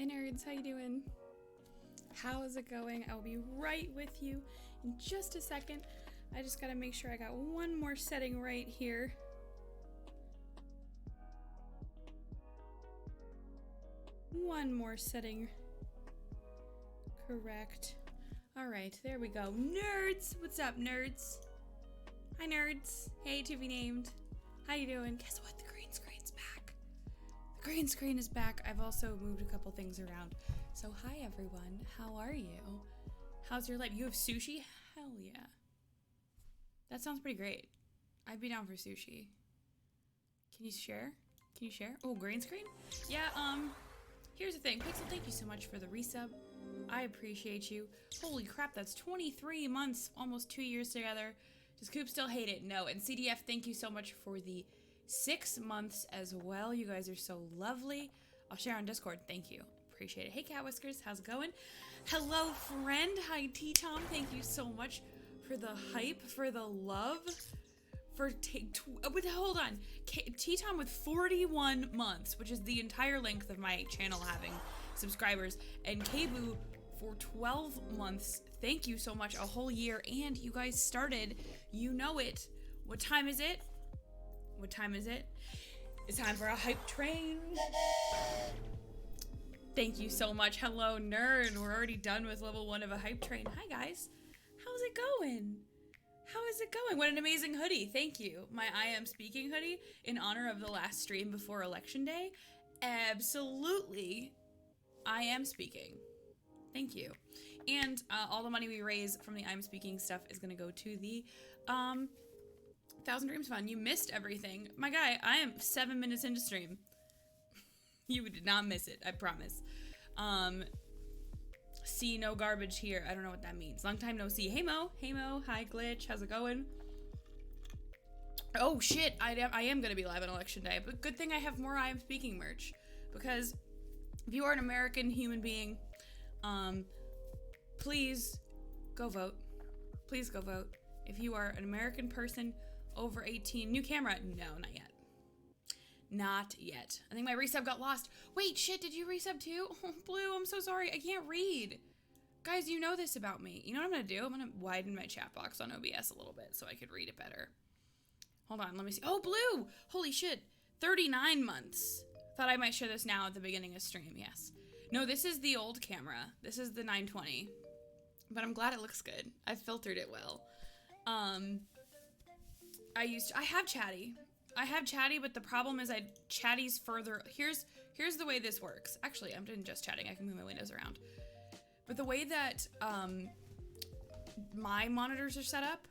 Hey nerds, how you doing? How is it going? I'll be right with you in just a second. I just gotta make sure I got one more setting right here. One more setting correct. Alright, there we go. Nerds! What's up, nerds? Hi, nerds. Hey, to be named. How you doing? Guess what? The green screen's back. The green screen is back. I've also moved a couple things around. So, hi, everyone. How are you? How's your life? You have sushi? Hell yeah. That sounds pretty great. I'd be down for sushi. Can you share? Can you share? Oh, green screen? Yeah, here's the thing. Pixel, thank you so much for the resub. I appreciate you. Holy crap, that's 23 months, almost 2 years together. Does Coop still hate it? No. And CDF, thank you so much for the 6 months as well. You guys are so lovely. I'll share on Discord. Thank you. Appreciate it. Hey, Cat Whiskers, how's it going? Hello, friend. Hi, T-Tom. Thank you so much for the hype, for the love, for hold on. T-Tom with 41 months, which is the entire length of my channel having subscribers, and Kebu for 12 months. Thank you so much. A whole year, and you guys started. You know it. What time is it? What time is it? It's time for a hype train. Thank you so much. Hello, nerd. We're already done with level 1 of a hype train. Hi, guys. How's it going? How is it going? What an amazing hoodie. Thank you. My I Am Speaking hoodie in honor of the last stream before Election Day. Absolutely. I am speaking. Thank you. And all the money we raise from the I'm Speaking stuff is going to go to the Thousand Dreams Fund. You missed everything. My guy, I am 7 minutes into stream. You did not miss it, I promise. See no garbage here. I don't know what that means. Long time no see. Hey Mo. Hey Mo. Hi Glitch. How's it going? Oh shit. I am going to be live on Election Day. But good thing I have more I Am Speaking merch. Because if you are an American human being, please go vote. Please go vote. If you are an American person over 18, new camera. No, not yet. Not yet. I think my resub got lost. Wait, shit, did you resub too? Oh, Blue, I'm so sorry. I can't read. Guys, you know this about me. You know what I'm gonna do? I'm gonna widen my chat box on OBS a little bit so I could read it better. Hold on, let me see. Oh, Blue! Holy shit. 39 months. Thought I might share this now at the beginning of stream, yes. No, this is the old camera. This is the 920. But I'm glad it looks good. I filtered it well. I have Chatty. I have Chatty, but the problem is Chatty's further. Here's the way this works. Actually, I'm doing just chatting. I can move my windows around. But the way that my monitors are set up,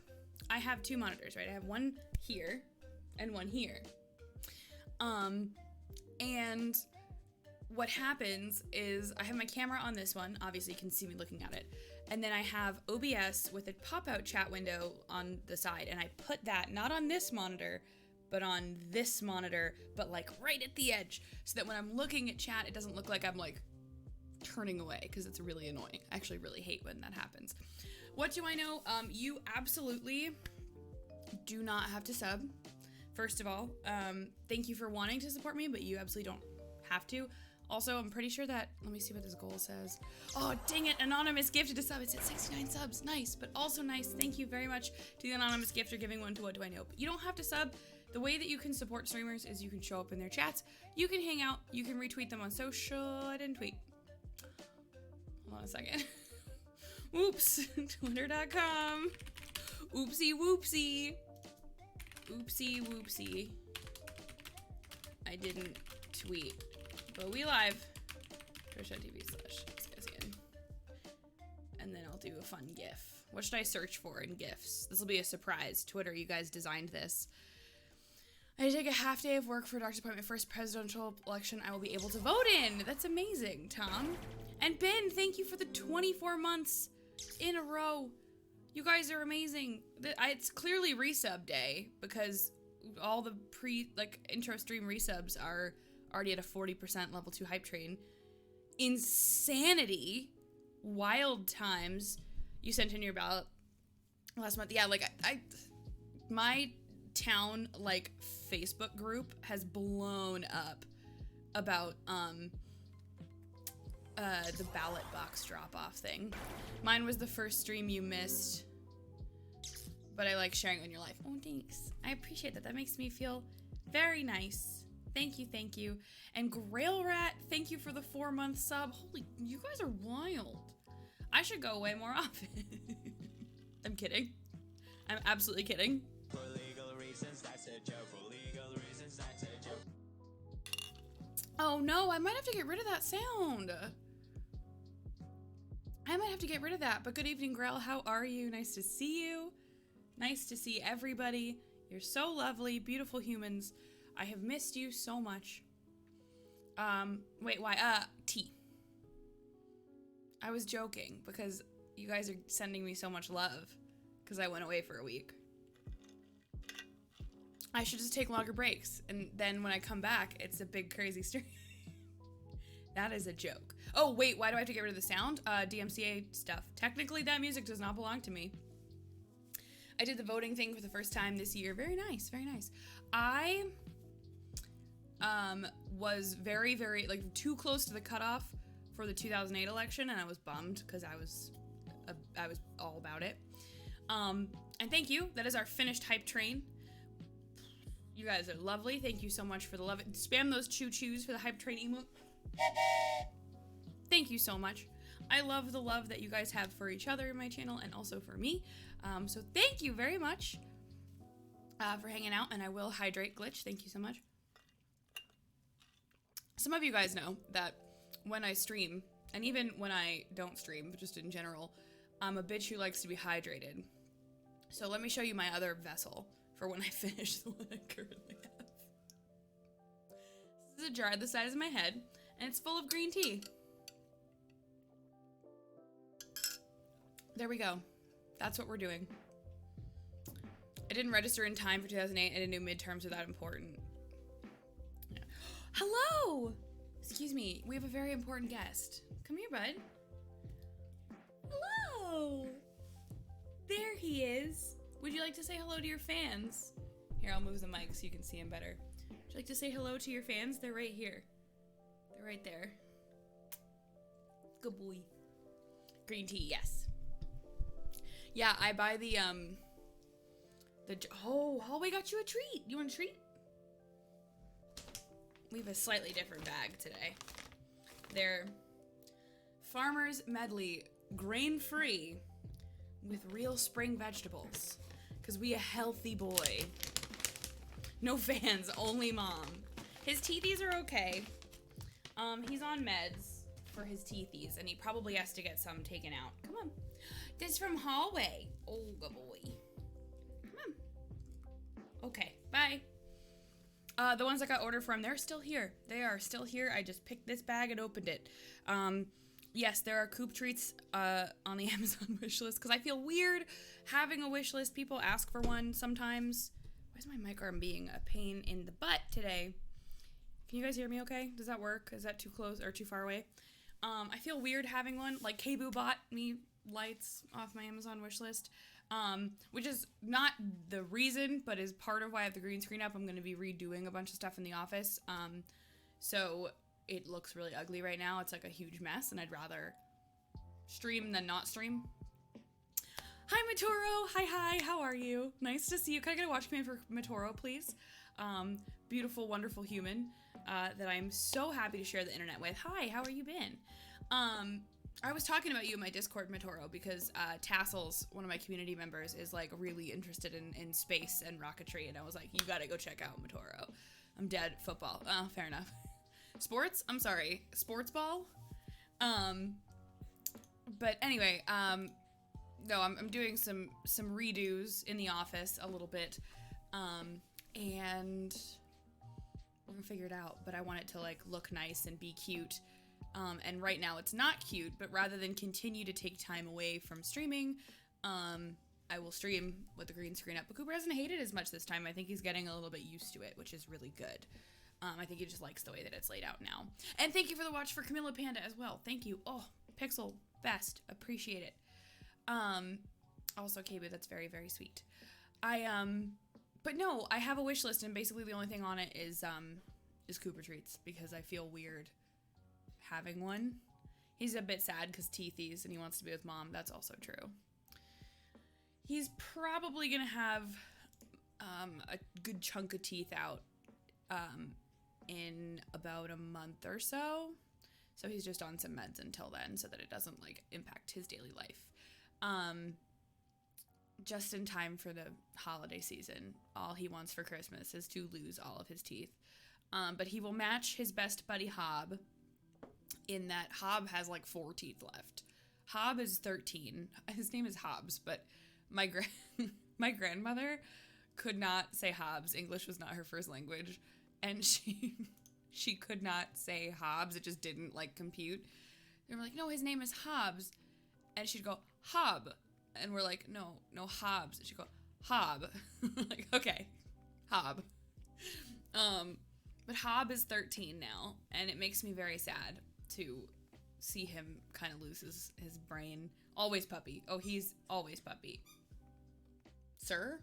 I have 2 monitors, right? I have one here and one here. And what happens is I have my camera on this one. Obviously, you can see me looking at it. And then I have OBS with a pop-out chat window on the side. And I put that not on this monitor, but on this monitor, but like right at the edge, so that when I'm looking at chat, it doesn't look like I'm like turning away, because it's really annoying. I actually really hate when that happens. What do I know? You absolutely do not have to sub. First of all, thank you for wanting to support me, but you absolutely don't have to. Also, I'm pretty sure that, let me see what this goal says. Oh, dang it, Anonymous gifted a sub. It said 69 subs. Nice, but also nice. Thank you very much to the Anonymous gifter giving one to What Do I Know. But you don't have to sub. The way that you can support streamers is you can show up in their chats, you can hang out, you can retweet them on social. I didn't tweet. Hold on a second. Oops. Twitter.com. Oopsie whoopsie. Oopsie whoopsie. I didn't tweet. But we live. Twitch.tv/Skesian. And then I'll do a fun GIF. What should I search for in GIFs? This will be a surprise. Twitter, you guys designed this. I take a half day of work for a doctor's appointment. First presidential election I will be able to vote in. That's amazing, Tom. And Ben, thank you for the 24 months in a row. You guys are amazing. It's clearly resub day because all the intro stream resubs are already at a 40% level 2 hype train. Insanity. Wild times. You sent in your ballot last month. Yeah, like my town Facebook group has blown up about the ballot box drop-off thing. Mine was the first stream you missed, but I like sharing it in your life. Oh, thanks. I appreciate that. That makes me feel very nice. Thank you, thank you. And Grail Rat, thank you for the 4-month sub. Holy, you guys are wild. I should go away more often. I'm kidding. I'm absolutely kidding. For legal reasons, that's a joke. For legal reasons, that's a joke. Oh no, I might have to get rid of that sound. I might have to get rid of that. But good evening, Grail. How are you? Nice to see you. Nice to see everybody. You're so lovely, beautiful humans. I have missed you so much. Wait, why? T. I was joking because you guys are sending me so much love because I went away for a week. I should just take longer breaks, and then when I come back, it's a big crazy stream. That is a joke. Oh, wait, why do I have to get rid of the sound? DMCA stuff. Technically, that music does not belong to me. I did the voting thing for the first time this year. Very nice, very nice. I was very, very, like, too close to the cutoff for the 2008 election, and I was bummed because I was all about it. And thank you. That is our finished hype train. You guys are lovely. Thank you so much for the love. Spam those choo-choos for the hype train emote. Thank you so much. I love the love that you guys have for each other in my channel and also for me. So thank you very much for hanging out, and I will hydrate Glitch. Thank you so much. Some of you guys know that when I stream, and even when I don't stream, but just in general, I'm a bitch who likes to be hydrated. So let me show you my other vessel for when I finish the one I currently have. This is a jar the size of my head, and it's full of green tea. There we go. That's what we're doing. I didn't register in time for 2008, and I knew midterms were that important. Yeah. Hello! Excuse me, we have a very important guest. Come here, bud. Hello! There he is. Would you like to say hello to your fans? Here, I'll move the mic so you can see him better. Would you like to say hello to your fans? They're right here. They're right there. Good boy. Green tea, yes. Yeah, I buy the oh, Hallway got you a treat. You want a treat? We have a slightly different bag today. They're Farmer's Medley, grain-free, with real spring vegetables. Because we a healthy boy. No fans, only mom. His teethies are okay. He's on meds for his teethies, and he probably has to get some taken out. Come on. This is from Hallway. Oh, good boy. Come on. Okay, bye. The ones I got ordered from, they're still here. They are still here. I just picked this bag and opened it. Yes, there are Coop treats on the Amazon wish list because I feel weird having a wish list. People ask for one sometimes. Why is my mic arm being a pain in the butt today? Can you guys hear me okay? Does that work? Is that too close or too far away? I feel weird having one. Like, Kbu bought me lights off my Amazon wish list, which is not the reason, but is part of why I have the green screen up. I'm going to be redoing a bunch of stuff in the office, so it looks really ugly right now. It's like a huge mess, and I'd rather stream than not stream. Hi, Matoro. Hi, how are you? Nice to see you. Can I get a watch command for Matoro, please? Beautiful, wonderful human that I'm so happy to share the internet with. Hi, how are you been? I was talking about you in my Discord, Matoro, because Tassels, one of my community members, is like really interested in space and rocketry, and I was like, you gotta go check out Matoro. I'm dead. Football. Oh, fair enough. Sports? I'm sorry. Sports ball? But anyway, no, I'm doing some redos in the office a little bit, and we're gonna figure it out, but I want it to like look nice and be cute. And right now it's not cute, but rather than continue to take time away from streaming, I will stream with the green screen up. But Cooper hasn't hated it as much this time. I think he's getting a little bit used to it, which is really good. I think he just likes the way that it's laid out now. And thank you for the watch for Camilla Panda as well. Thank you. Oh, Pixel, best. Appreciate it. Also, Kbu, that's very, very sweet. But no, I have a wish list, and basically the only thing on it is Cooper treats, because I feel weird having one. He's a bit sad because teethies and he wants to be with mom. That's also true. He's probably going to have a good chunk of teeth out in about a month or so. So he's just on some meds until then so that it doesn't like impact his daily life. Just in time for the holiday season. All he wants for Christmas is to lose all of his teeth. But he will match his best buddy Hob in that Hob has like 4 teeth left. Hob is 13. His name is Hobbs, but my grandmother could not say Hobbs. English was not her first language. And she could not say Hobbs. It just didn't like compute. They were like, no, his name is Hobbs. And she'd go, Hob. And we're like, no, Hobbs. And she'd go, Hob. Like, okay, Hob. But Hob is 13 now, and it makes me very sad to see him kind of lose his brain. Always puppy. Oh, he's always puppy. Sir?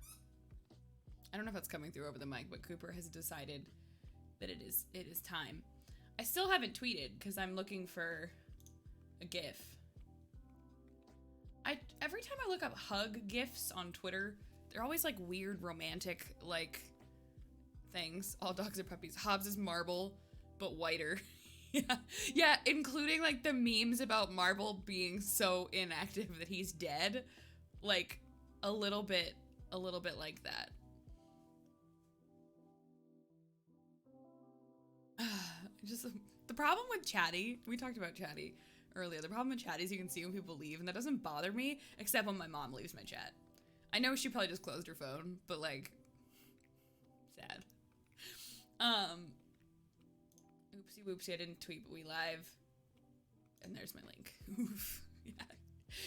I don't know if that's coming through over the mic, but Cooper has decided that it is time. I still haven't tweeted because I'm looking for a GIF. Every time I look up hug GIFs on Twitter, they're always like weird romantic like things. All dogs are puppies. Hobbs is Marble, but whiter. Yeah, including like the memes about Marble being so inactive that he's dead. Like a little bit like that. Just the problem with Chatty, we talked about Chatty earlier. The problem with Chatty is you can see when people leave, and that doesn't bother me, except when my mom leaves my chat. I know she probably just closed her phone, but like, sad. Oopsie whoopsie, I didn't tweet, but we live. And there's my link. Oof. Yeah.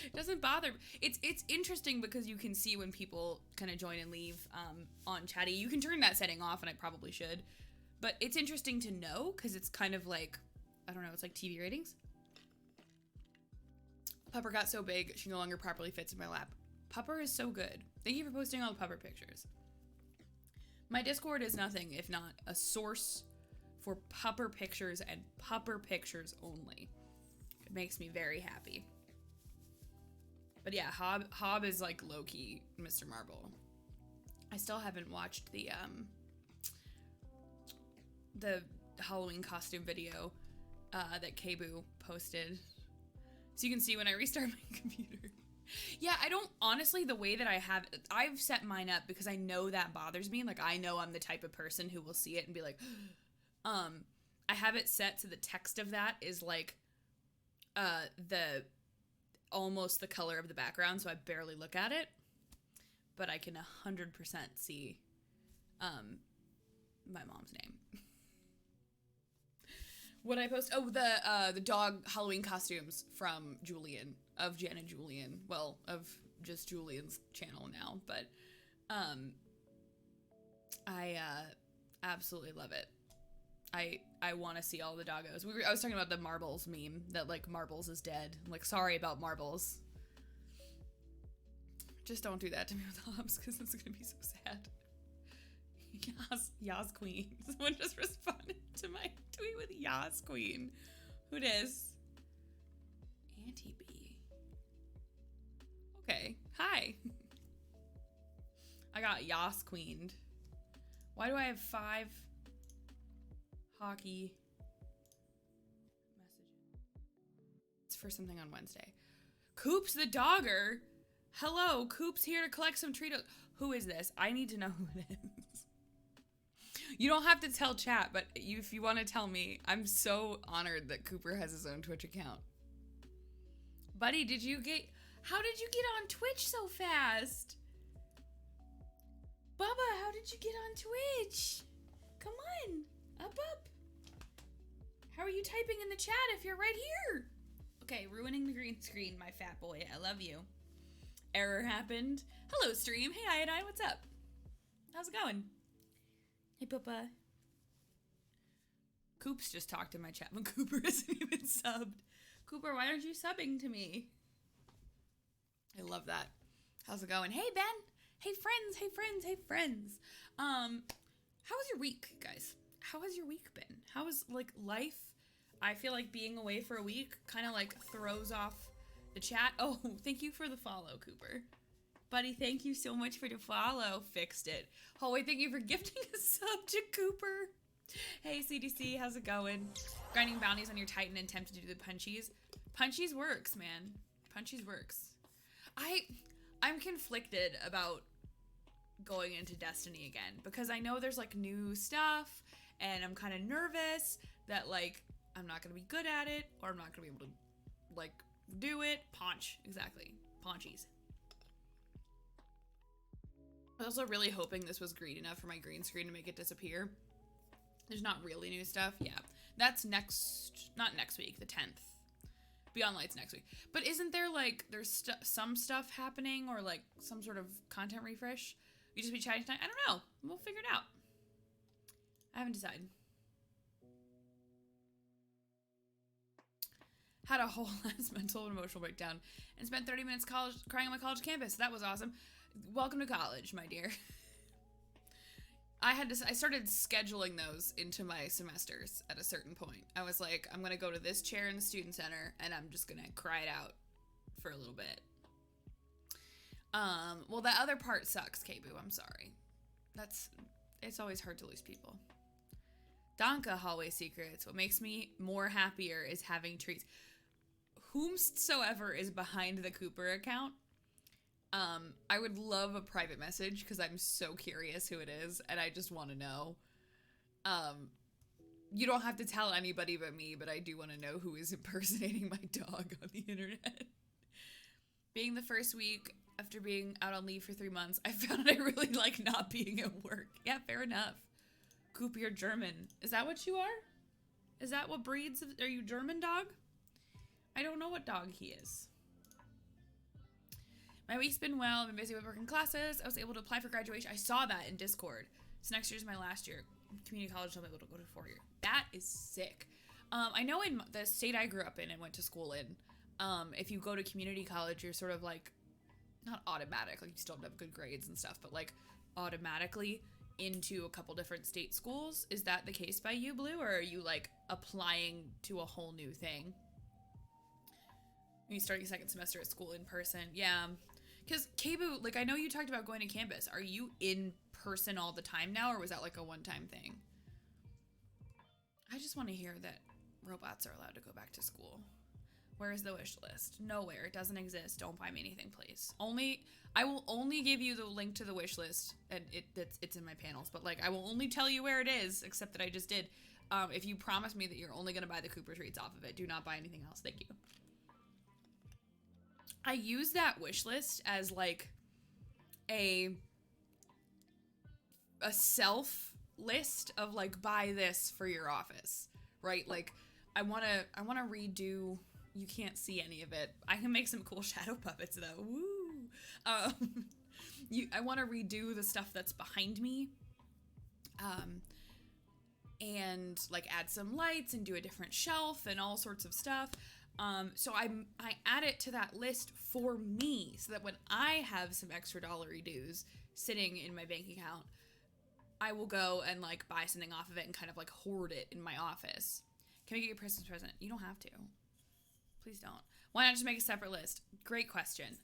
It doesn't bother. It's interesting because you can see when people kind of join and leave on Chatty. You can turn that setting off, and I probably should. But it's interesting to know because it's kind of like, I don't know, it's like TV ratings. Pupper got so big, she no longer properly fits in my lap. Pupper is so good. Thank you for posting all the Pupper pictures. My Discord is nothing if not a source for Pupper pictures and Pupper pictures only. It makes me very happy. But yeah, Hob is like low-key Mr. Marble. I still haven't watched the Halloween costume video that Kabu posted. So you can see when I restart my computer. Yeah, I don't, honestly, the way that I've set mine up because I know that bothers me. Like, I know I'm the type of person who will see it and be like, I have it set so the text of that is like, almost the color of the background, so I barely look at it. But I can 100% see, my mom's name. What I post? Oh, the dog Halloween costumes from Julian, of Jen and Julian. Well, of just Julian's channel now, but I absolutely love it. I want to see all the doggos. I was talking about the Marbles meme that like Marbles is dead. I'm like, sorry about Marbles. Just don't do that to me with Hobbs because it's gonna be so sad. Yas Queen. Someone just responded to my tweet with Yas Queen. Who dis? Auntie B. Okay. Hi. I got Yas Queened. Why do I have 5 hockey messages? It's for something on Wednesday. Coops the dogger. Hello, Coops here to collect some Treatos. Who is this? I need to know who it is. You don't have to tell chat, but if you want to tell me, I'm so honored that Cooper has his own Twitch account. Buddy, how did you get on Twitch so fast? Bubba, how did you get on Twitch? Come on, up. How are you typing in the chat if you're right here? Okay, ruining the green screen, my fat boy. I love you. Error happened. Hello, stream. Hey, Iodine, what's up? How's it going? Hey, Papa. Coops just talked in my chat when Cooper isn't even subbed. Cooper, why aren't you subbing to me? I love that. How's it going? Hey, Ben. Hey, friends. Hey, friends. Hey, friends. How was your week, guys? How has your week been? How is, like, life? I feel like being away for a week kind of like throws off the chat. Oh, thank you for the follow, Cooper. Buddy, thank you so much for the follow. Fixed it. Oh, wait, thank you for gifting a sub to Cooper. Hey, CDC, how's it going? Grinding bounties on your Titan and tempted to do the punchies. Punchies works, man. Punchies works. I'm conflicted about going into Destiny again because I know there's like new stuff and I'm kind of nervous that like I'm not going to be good at it or I'm not going to be able to like do it. Paunch, exactly. Paunchies. I was also really hoping this was green enough for my green screen to make it disappear. There's not really new stuff. Yeah, that's not next week, the 10th. Beyond Light's next week. But isn't there like, there's some stuff happening or like some sort of content refresh? You just be chatting tonight? I don't know. We'll figure it out. I haven't decided. Had a whole ass mental and emotional breakdown and spent 30 minutes crying on my college campus. That was awesome. Welcome to college, my dear. I started scheduling those into my semesters at a certain point. I was like, I'm going to go to this chair in the student center and I'm just going to cry it out for a little bit. Well, that other part sucks, K-Boo. I'm sorry. It's always hard to lose people. Donka hallway secrets. What makes me more happier is having treats. Whomsoever is behind the Cooper account, I would love a private message because I'm so curious who it is and I just want to know. You don't have to tell anybody but me, but I do want to know who is impersonating my dog on the internet. Being the first week after being out on leave for 3 months, I found I really like not being at work. Yeah, fair enough. Coop, you're German. Is that what you are? Is that what breeds? Are you German dog? I don't know what dog he is. My week's been well. I've been busy with work and classes. I was able to apply for graduation. I saw that in Discord. So next year's my last year. Community college, I'll be able to go to 4 year. That is sick. I know in the state I grew up in and went to school in, if you go to community college, you're sort of like, not automatic, like you still have good grades and stuff, but like automatically into a couple different state schools. Is that the case by you, Blue? Or are you like applying to a whole new thing? Are you starting second semester at school in person? Yeah. Because K-Boo, like I know you talked about going to campus. Are you in person all the time now, or was that like a one-time thing? I just want to hear that robots are allowed to go back to school. Where is the wish list? Nowhere. It doesn't exist. Don't buy me anything, please. I will only give you the link to the wish list, and it's in my panels, but like I will only tell you where it is, except that I just did. If you promise me that you're only going to buy the Cooper treats off of it, do not buy anything else. Thank you. I use that wish list as like a self list of like buy this for your office, right? Like I want to redo. You can't see any of it. I can make some cool shadow puppets though. Woo! I want to redo the stuff that's behind me, and like add some lights and do a different shelf and all sorts of stuff. So I add it to that list for me so that when I have some extra dollary dues sitting in my bank account, I will go and like buy something off of it and kind of like hoard it in my office. Can we get you a Christmas present? You don't have to. Please don't. Why not just make a separate list? Great question.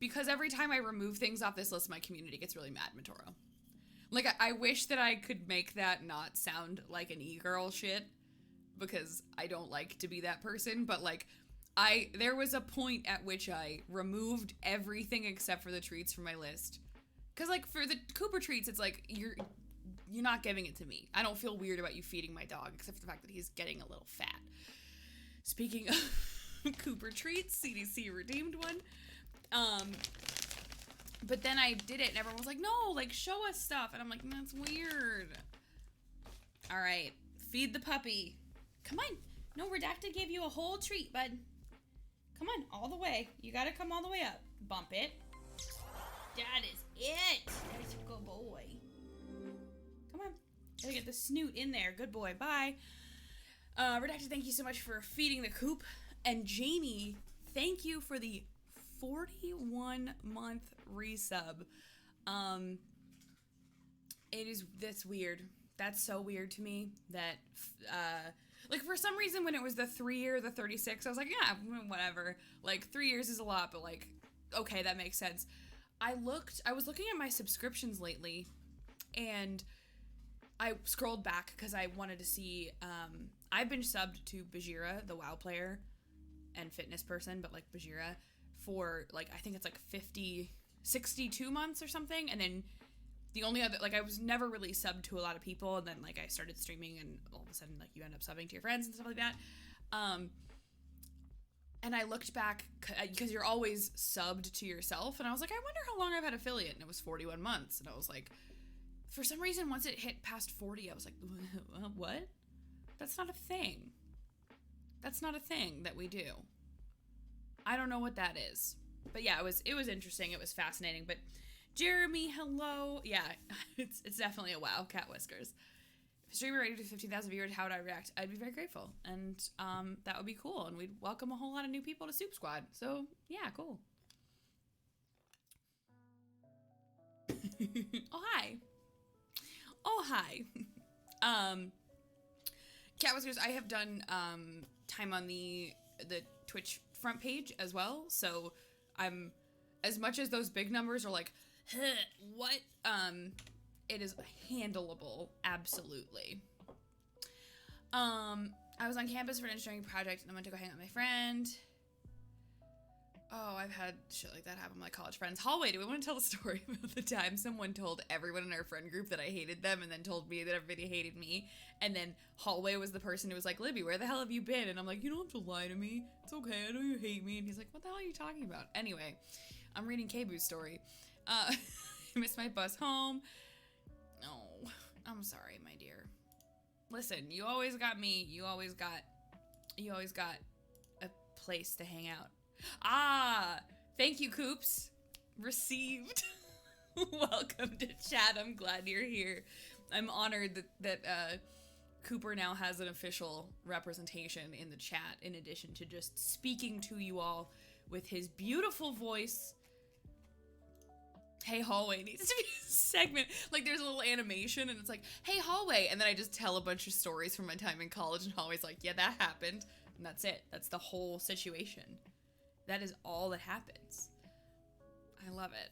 Because every time I remove things off this list, my community gets really mad, Matoro. Like, I wish that I could make that not sound like an e-girl shit, because I don't like to be that person, but like, there was a point at which I removed everything except for the treats from my list. Because like, for the Cooper treats, it's like, you're not giving it to me. I don't feel weird about you feeding my dog, except for the fact that he's getting a little fat. Speaking of Cooper treats, CDC redeemed one. But then I did it and everyone was like, no, like show us stuff. And I'm like, that's weird. All right, feed the puppy. Come on. No, Redacted gave you a whole treat, bud. Come on, all the way. You gotta come all the way up. Bump it. That is it. That is a good boy. Come on. Gotta get the snoot in there. Good boy. Bye. Redacted, thank you so much for feeding the coop. And Jamie, thank you for the 41-month resub. That's weird. That's so weird to me that Like, for some reason, when it was the 3 year, the 36, I was like, yeah, whatever. Like, 3 years is a lot, but like, okay, that makes sense. I was looking at my subscriptions lately, and I scrolled back because I wanted to see, I've been subbed to Bajira, the WoW player and fitness person, but like Bajira, for like, I think it's like 62 months or something, and then the only other, like, I was never really subbed to a lot of people, and then, like, I started streaming, and all of a sudden, like, you end up subbing to your friends and stuff like that. And I looked back, because you're always subbed to yourself, and I was like, I wonder how long I've had affiliate, and it was 41 months, and I was like, for some reason, once it hit past 40, I was like, what? That's not a thing. That's not a thing that we do. I don't know what that is. But yeah, it was interesting, it was fascinating, but Jeremy, hello. Yeah, it's definitely a wow, Cat Whiskers. If a streamer ready to 15,000 viewers, how would I react? I'd be very grateful. And that would be cool. And we'd welcome a whole lot of new people to Soup Squad. So, yeah, cool. Oh, hi. Oh, hi. Cat Whiskers, I have done time on the Twitch front page as well. So, I'm, as much as those big numbers are like, what? It is handleable, absolutely. I was on campus for an engineering project, and I went to go hang out with my friend. Oh, I've had shit like that happen with my college friends. Hallway, do we want to tell the story about the time someone told everyone in our friend group that I hated them, and then told me that everybody hated me, and then Hallway was the person who was like, Libby, where the hell have you been? And I'm like, you don't have to lie to me. It's okay, I know you hate me. And he's like, what the hell are you talking about? Anyway, I'm reading Kebu's story. I missed my bus home. Oh, I'm sorry, my dear. Listen, you always got me. You always got a place to hang out. Ah, thank you, Coops. Received. Welcome to chat. I'm glad you're here. I'm honored that Cooper now has an official representation in the chat, in addition to just speaking to you all with his beautiful voice. Hey, Hallway needs to be a segment. Like, there's a little animation, and it's like, hey, Hallway. And then I just tell a bunch of stories from my time in college, and Hallway's like, yeah, that happened. And that's it. That's the whole situation. That is all that happens. I love it.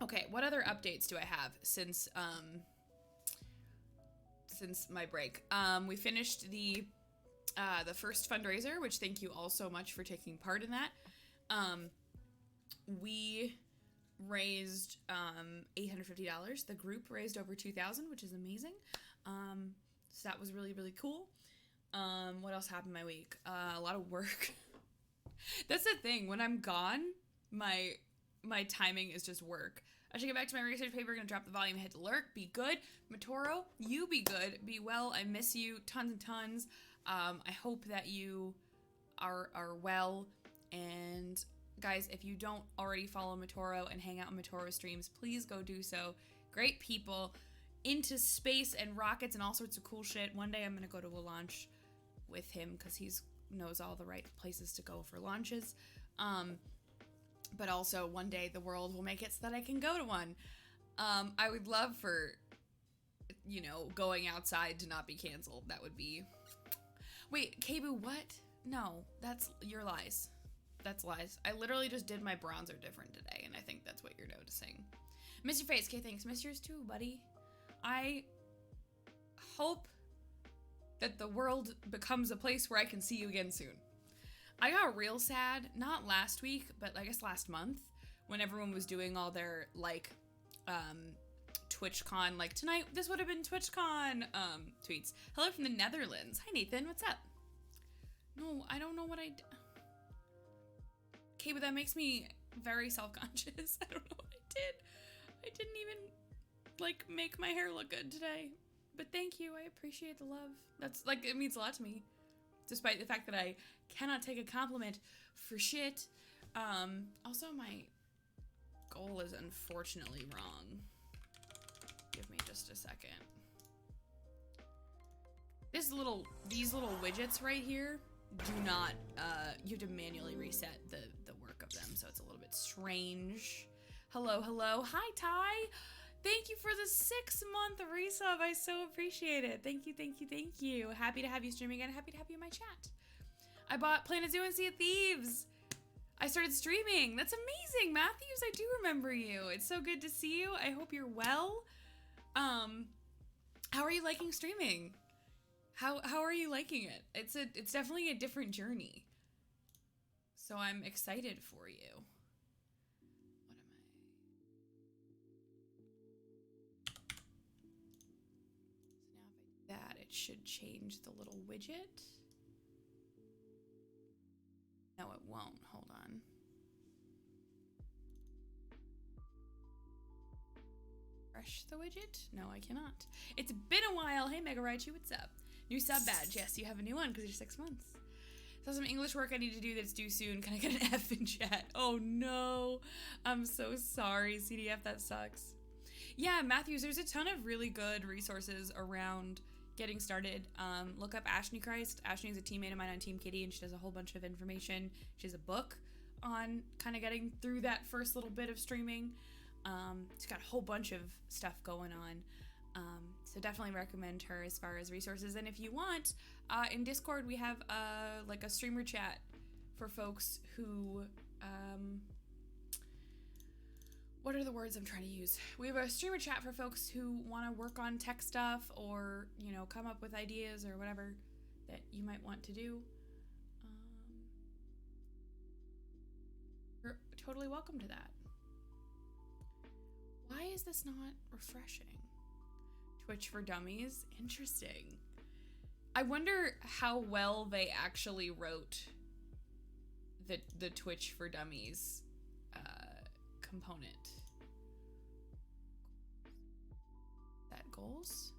Okay, what other updates do I have since my break? We finished the first fundraiser, which thank you all so much for taking part in that. We raised $850. The group raised over $2,000, which is amazing. So that was really, really cool. What else happened my week? A lot of work. That's the thing. When I'm gone, my timing is just work. I should get back to my research paper. Gonna drop the volume, hit the lurk. Be good. Matoro, you be good. Be well. I miss you tons and tons. I hope that you are well. And guys, if you don't already follow Matoro and hang out on Matoro streams, please go do so. Great people, into space and rockets and all sorts of cool shit. One day I'm gonna go to a launch with him because he knows all the right places to go for launches. But also one day the world will make it so that I can go to one. I would love for, going outside to not be canceled. That would be... Wait, Kebu, what? No, that's your lies. That's lies. I literally just did my bronzer different today, and I think that's what you're noticing. Miss your face. Okay, thanks. Miss yours too, buddy. I hope that the world becomes a place where I can see you again soon. I got real sad, not last week, but I guess last month, when everyone was doing all their, TwitchCon, tonight, this would have been TwitchCon, tweets. Hello from the Netherlands. Hi, Nathan. What's up? No, I don't know what I did. Okay, but that makes me very self-conscious. I don't know what I did. I didn't even, make my hair look good today. But thank you. I appreciate the love. That's, it means a lot to me. Despite the fact that I cannot take a compliment for shit. Also, my goal is unfortunately wrong. Give me just a second. These little widgets right here do not, you have to manually reset the work of them, so it's a little bit strange. Hello, hello. Hi, Ty. Thank you for the 6-month resub. I so appreciate it. Thank you, thank you, thank you. Happy to have you stream again. Happy to have you in my chat. I bought Planet Zoo and Sea of Thieves. I started streaming. That's amazing, Matthews. I do remember you. It's so good to see you. I hope you're well. How are you liking streaming? How are you liking it? It's definitely a different journey. So I'm excited for you. What am I? So now if I do that, it should change the little widget. No, it won't. Hold on. Refresh the widget? No, I cannot. It's been a while. Hey, Mega Raichu, what's up? New sub badge. Yes, you have a new one because you're 6 months. So some English work I need to do that's due soon. Can I get an F in chat? Oh no. I'm so sorry, CDF. That sucks. Yeah, Matthews, there's a ton of really good resources around getting started. Look up Ashney Christ. Ashney is a teammate of mine on Team Kitty, and she does a whole bunch of information. She has a book on kind of getting through that first little bit of streaming. She's got a whole bunch of stuff going on. So definitely recommend her as far as resources. And if you want, in Discord we have like a streamer chat for folks who what are the words I'm trying to use? We have a streamer chat for folks who want to work on tech stuff or, you know, come up with ideas or whatever that you might want to do. You're totally welcome to that. Why is this not refreshing? Twitch for Dummies? Interesting. I wonder how well they actually wrote the Twitch for Dummies component. That goals?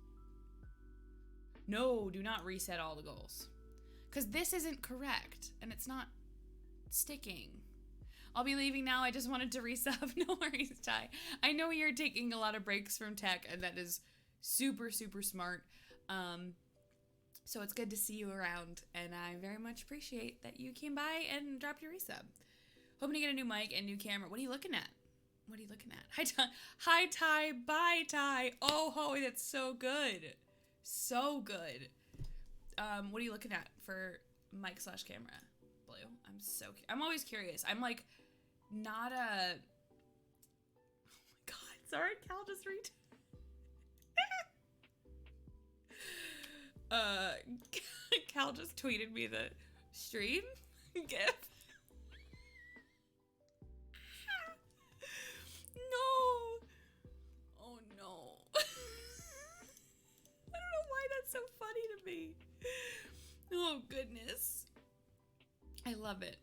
No, do not reset all the goals. Because this isn't correct and it's not sticking. I'll be leaving now. I just wanted to resub. No worries, Ty. I know you're taking a lot of breaks from tech, and that is super, super smart. So it's good to see you around, and I very much appreciate that you came by and dropped your resub. Hoping to get a new mic and new camera. What are you looking at? What are you looking at? Hi, Ty. Hi, Ty. Bye, Ty. Oh, Hoey, that's so good. So good. What are you looking at for mic / camera? Blue. I'm always curious. I'm like not a oh my god, sorry, Cal just read Cal just tweeted me the stream gif. No. Oh no. I don't know why that's so funny to me. Oh goodness. I love it.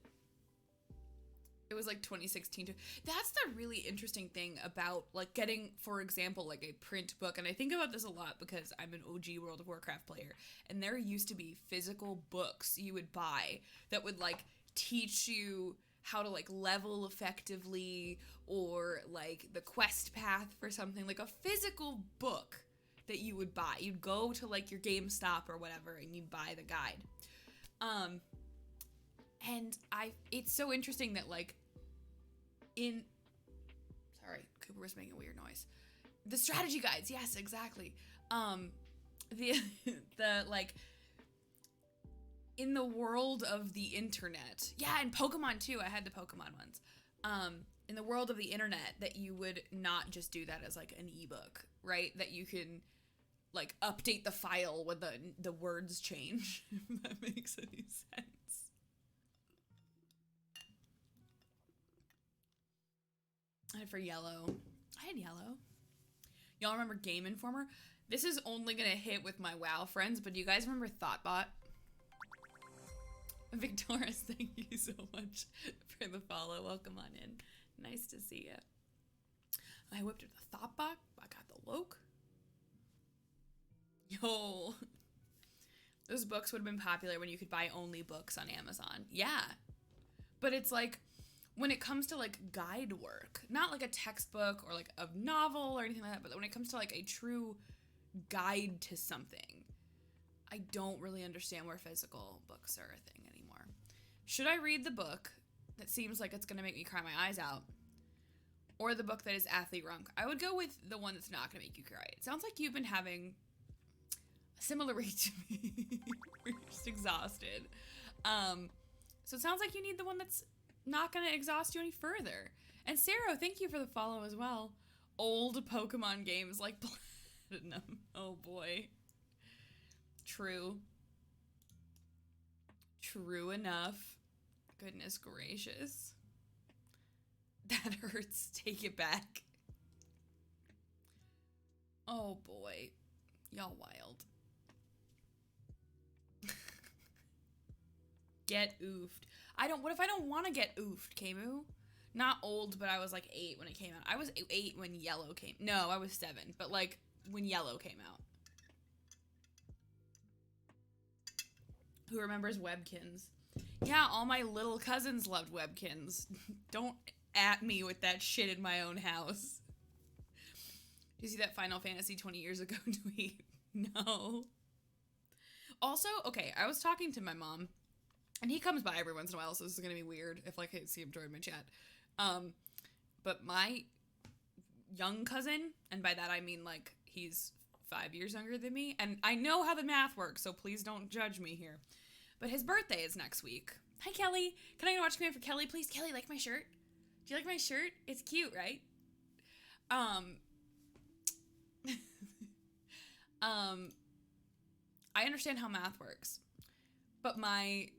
It was like 2016 too. That's the really interesting thing about like getting, for example, like a print book. And I think about this a lot because I'm an OG World of Warcraft player. And there used to be physical books you would buy that would like teach you how to like level effectively or like the quest path for something, like a physical book that you would buy. You'd go to like your GameStop or whatever and you'd buy the guide. And it's so interesting that like sorry, Cooper was making a weird noise. The strategy guides, yes, exactly. The like in the world of the internet, yeah, and Pokemon too. I had the Pokemon ones. In the world of the internet, that you would not just do that as like an ebook, right? That you can like update the file when the words change. If that makes any sense. I had for yellow. I had yellow. Y'all remember Game Informer? This is only gonna hit with my WoW friends, but do you guys remember Thoughtbot? Victoris, thank you so much for the follow. Welcome on in. Nice to see you. I whipped it the Thoughtbot. I got the Loke. Yo. Those books would have been popular when you could buy only books on Amazon. Yeah. But it's like, when it comes to like guide work, not like a textbook or like a novel or anything like that, but when it comes to like a true guide to something, I don't really understand where physical books are a thing anymore. Should I read the book that seems like it's gonna make me cry my eyes out? or the book that is athlete drunk. I would go with the one that's not going to make you cry. It sounds like you've been having a similar rate to me. We're just exhausted. So it sounds like you need the one that's not going to exhaust you any further. And Sarah, thank you for the follow as well. Old Pokemon games like Platinum. Oh boy. True. True enough. Goodness gracious. That hurts. Take it back. Oh boy. Y'all wild. Get oofed. What if I don't want to get oofed, Kemu? Not old, but I was like 8 when it came out. I was 8 when Yellow came. No, I was 7, but like when Yellow came out. Who remembers Webkins? Yeah, all my little cousins loved Webkins. Don't at me with that shit in my own house. Did you see that Final Fantasy 20 years ago tweet? No. Also, okay, I was talking to my mom, and he comes by every once in a while, so this is gonna be weird if like I see him join my chat. But my young cousin, and by that I mean like he's 5 years younger than me, and I know how the math works, so please don't judge me here. But his birthday is next week. Hi, Kelly. Can I go watch command for Kelly, please? Kelly, like my shirt? Do you like my shirt? It's cute, right? I understand how math works, but my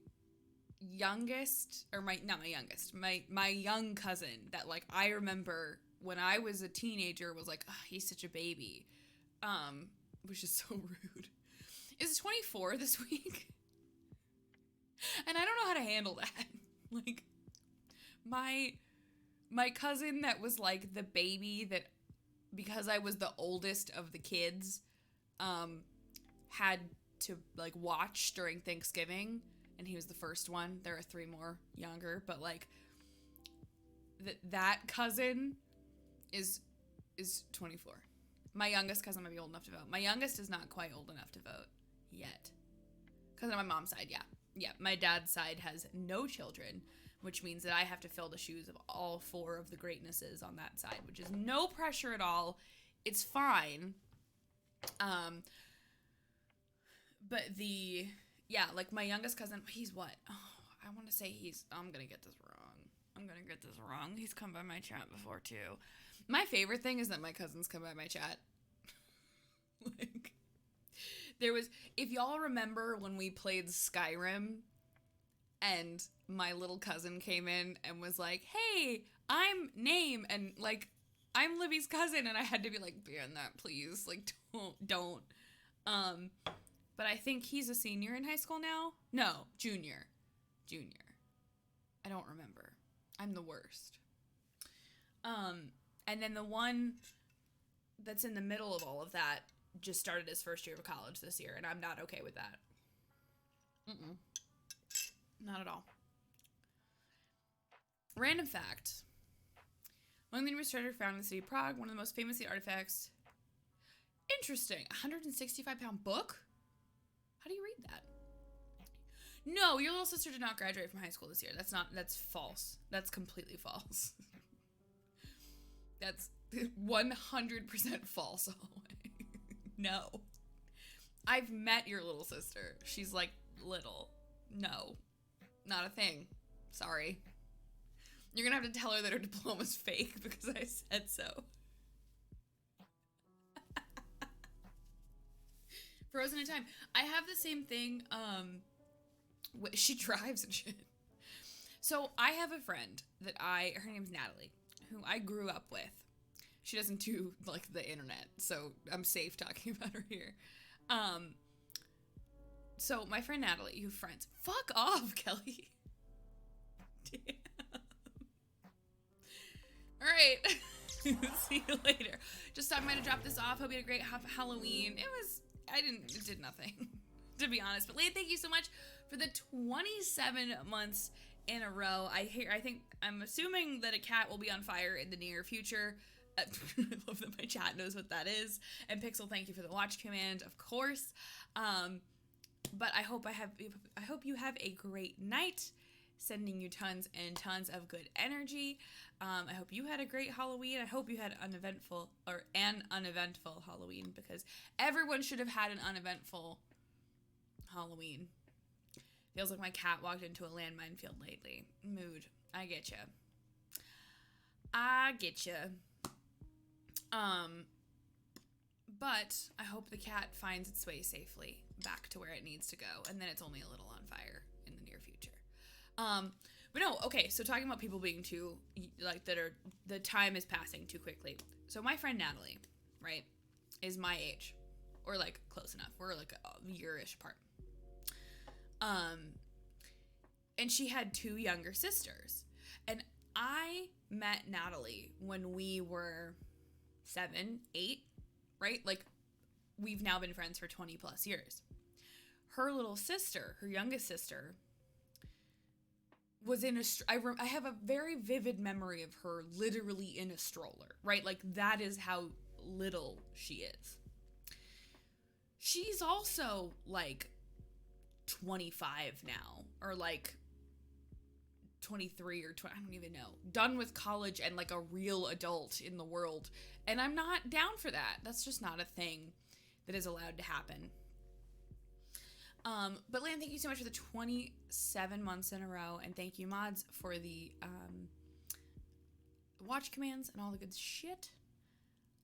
youngest, or not my youngest, my young cousin that like I remember when I was a teenager was like, oh, he's such a baby, which is so rude. Is 24 this week, and I don't know how to handle that. Like my cousin that was like the baby that, because I was the oldest of the kids, had to like watch during Thanksgiving, and he was the first one. There are 3 more younger, but like that cousin is 24. My youngest cousin might be old enough to vote. My youngest is not quite old enough to vote yet. Because on my mom's side, yeah. Yeah, my dad's side has no children, which means that I have to fill the shoes of all 4 of the greatnesses on that side, which is no pressure at all. It's fine. But like my youngest cousin, he's what? Oh, I want to say I'm going to get this wrong. He's come by my chat before too. My favorite thing is that my cousins come by my chat. Like, if y'all remember when we played Skyrim and my little cousin came in and was like, hey, I'm Name, and like, I'm Libby's cousin, and I had to be like, ban that, please. Like, don't. But I think he's a senior in high school now. No, junior. I don't remember. I'm the worst. And then the one that's in the middle of all of that just started his first year of college this year, and I'm not okay with that. Not at all. Random fact. Among the newest treasure found in the city of Prague, one of the most famous artifacts. Interesting. 165-pound book? How do you read that? No, your little sister did not graduate from high school this year. That's false. That's completely false. That's 100% false all the way. No. I've met your little sister. She's like little. No. Not a thing. Sorry. You're gonna have to tell her that her diploma's fake because I said so. Frozen in Time. I have the same thing. She drives and shit. So I have a friend that her name's Natalie, who I grew up with. She doesn't do like the internet, so I'm safe talking about her here. So my friend Natalie, you have friends. Fuck off, Kelly. Damn. All right. See you later. Just thought I might have dropped this off. Hope you had a great Halloween. It did nothing, to be honest. But Leah, thank you so much for the 27 months in a row. I'm assuming that a cat will be on fire in the near future. I love that my chat knows what that is. And Pixel, thank you for the watch command, of course. But I hope you have a great night, Sending you tons and tons of good energy. I hope you had a great Halloween. I hope you had an uneventful Halloween, because everyone should have had an uneventful Halloween. Feels like my cat walked into a landmine field lately. Mood. I get ya. But I hope the cat finds its way safely back to where it needs to go, and then it's only a little on fire in the near future. But no, okay, so talking about people being too, like, the time is passing too quickly. So my friend Natalie, right, is my age, or, like, close enough. We're, like, a year-ish apart. And she had 2 younger sisters. And I met Natalie when we were 7, 8, right? Like, we've now been friends for 20 plus years. Her little sister, her youngest sister, was in I have a very vivid memory of her literally in a stroller, right? Like, that is how little she is. She's also, like, 25 now, or, like, 23 or 20, I don't even know. Done with college and, like, a real adult in the world. And I'm not down for that. That's just not a thing that is allowed to happen. But Lan, thank you so much for the 27 months in a row, and thank you, mods, for the watch commands and all the good shit.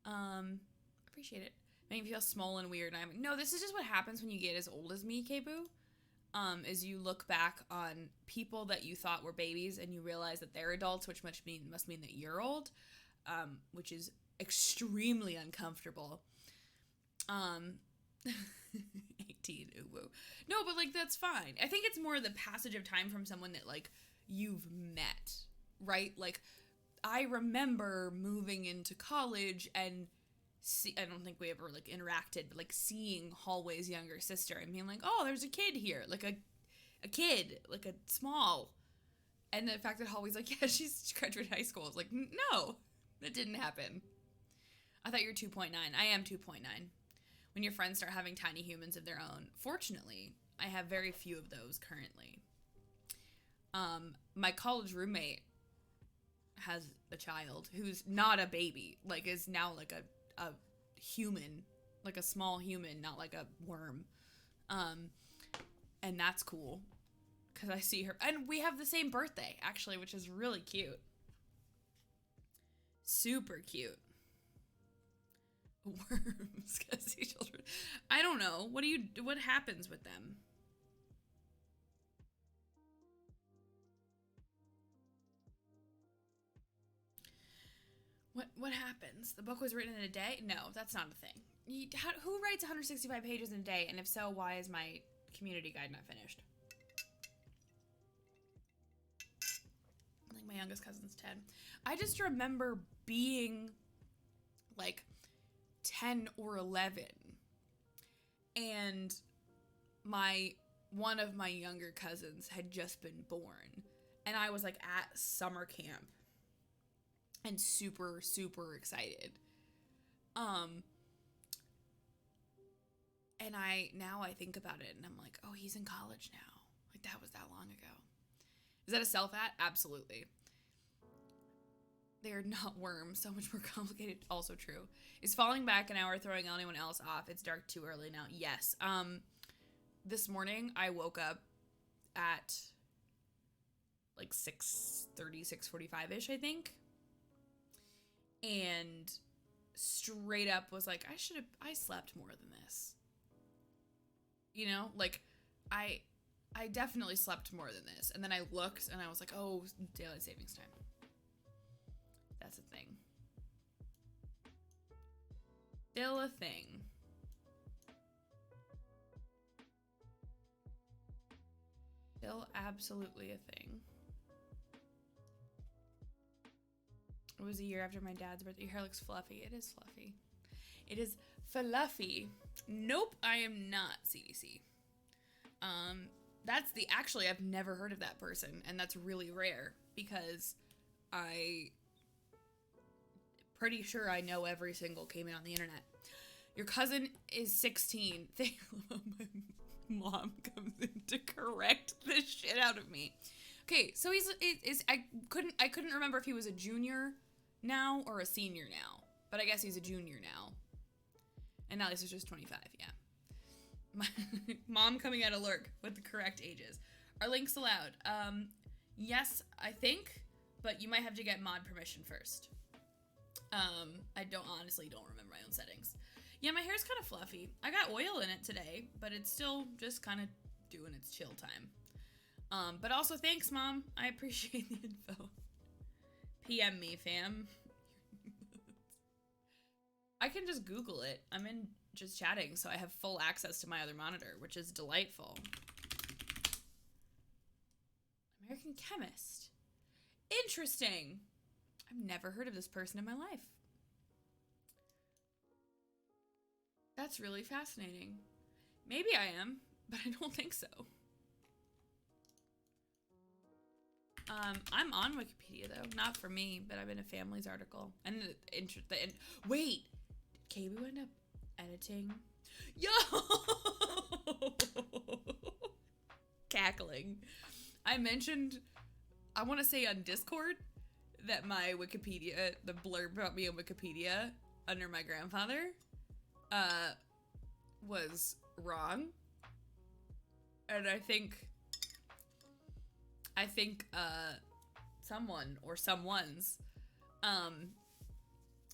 Appreciate it. Making me feel small and weird. And I'm like, no, this is just what happens when you get as old as me, K-Boo. Is you look back on people that you thought were babies and you realize that they're adults, which must mean that you're old, which is extremely uncomfortable. 18, ooh woo. No, but, like, that's fine. I think it's more the passage of time from someone that, like, you've met, right? Like, I remember moving into college and I don't think we ever, like, interacted, but, like, seeing Hallway's younger sister and being like, oh, there's a kid here, like, a kid, like, a small, and the fact that Hallway's like, yeah, she's graduated high school. It's like, no, that didn't happen. I thought you were 2.9. I am 2.9. When your friends start having tiny humans of their own. Fortunately, I have very few of those currently. My college roommate has a child who's not a baby, like, is now, like, a human, like a small human, not like a worm. And that's cool, because I see her, and we have the same birthday, actually, which is really cute. Super cute. Worms, gotta see children. I don't know. What happens with them? What happens? The book was written in a day? No, that's not a thing. Who writes 165 pages in a day? And if so, why is my community guide not finished? I think my youngest cousin's 10. I just remember being, like, 10 or 11, and one of my younger cousins had just been born, and I was, like, at summer camp and super, super excited. And now I think about it and I'm like, oh, he's in college now. Like, that was that long ago. Is that a self-at? Absolutely. They're not worms. So much more complicated. Also true. Is falling back an hour throwing anyone else off? It's dark too early now. Yes. This morning I woke up at like 6:30, 6:45-ish, I think. And straight up was like, I slept more than this. You know, like, I definitely slept more than this. And then I looked and I was like, oh, daylight savings time. That's a thing. Still a thing. Still absolutely a thing. It was a year after my dad's birthday. Your hair looks fluffy. It is fluffy. It is fluffy. Nope, I am not CDC. Actually, I've never heard of that person, and that's really rare, because I pretty sure I know every single came in on the internet. Your cousin is 16. My mom comes in to correct the shit out of me. Okay, so I couldn't remember if he was a junior now or a senior now, but I guess he's a junior now. And now this is just 25, yeah. My mom coming out of lurk with the correct ages. Are links allowed? Yes, I think, but you might have to get mod permission first. I honestly don't remember my own settings. Yeah, my hair's kind of fluffy. I got oil in it today, but it's still just kind of doing its chill time. But also thanks, Mom. I appreciate the info. PM me, fam. I can just Google it. I'm in just chatting, so I have full access to my other monitor, which is delightful. American chemist. Interesting. I've never heard of this person in my life. That's really fascinating. Maybe I am, but I don't think so. I'm on Wikipedia though, not for me, but I'm in a family's article. And wait, did KBoo end up editing? Yo! Cackling. I mentioned, I want to say on Discord, that my Wikipedia, the blurb about me on Wikipedia under my grandfather, was wrong. And I think someone or someone's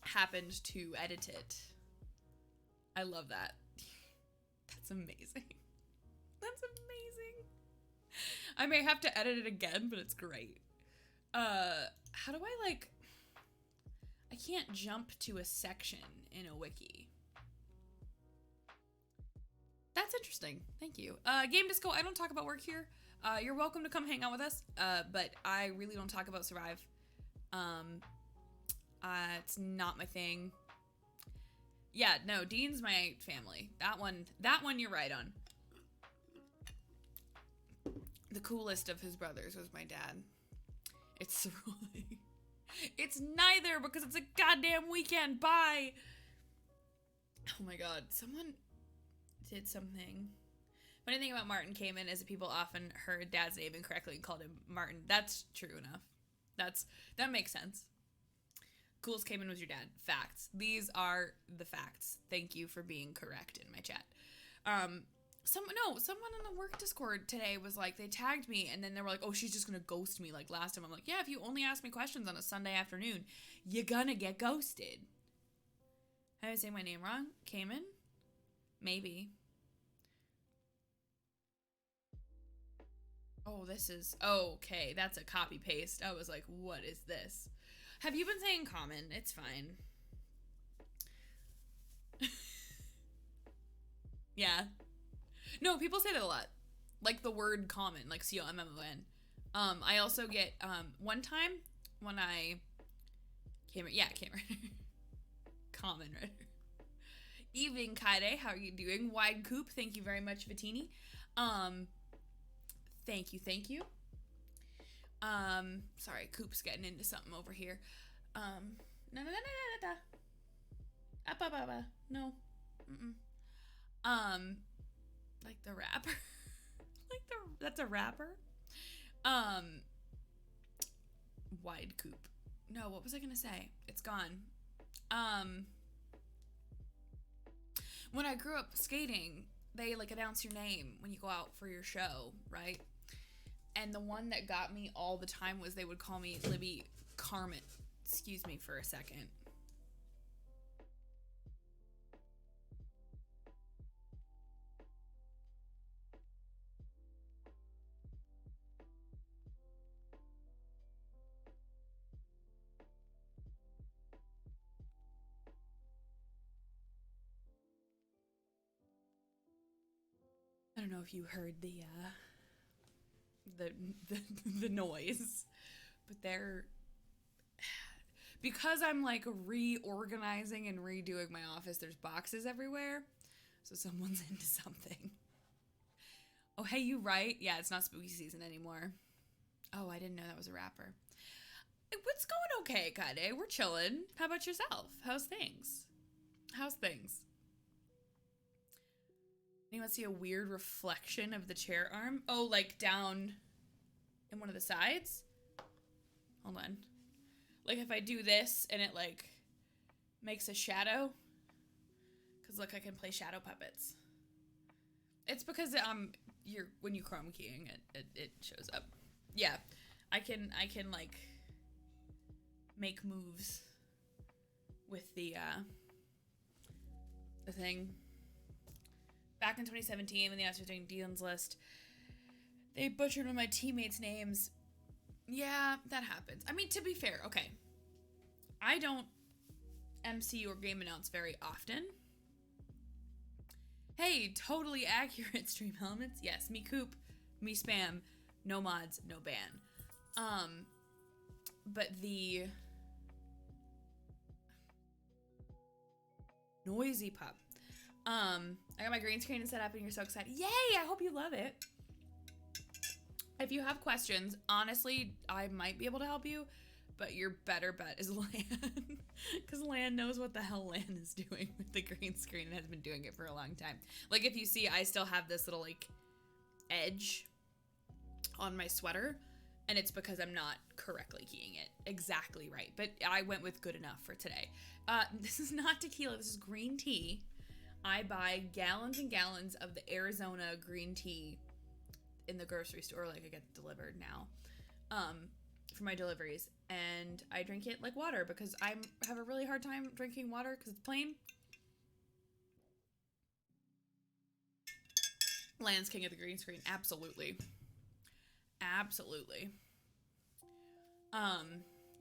happened to edit it. I love that. That's amazing. That's amazing. I may have to edit it again, but it's great. How do I I can't jump to a section in a wiki. That's interesting. Thank you. Game Disco, I don't talk about work here. You're welcome to come hang out with us, but I really don't talk about Survive. It's not my thing. Yeah, no, Dean's my family. That one you're right on. The coolest of his brothers was my dad. It's really... It's neither, because it's a goddamn weekend. Bye! Oh my god, someone did something. Funny thing about Martin Kamen is that people often heard Dad's name incorrectly and called him Martin. That's true enough. That makes sense. Coolest Kamen was your dad. Facts. These are the facts. Thank you for being correct in my chat. Someone in the work Discord today was like, they tagged me and then they were like, oh, she's just gonna ghost me like last time. I'm like, yeah, if you only ask me questions on a Sunday afternoon, you're gonna get ghosted. Am I saying my name wrong? Kamen? Maybe. Oh, okay, that's a copy paste. I was like, what is this? Have you been saying common? It's fine. Yeah. No, people say that a lot. Like the word common, like C-O-M-M-O-N. I also get, one time when I came common, right? Evening, Kaide, how are you doing? Wide Coop, thank you very much, Vitini. Thank you. Sorry, Coop's getting into something over here. No. Like the rapper. That's a rapper. Wide Coop. No, what was I gonna say? It's gone. When I grew up skating, they like announce your name when you go out for your show, right? And the one that got me all the time was they would call me Libby Carmen. Excuse me for a second. I don't know if you heard the noise, but they're, because I'm like reorganizing and redoing my office, there's boxes everywhere, so someone's into something. Oh, hey, you right? Yeah, it's not spooky season anymore. Oh, I didn't know that was a rapper. What's going okay, Kade? We're chilling. How about yourself? How's things? Anyone see a weird reflection of the chair arm? Oh, like down in one of the sides. Hold on. Like if I do this and it like makes a shadow. Cause look, I can play shadow puppets. It's because when you chroma keying it shows up. Yeah, I can like make moves with the thing. Back in 2017, when the Oscars were doing Dean's List, they butchered one of my teammates' names. Yeah, that happens. I mean, to be fair, okay, I don't MC or game announce very often. Hey, totally accurate stream elements. Yes, me coop, me spam, no mods, no ban. But the noisy pup. I got my green screen set up and you're so excited. Yay, I hope you love it. If you have questions, honestly, I might be able to help you, but your better bet is Lan. Because Lan knows what the hell Lan is doing with the green screen and has been doing it for a long time. Like, if you see, I still have this little, like, edge on my sweater, and it's because I'm not correctly keying it exactly right. But I went with good enough for today. This is not tequila. This is green tea. I buy gallons and gallons of the Arizona green tea in the grocery store. Like, I get delivered now for my deliveries. And I drink it like water because I have a really hard time drinking water because it's plain. Lan's king of the green screen. Absolutely. Absolutely.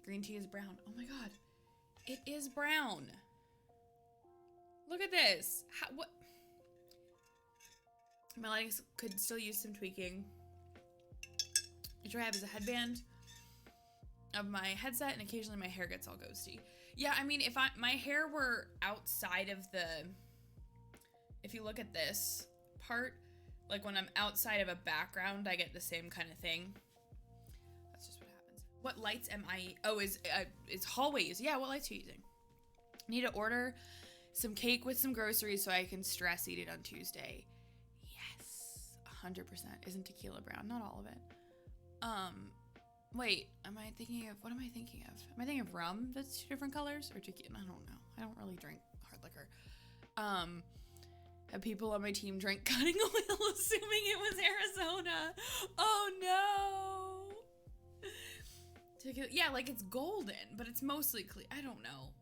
Green tea is brown. Oh my god. It is brown. Look at this. What? My legs could still use some tweaking. Which I have is a headband of my headset, and occasionally my hair gets all ghosty. Yeah, I mean, if my hair were outside of the, if you look at this part, like when I'm outside of a background, I get the same kind of thing. That's just what happens. What lights am I? Oh, it's hallways. Yeah, what lights are you using? Need to order some cake with some groceries so I can stress eat it on Tuesday. Yes, 100%. Isn't tequila brown? Not all of it. Wait, what am I thinking of? Am I thinking of rum that's two different colors? Or tequila? I don't know. I don't really drink hard liquor. Have people on my team drink cutting oil assuming it was Arizona. Oh no. Tequila, yeah, like it's golden, but it's mostly clear. I don't know.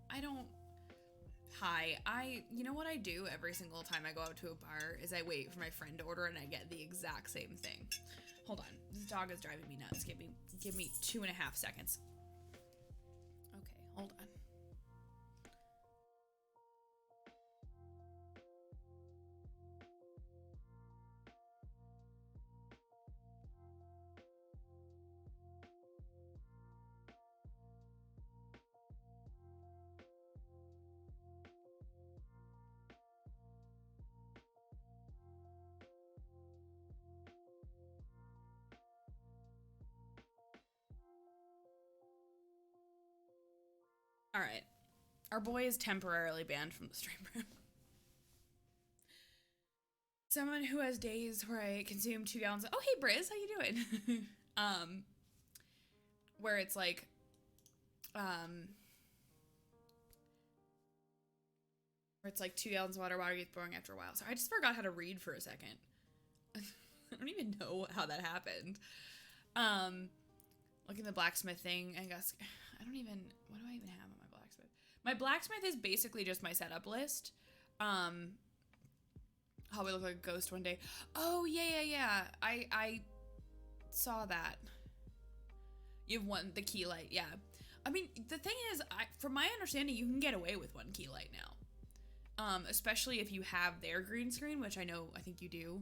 You know what I do every single time I go out to a bar is I wait for my friend to order and I get the exact same thing. Hold on. This dog is driving me nuts. Give me 2.5 seconds. Okay, hold on. All right. Our boy is temporarily banned from the stream room. Someone who has days where I consume 2 gallons of, oh, hey, Briz, how you doing? Where it's like, where it's like 2 gallons of water gets boring after a while. So I just forgot how to read for a second. I don't even know how that happened. Looking at the blacksmith thing, I guess, what do I even have on my blacksmith? My blacksmith is basically just my setup list. How we look like a ghost one day. Oh, yeah. I saw that. You have the key light, yeah. I mean, the thing is, from my understanding, you can get away with 1 key light now. Especially if you have their green screen, which I think you do.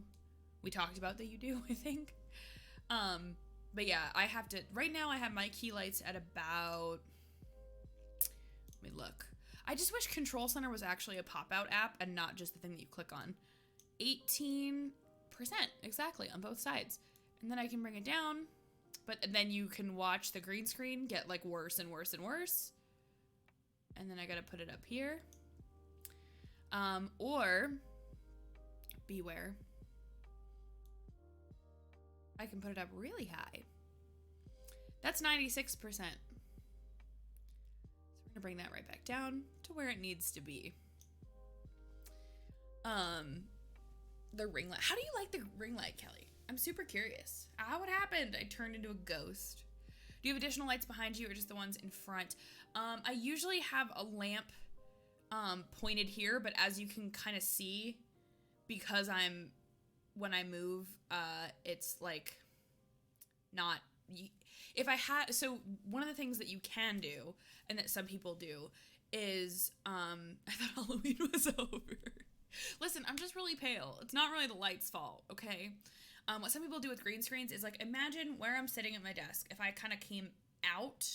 We talked about that you do, I think. But yeah, right now I have my key lights at about, let me look. I just wish Control Center was actually a pop-out app and not just the thing that you click on. 18%, exactly, on both sides. And then I can bring it down, but then you can watch the green screen get like worse and worse and worse. And then I gotta put it up here. Or, beware, I can put it up really high. That's 96%. So we're gonna bring that right back down to where it needs to be. The ring light. How do you like the ring light, Kelly? I'm super curious. What happened? I turned into a ghost. Do you have additional lights behind you or just the ones in front? I usually have a lamp pointed here, but as you can kind of see, because when I move, it's like not, if I had, so one of the things that you can do, and that some people do, is, I thought Halloween was over. Listen, I'm just really pale. It's not really the light's fault, okay? What some people do with green screens is, like, imagine where I'm sitting at my desk. If I kind of came out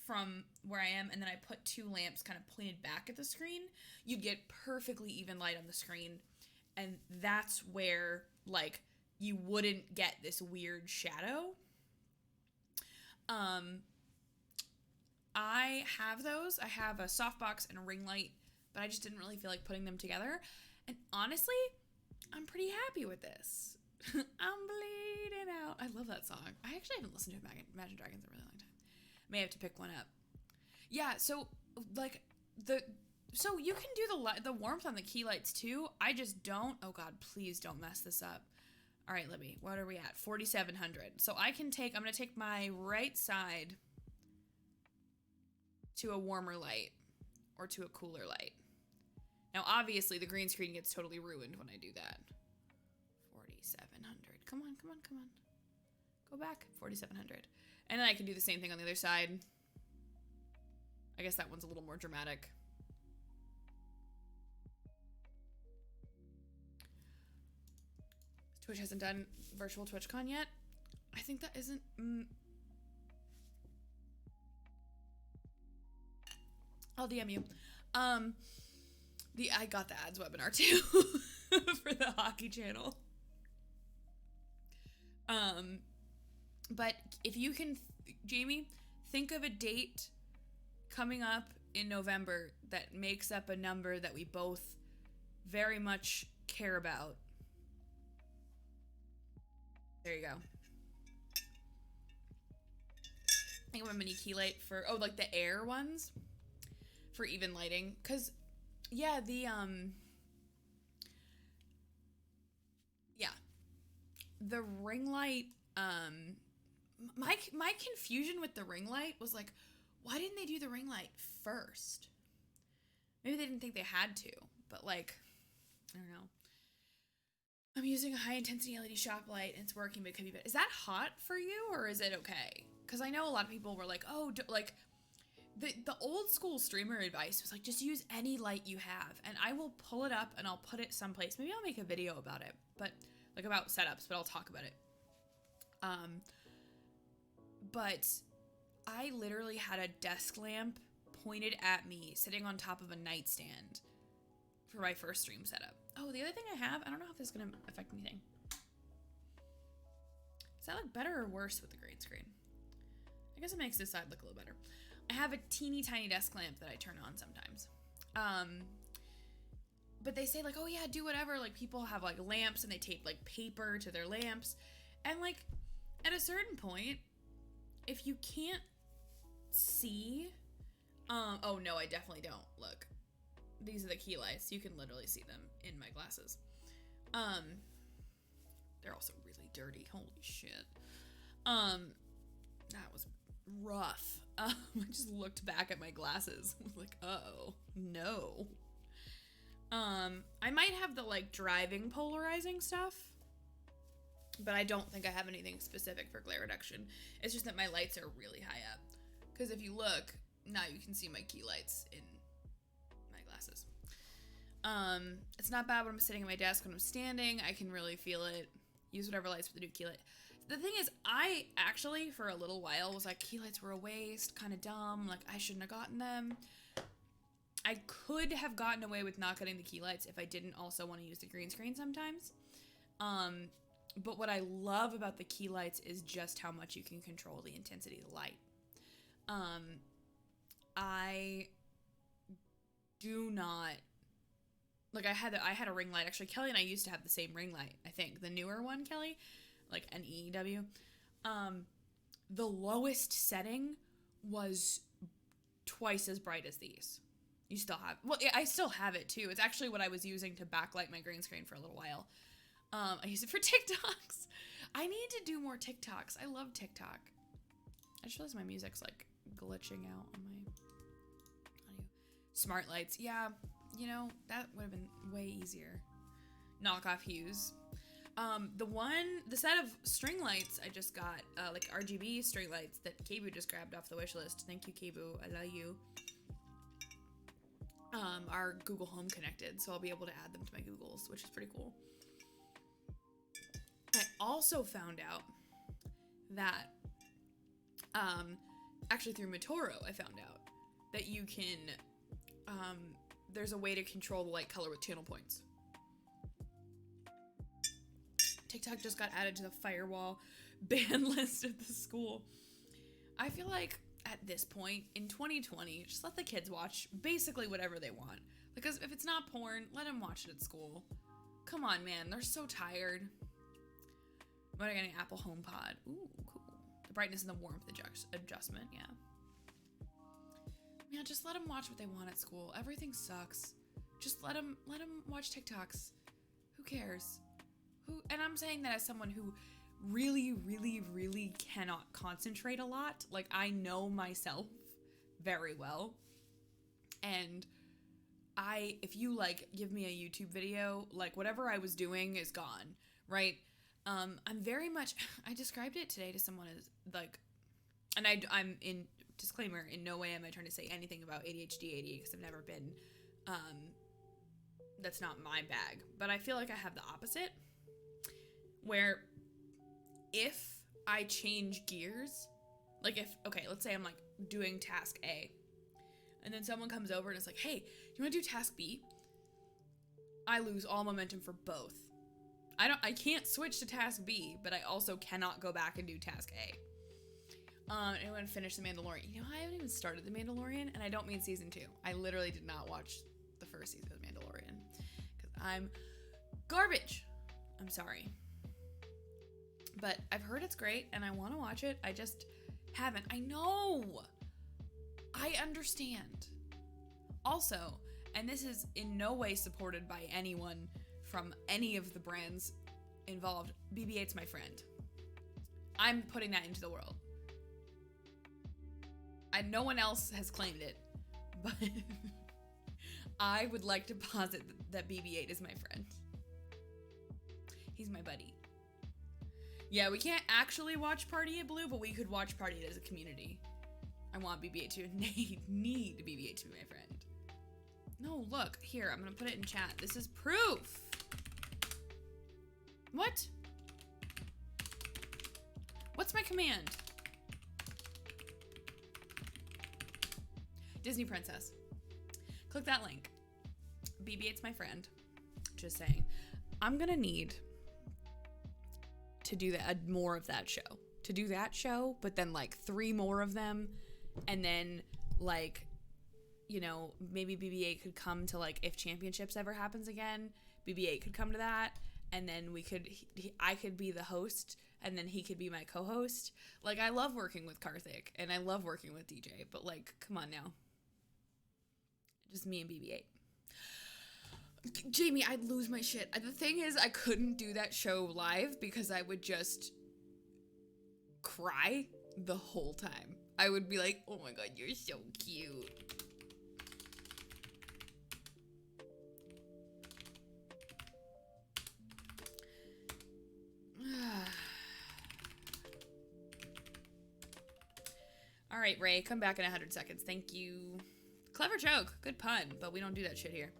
from where I am and then I put two lamps kind of pointed back at the screen, you'd get perfectly even light on the screen. And that's where, like, you wouldn't get this weird shadow. I have those. I have a softbox and a ring light, but I just didn't really feel like putting them together. And honestly, I'm pretty happy with this. I'm bleeding out. I love that song. I actually haven't listened to Imagine Dragons in a really long time. May have to pick one up. Yeah, so, like, so you can do the warmth on the key lights too. I just don't. Oh God, please don't mess this up. All right, Libby, what are we at? 4,700. So I'm going to take my right side to a warmer light or to a cooler light. Now, obviously, the green screen gets totally ruined when I do that. 4,700. Come on. Go back. 4,700. And then I can do the same thing on the other side. I guess that one's a little more dramatic. Twitch hasn't done virtual TwitchCon yet. I think that isn't... I'll DM you. I got the ads webinar too for the hockey channel. But if you can, Jamie, think of a date coming up in November that makes up a number that we both very much care about. There you go. I think I'm a mini key light for, like the air ones for even lighting. Cause yeah, the ring light, my confusion with the ring light was like, why didn't they do the ring light first? Maybe they didn't think they had to, but like, I don't know. I'm using a high intensity LED shop light and it's working, but it could be better. Is that hot for you or is it okay? Because I know a lot of people were like, oh, like the old school streamer advice was like, just use any light you have and I will pull it up and I'll put it someplace. Maybe I'll make a video about it, but like about setups, but I'll talk about it. But I literally had a desk lamp pointed at me sitting on top of a nightstand for my first stream setup. Oh, the other thing I have, I don't know if this is going to affect anything. Does that look better or worse with the green screen? I guess it makes this side look a little better. I have a teeny tiny desk lamp that I turn on sometimes. But they say like, oh yeah, do whatever. Like people have like lamps and they tape like paper to their lamps. And like at a certain point, if you can't see, oh no, I definitely don't. Look, these are the key lights. You can literally see them in my glasses. They're also really dirty. Holy shit. That was rough. I just looked back at my glasses. I was like, oh, no. I might have the, like, driving polarizing stuff, but I don't think I have anything specific for glare reduction. It's just that my lights are really high up. Because if you look, now you can see my key lights in my glasses. It's not bad when I'm sitting at my desk. When I'm standing, I can really feel it. Use whatever lights with the new key light. The thing is, I actually, for a little while, was like, key lights were a waste, kind of dumb, like, I shouldn't have gotten them. I could have gotten away with not getting the key lights if I didn't also want to use the green screen sometimes. But what I love about the key lights is just how much you can control the intensity of the light. I do not, like, I had a ring light. Actually, Kelly and I used to have the same ring light, I think. The newer one, Kelly, like an EEW. the lowest setting was twice as bright as these. You still have, well, I still have it too. It's actually what I was using to backlight my green screen for a little while. I use it for TikToks. I need to do more TikToks. I love TikTok. I just realized my music's like glitching out on my audio. Smart lights. Yeah, you know, that would have been way easier. Knockoff hues. The set of string lights I just got, like RGB string lights that Kebu just grabbed off the wish list. Thank you, Kebu. I love you. Are Google Home connected, so I'll be able to add them to my Googles, which is pretty cool. I also found out that, actually through Matoro, I found out that you can, there's a way to control the light color with channel points. TikTok just got added to the firewall ban list of the school. I feel like at this point in 2020, just let the kids watch basically whatever they want. Because if it's not porn, let them watch it at school. Come on, man. They're so tired. But I got an Apple HomePod. Ooh, cool. The brightness and the warmth adjustment, yeah. Yeah, just let them watch what they want at school. Everything sucks. Just let them watch TikToks. Who cares? And I'm saying that as someone who really, really, really cannot concentrate a lot. Like, I know myself very well. And if you, like, give me a YouTube video, like, whatever I was doing is gone, right? I'm very much, I described it today to someone as, like, and I'm in, disclaimer, in no way am I trying to say anything about ADHD, because I've never been, that's not my bag. But I feel like I have the opposite, where if I change gears, like let's say I'm like doing task A, and then someone comes over and is like, hey, you want to do task B? I lose all momentum for both. I can't switch to task B, but I also cannot go back and do task A. And I'm gonna finish The Mandalorian. You know, I haven't even started The Mandalorian, and I don't mean season 2. I literally did not watch the first season of The Mandalorian, because I'm garbage. I'm sorry. But I've heard it's great, and I want to watch it. I just haven't. I know. I understand. Also, and this is in no way supported by anyone from any of the brands involved, BB-8's my friend. I'm putting that into the world. No one else has claimed it, but I would like to posit that BB-8 is my friend. He's my buddy. Yeah, we can't actually watch Party at Blue, but we could watch Party It as a community. I want BB-8 to need BB-8 to be my friend. No, look, here, I'm gonna put it in chat. This is proof. What? What's my command? Disney Princess. Click that link. BB-8's my friend. Just saying. I'm gonna need to do that, more of that show. To do that show, but then like 3 more of them, and then like, you know, maybe BB-8 could come to, like, if Championships ever happens again, BB-8 could come to that, and then I could be the host, and then he could be my co-host. Like, I love working with Karthik, and I love working with DJ, but, like, come on now. Just me and BB-8. Jamie, I'd lose my shit. The thing is, I couldn't do that show live because I would just cry the whole time. I would be like, oh my god, you're so cute. All right, Ray, come back in 100 seconds. Thank you. Clever joke. Good pun, but we don't do that shit here.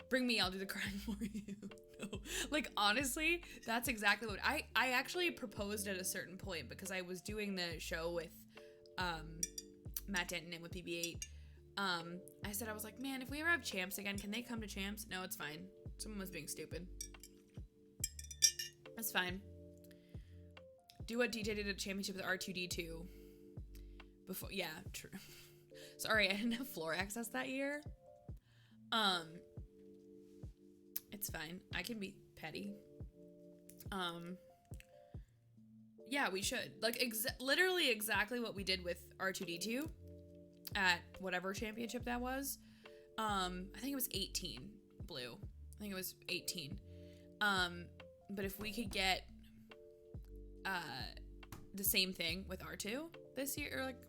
Bring me, I'll do the crying for you. No. Like, honestly, that's exactly what I actually proposed at a certain point, because I was doing the show with Matt Denton and with BB-8. I said, I was like, man, if we ever have Champs again, can they come to Champs? No, it's fine. Someone was being stupid. That's fine. Do what DJ did at Championship with R2D2. Before, yeah, true. Sorry, I didn't have floor access that year. It's fine. I can be petty. Yeah, we should. Like, literally exactly what we did with R2D2 at whatever championship that was. I think it was 18 blue. I think it was 18. But if we could get the same thing with R2 this year, or like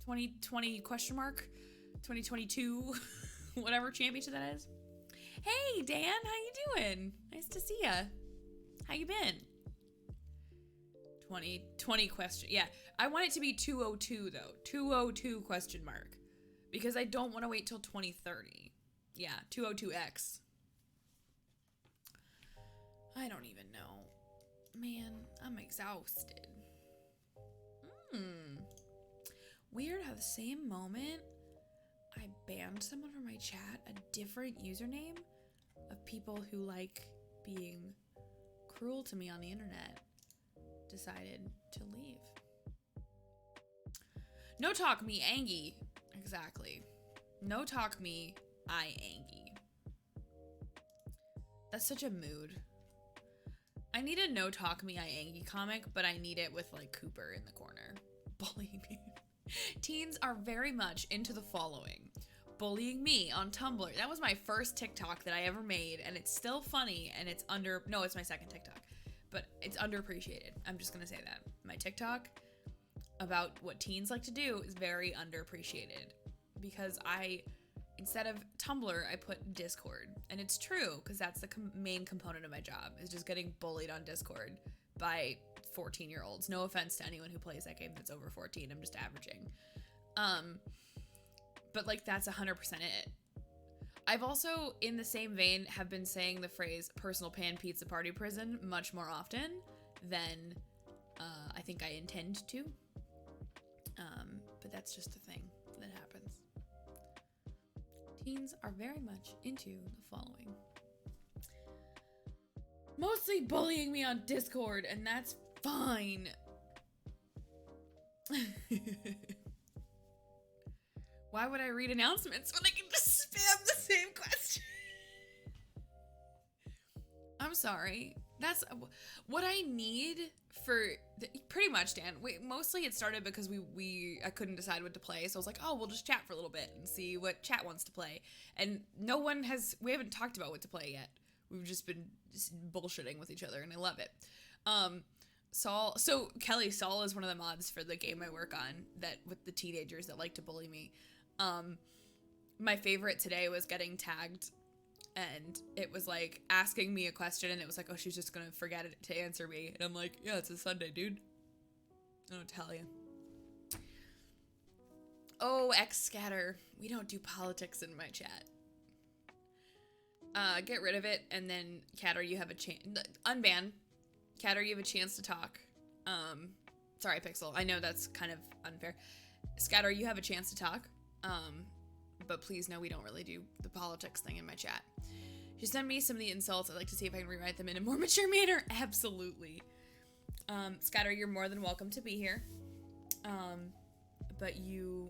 2020 question mark 2022 whatever championship that is. Hey Dan, how you doing? Nice to see ya. How you been? 2020 question. Yeah, I want it to be 202 though. 202 question mark. Because I don't want to wait till 2030. Yeah, 202X. I don't even know. Man, I'm exhausted. Weird how the same moment I banned someone from my chat, a different username of people who like being cruel to me on the internet, decided to leave. No talk me Angie. Exactly. No talk me I Angie. That's such a mood. I need a no talk me I Angie comic, but I need it with like Cooper in the corner bullying me. Teens are very much into the following. Bullying me on Tumblr. That was my first TikTok that I ever made, and it's still funny, and it's it's my second TikTok, but it's underappreciated. I'm just gonna say that. My TikTok about what teens like to do is very underappreciated, because instead of Tumblr, I put Discord, and it's true, because that's the main component of my job, is just getting bullied on Discord by 14-year-olds. No offense to anyone who plays that game that's over 14. I'm just averaging. But like that's 100% it. I've also, in the same vein, have been saying the phrase personal pan pizza party prison much more often than I think I intend to. But that's just a thing that happens. Teens are very much into the following. Mostly bullying me on Discord, and that's fine. Why would I read announcements when I can just spam the same question? I'm sorry. That's what I need for pretty much, Dan. Mostly it started because I couldn't decide what to play, so I was like, oh, we'll just chat for a little bit and see what chat wants to play. And we haven't talked about what to play yet. We've just been bullshitting with each other, and I love it. Saul is one of the mods for the game I work on, that with the teenagers that like to bully me. My favorite today was getting tagged, and it was like asking me a question, and it was like, oh, she's just gonna forget it to answer me. And I'm like, yeah, it's a Sunday, dude. I don't tell you. Oh, X Scatter. We don't do politics in my chat. Get rid of it, and then Catter, you have a chance. Unban. Catter, you have a chance to talk. Sorry, Pixel. I know that's kind of unfair. Scatter, you have a chance to talk. But please know we don't really do the politics thing in my chat. She sent me some of the insults. I'd like to see if I can rewrite them in a more mature manner. Absolutely. Scatter, you're more than welcome to be here. But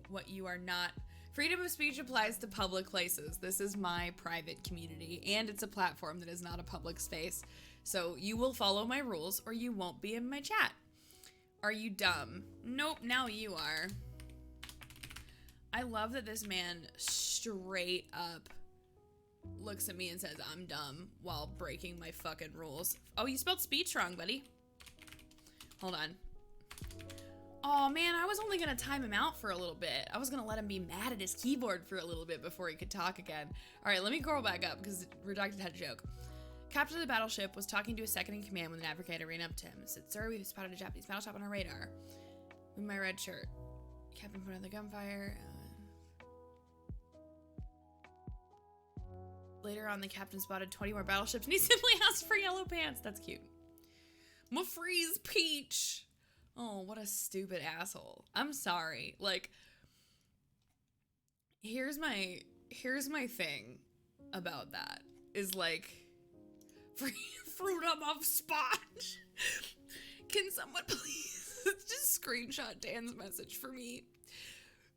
what you are not... Freedom of speech applies to public places. This is my private community, and it's a platform that is not a public space. So you will follow my rules, or you won't be in my chat. Are you dumb? Nope, now you are. I love that this man straight up looks at me and says I'm dumb while breaking my fucking rules. Oh, you spelled speech wrong, buddy. Hold on. Oh man, I was only gonna time him out for a little bit. I was gonna let him be mad at his keyboard for a little bit before he could talk again. All right, let me scroll back up because Redacted had a joke. Captain of the battleship was talking to a second in command when the navigator ran up to him and said, "Sir, we've spotted a Japanese battleship on our radar." With my red shirt. Captain put on the gunfire. Later on, the captain spotted 20 more battleships, and he simply asked for yellow pants. That's cute. Mafreeze Peach. Oh, what a stupid asshole. I'm sorry. Like, here's my thing about that. Is like, fruit up off sponge. Can someone please just screenshot Dan's message for me?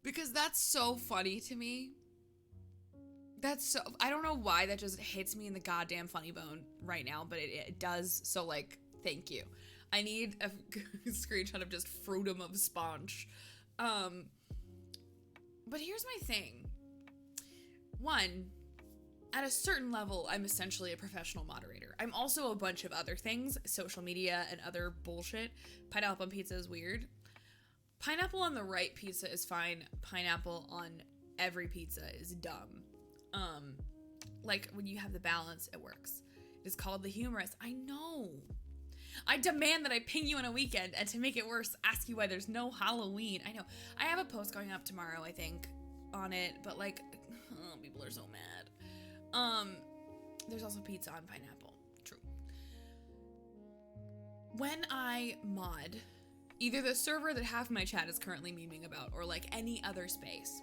Because that's so funny to me. I don't know why that just hits me in the goddamn funny bone right now, but it does. So like, thank you. I need a screenshot of just Fruitum of Sponge. But here's my thing. One, at a certain level, I'm essentially a professional moderator. I'm also a bunch of other things, social media and other bullshit. Pineapple on pizza is weird. Pineapple on the right pizza is fine. Pineapple on every pizza is dumb. Like when you have the balance, it works. It is called the humorous. I know. I demand that I ping you on a weekend, and to make it worse, ask you why there's no Halloween. I know. I have a post going up tomorrow, I think, on it, but like, people are so mad. There's also pizza on pineapple. True. When I mod either the server that half my chat is currently memeing about or like any other space,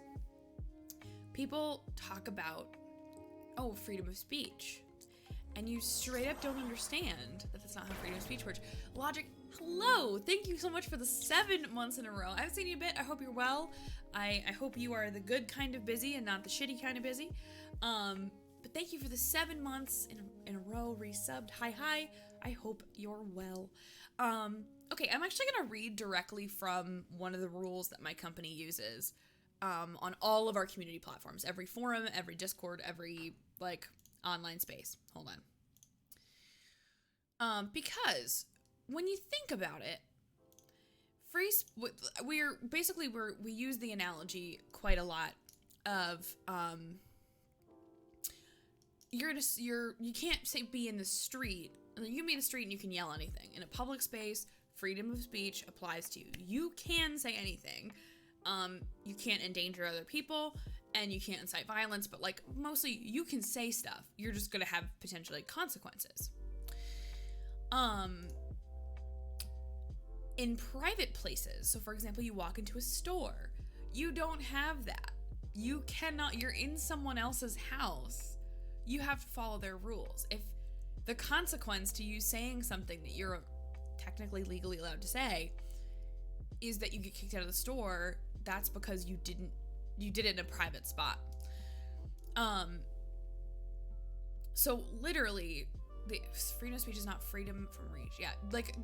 people talk about, oh, freedom of speech. And you straight up don't understand that that's not how freedom of speech works. Logic, hello! Thank you so much for the 7 months in a row. I haven't seen you a bit. I hope you're well. I hope you are the good kind of busy and not the shitty kind of busy. But thank you for the 7 months in a row resubbed. Hi. I hope you're well. Okay, I'm actually going to read directly from one of the rules that my company uses on all of our community platforms. Every forum, every Discord, every, like, online space. Hold on. Because when you think about it, we use the analogy quite a lot of you can't be in the street. You can be in the street and you can yell anything. In a public space, freedom of speech applies to you. You can say anything. You can't endanger other people. And you can't incite violence, but like mostly you can say stuff. You're just gonna have potentially consequences. In private places, so for example, you walk into a store, you don't have that. You're in someone else's house. You have to follow their rules. If the consequence to you saying something that you're technically legally allowed to say is that you get kicked out of the store, that's because you did it in a private spot. So literally, the freedom of speech is not freedom from reach. Yeah, like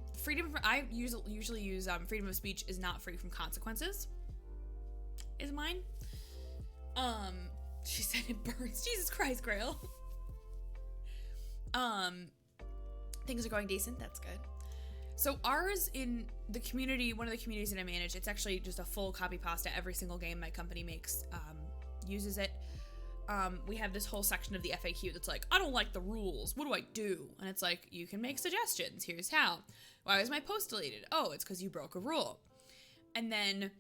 I usually use freedom of speech is not free from consequences. Is mine? She said it burns. Jesus Christ, Grail. Things are going decent. That's good. So ours in the community, one of the communities that I manage, it's actually just a full copy pasta. Every single game my company makes uses it. We have this whole section of the FAQ that's like, I don't like the rules. What do I do? And it's like, you can make suggestions. Here's how. Why was my post deleted? Oh, it's because you broke a rule. And then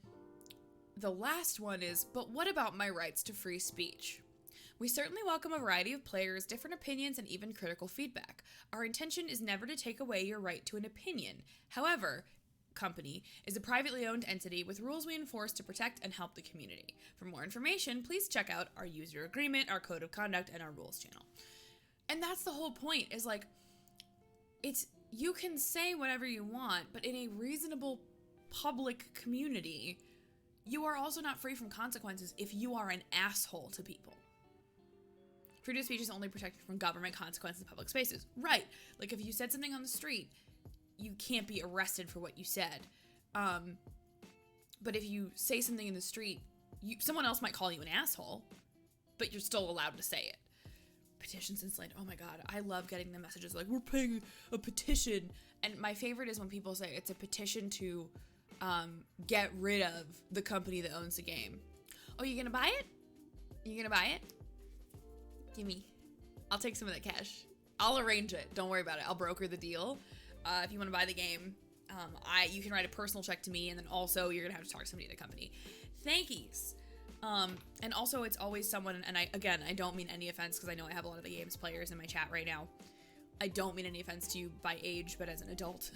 the last one is, but what about my rights to free speech? We certainly welcome a variety of players, different opinions, and even critical feedback. Our intention is never to take away your right to an opinion. However, company is a privately owned entity with rules we enforce to protect and help the community. For more information, please check out our user agreement, our code of conduct, and our rules channel. And that's the whole point, is like, you can say whatever you want, but in a reasonable public community, you are also not free from consequences if you are an asshole to people. Freedom of speech is only protected from government consequences in public spaces. Right. Like if you said something on the street, you can't be arrested for what you said. But if you say something in the street, someone else might call you an asshole, but you're still allowed to say it. Petitions and slander. Oh my God. I love getting the messages like, we're paying a petition. And my favorite is when people say it's a petition to get rid of the company that owns the game. Oh, you gonna buy it? You gonna buy it? Gimme. I'll take some of that cash. I'll arrange it. Don't worry about it. I'll broker the deal. If you want to buy the game, you can write a personal check to me, and then also you're gonna have to talk to somebody at the company. Thankies. And also it's always someone, and I don't mean any offense because I know I have a lot of the games players in my chat right now. I don't mean any offense to you by age, but as an adult.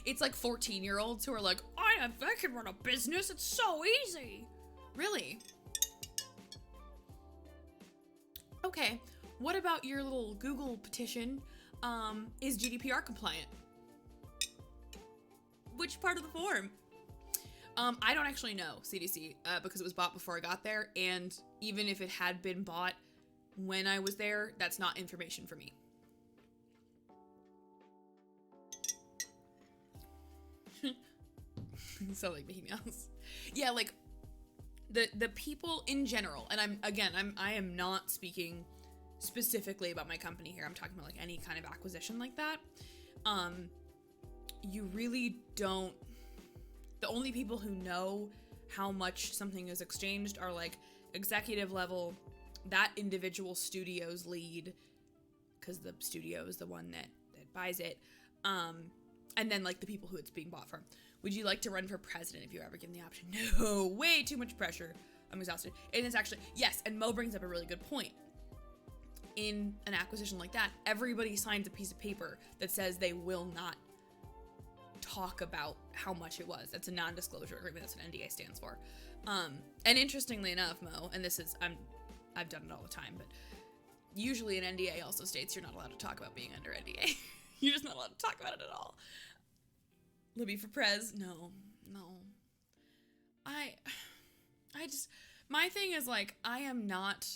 It's like 14-year-olds who are like, I can run a business. It's so easy. Really? Okay, what about your little Google petition is GDPR compliant? Which part of the form? I don't actually know, CDC, because it was bought before I got there, and even if it had been bought when I was there, that's not information for me. So like Mickey Mouse. Yeah, like the people in general, and I am not speaking specifically about my company here. I'm talking about like any kind of acquisition like that. You really don't. The only people who know how much something is exchanged are like executive level, that individual studio's lead, because the studio is the one that buys it, and then like the people who it's being bought from. Would you like to run for president if you were ever given the option? No, way too much pressure. I'm exhausted. And it's actually, yes, and Mo brings up a really good point. In an acquisition like that, everybody signs a piece of paper that says they will not talk about how much it was. That's a non-disclosure agreement. That's what NDA stands for. And interestingly enough, Mo, and this is, I've done it all the time, but usually an NDA also states you're not allowed to talk about being under NDA. You're just not allowed to talk about it at all. Libby for Prez? No. I just, my thing is like, I am not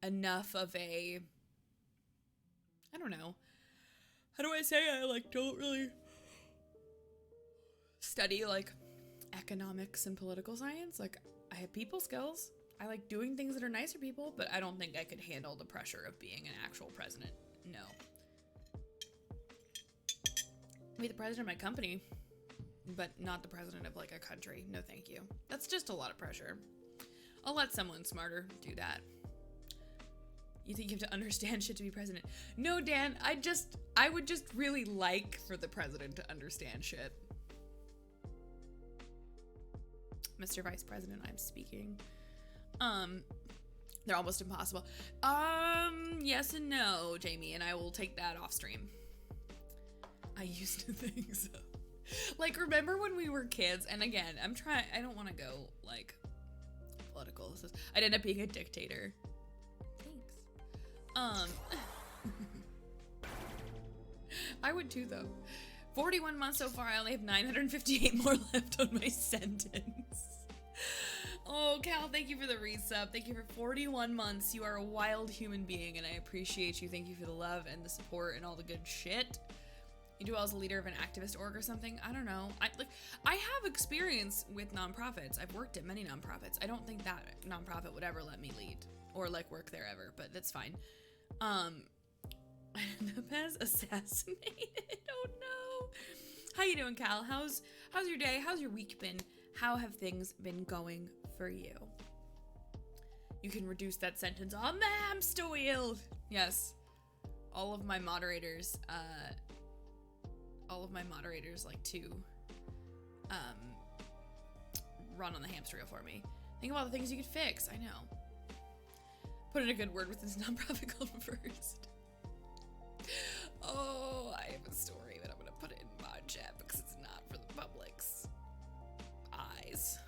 enough of a, I don't know, how do I say, I like don't really study like economics and political science. Like I have people skills. I like doing things that are nice for people, but I don't think I could handle the pressure of being an actual president. No. Be the president of my company, but not the president of like a country. No, thank you. That's just a lot of pressure. I'll let someone smarter do that. You think you have to understand shit to be president? No, Dan, I would just really like for the president to understand shit. Mr. Vice President, I'm speaking. They're almost impossible. Yes and no, Jamie, and I will take that off stream. I used to think so. Like, remember when we were kids? And again, I don't want to go, like, political. I'd end up being a dictator. Thanks. I would too, though. 41 months so far, I only have 958 more left on my sentence. Oh, Cal, thank you for the resub. Thank you for 41 months. You are a wild human being, and I appreciate you. Thank you for the love and the support and all the good shit. You do well as a leader of an activist org or something? I don't know. I have experience with nonprofits. I've worked at many nonprofits. I don't think that nonprofit would ever let me lead or like work there ever, but that's fine. Pez assassinated. Oh no. How you doing, Cal? How's your day? How's your week been? How have things been going for you? You can reduce that sentence. Oh, man, I'm still ill. Yes. All of my moderators like to run on the hamster wheel for me. Think about the things you could fix. I know. Put in a good word with this nonprofit called first. Oh, I have a story, but I'm gonna put it in mod chat because it's not for the public's eyes.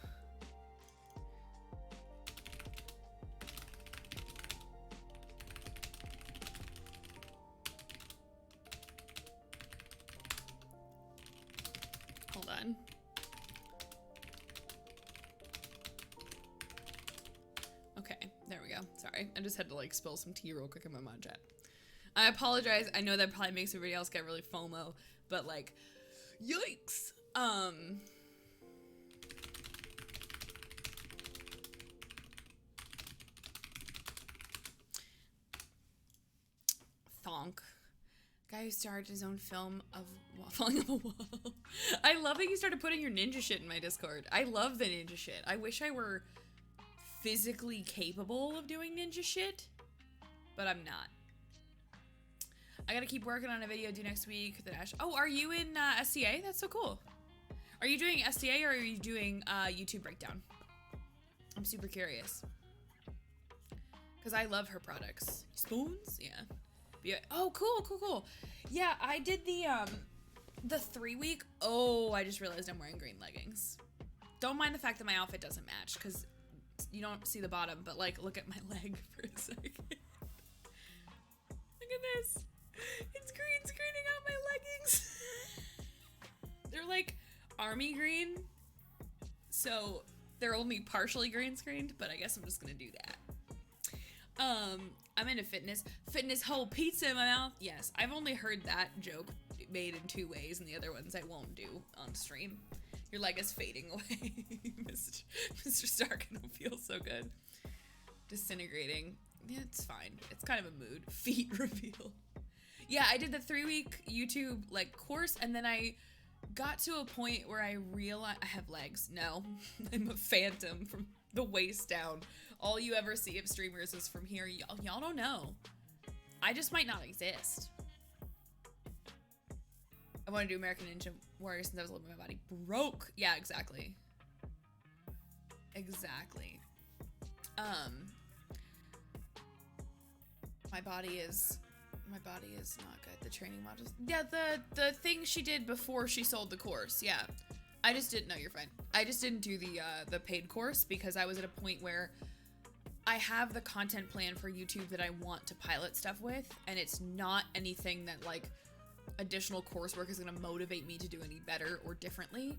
Hold on. Okay, there we go. Sorry, I just had to like spill some tea real quick in my mod chat. I apologize. I know that probably makes everybody else get really FOMO, but like, yikes. Thonk. Guy who starred his own film of falling off a wall. I love that you started putting your ninja shit in my Discord. I love the ninja shit. I wish I were physically capable of doing ninja shit, but I'm not. I gotta keep working on a video due next week. Oh, are you in SCA? That's so cool. Are you doing SCA or are you doing YouTube breakdown? I'm super curious. Because I love her products. Spoons? Yeah. Oh, cool. Yeah, I did the 3-week. Oh, I just realized I'm wearing green leggings. Don't mind the fact that my outfit doesn't match because you don't see the bottom, but like, look at my leg for a second. Look at this. It's green screening out my leggings. They're like army green, so they're only partially green screened, but I guess I'm just gonna do that. I'm into fitness whole pizza in my mouth. Yes, I've only heard that joke made in 2 ways, and the other ones I won't do on stream. Your leg is fading away. Mr. Stark, I don't feel so good. Disintegrating. Yeah, it's fine. It's kind of a mood. Feet reveal. Yeah, I did the 3-week YouTube like course, and then I got to a point where I realized I have legs. No, I'm a phantom from the waist down. All you ever see of streamers is from here. Y'all don't know. I just might not exist. I want to do American Ninja Warrior since I was a little bit, my body broke. Yeah, exactly. Exactly. My body is not good. The training modules. Yeah, the thing she did before she sold the course. Yeah. I just didn't know. You're fine. I just didn't do the paid course because I was at a point where I have the content plan for YouTube that I want to pilot stuff with, and it's not anything that like additional coursework is going to motivate me to do any better or differently.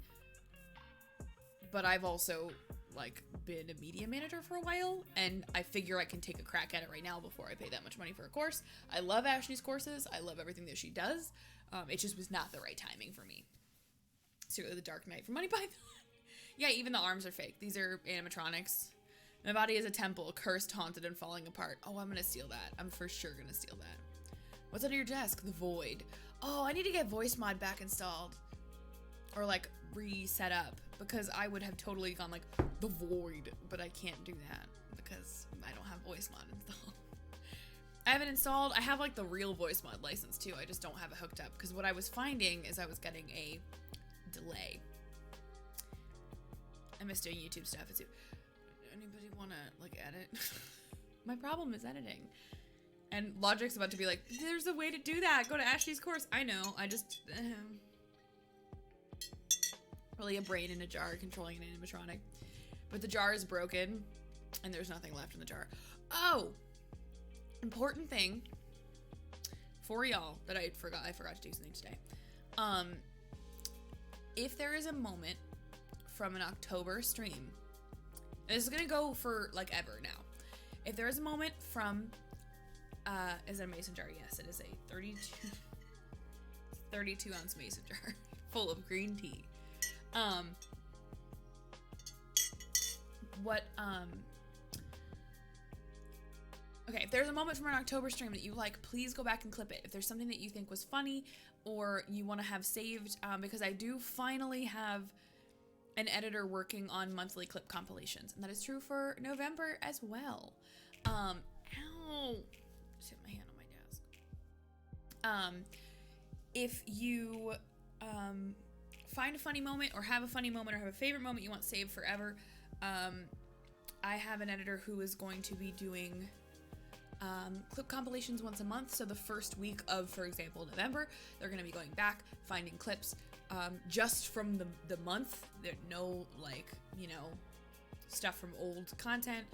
But I've also like been a media manager for a while, and I figure I can take a crack at it right now before I pay that much money for a course. I love Ashley's courses. I love everything that she does. It just was not the right timing for me. So the Dark Knight for Money Python. Yeah, even the arms are fake. These are animatronics. My body is a temple, cursed, haunted, and falling apart. Oh, I'm gonna steal that. I'm for sure gonna steal that. What's under your desk? The Void. Oh, I need to get voice mod back installed. Or like reset up, because I would have totally gone like the Void, but I can't do that because I don't have voice mod installed. I have it installed. I have like the real voice mod license too. I just don't have it hooked up because what I was finding is I was getting a delay. I miss doing YouTube stuff. Anybody want to like edit? My problem is editing. And Logic's about to be like, there's a way to do that. Go to Ashley's course. I know. I just really a brain in a jar controlling an animatronic. But the jar is broken and there's nothing left in the jar. Oh, important thing for y'all that I forgot to do something today. If there is a moment from an October stream, and this is gonna go for like ever now. If there is a moment from, is it a mason jar? Yes, it is a 32 ounce mason jar full of green tea. Okay, if there's a moment from an October stream that you like, please go back and clip it. If there's something that you think was funny or you want to have saved, because I do finally have an editor working on monthly clip compilations, and that is true for November as well. Ow! Just hit my hand on my desk. If you find a funny moment or have a funny moment or have a favorite moment you want saved forever, I have an editor who is going to be doing clip compilations once a month. So the first week of, for example, November, they're going to be going back, finding clips just from the month. There's no, like, you know, stuff from old content,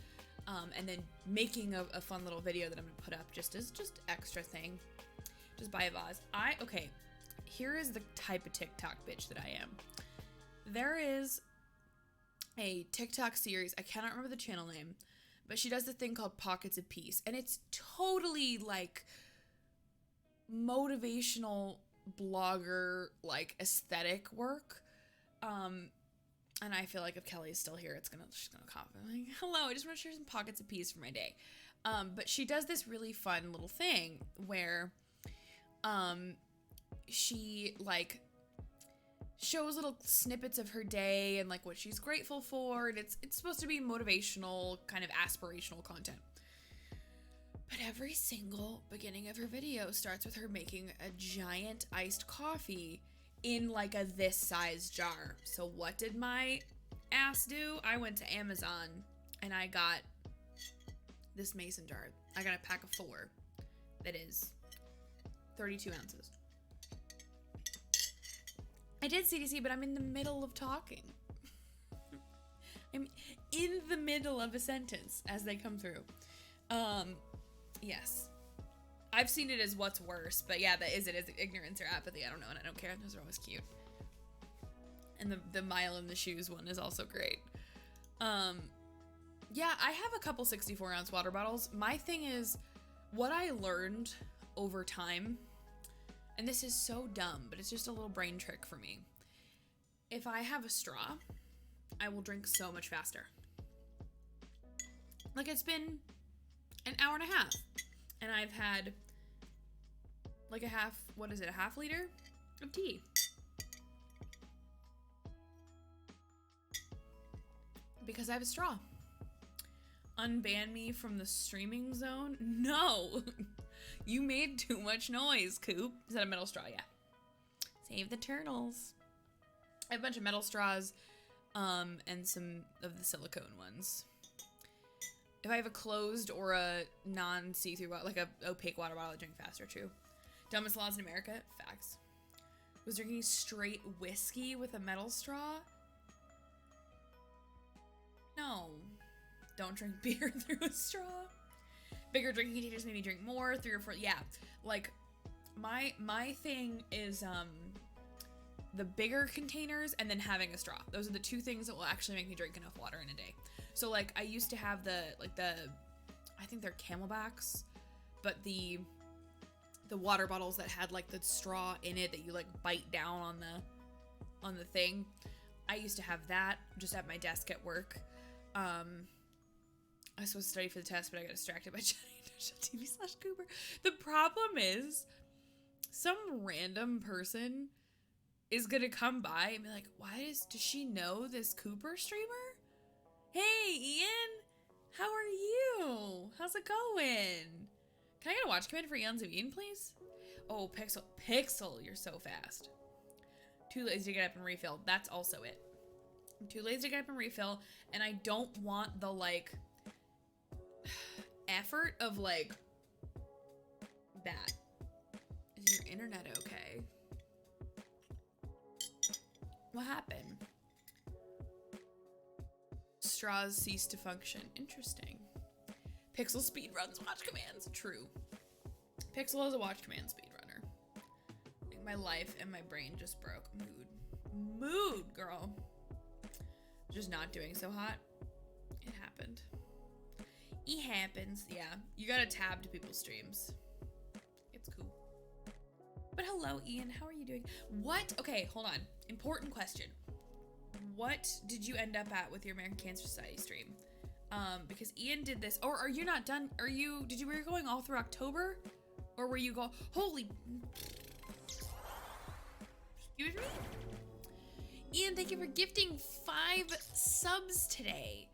and then making a fun little video that I'm going to put up just as extra thing. Just buy a vase. Okay, here is the type of TikTok bitch that I am. There is a TikTok series, I cannot remember the channel name, but she does this thing called Pockets of Peace, and it's totally like motivational blogger like aesthetic work. And I feel like if Kelly is still here, she's gonna comment like, hello, I just want to share some pockets of peace for my day. But she does this really fun little thing where she like shows little snippets of her day and like what she's grateful for, and it's supposed to be motivational, kind of aspirational content. But every single beginning of her video starts with her making a giant iced coffee in like a this size jar. So what did my ass do? I went to Amazon and I got this mason jar. I got a pack of 4 that is 32 ounces. I did CDC, but I'm in the middle of talking. I'm in the middle of a sentence as they come through. Yes. I've seen it as what's worse, but yeah, it is ignorance or apathy. I don't know, and I don't care. Those are always cute. And the mile in the shoes one is also great. Yeah, I have a couple 64-ounce water bottles. My thing is, what I learned over time, and this is so dumb, but it's just a little brain trick for me. if I have a straw, I will drink so much faster. Like, it's been an hour and a half, and I've had like a half liter of tea. Because I have a straw. Unban me from the streaming zone? No! You made too much noise, Coop. Is that a metal straw? Yeah. Save the turtles. I have a bunch of metal straws, and some of the silicone ones. If I have a closed or a non-see-through, like a opaque water bottle, I drink faster, true. Dumbest laws in America? Facts. Was drinking straight whiskey with a metal straw? No. Don't drink beer through a straw. Bigger drinking containers made me drink more. 3 or 4, yeah. Like, my thing is, the bigger containers and then having a straw. Those are the 2 things that will actually make me drink enough water in a day. So, like, I used to have I think they're Camelbacks, but the water bottles that had, like, the straw in it that you, like, bite down on the thing. I used to have that just at my desk at work. I was supposed to study for the test, but I got distracted by TV/Cooper. The problem is, some random person is gonna come by and be like, does she know this Cooper streamer? Hey, Ian, how are you? How's it going? Can I get a watch command for Eons of Ian, please? Oh, Pixel, you're so fast. Too lazy to get up and refill. That's also it. I'm too lazy to get up and refill, and I don't want the, like, effort of, like, that. Is your internet okay? What happened? Straws cease to function. Interesting. Pixel speed runs watch commands. True. Pixel is a watch command speedrunner. I think my life and my brain just broke. Mood, girl. Just not doing so hot. It happened. It happens. Yeah. You gotta tab to people's streams. It's cool. But hello, Ian. How are you doing? What? Okay, hold on. Important question. What did you end up at with your American Cancer Society stream? Because Ian did this. Or are you not done? Were you going all through October? Or were you holy... Excuse me? Ian, thank you for gifting 5 subs today.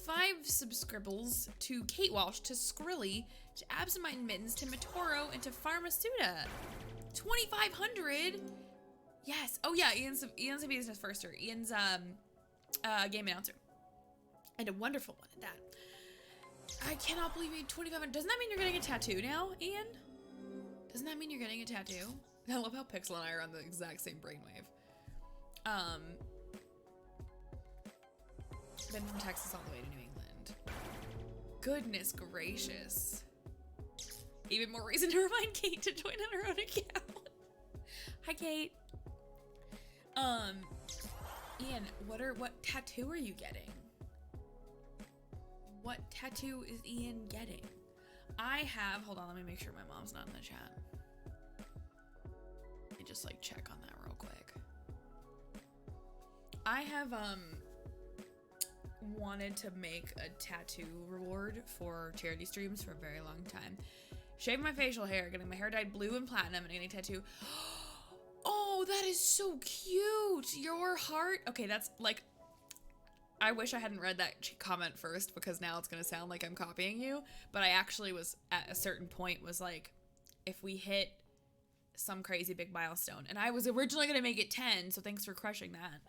5 subscribbles to Kate Walsh, to Skrilly, to Absentminded Mittens, to Mitoro, and to Pharmasuda. 2,500? Yes. Oh yeah, Ian's a business firster. Ian's game announcer. And a wonderful one at that. I cannot believe you made 2,500. Doesn't that mean you're getting a tattoo now, Ian? Doesn't that mean you're getting a tattoo? I love how Pixel and I are on the exact same brainwave. Been from Texas all the way to New England. Goodness gracious. Even more reason to remind Kate to join on her own account. Hi, Kate. Ian, what tattoo are you getting? What tattoo is Ian getting? Hold on, let me make sure my mom's not in the chat. Let me just, like, check on that real quick. I have, wanted to make a tattoo reward for charity streams for a very long time. Shaving my facial hair, getting my hair dyed blue and platinum, and getting a tattoo. Oh, that is so cute! Your heart? Okay, that's, like... I wish I hadn't read that comment first, because now it's gonna sound like I'm copying you, but I actually was, at a certain point, was like, if we hit some crazy big milestone, and I was originally gonna make it 10, so thanks for crushing that.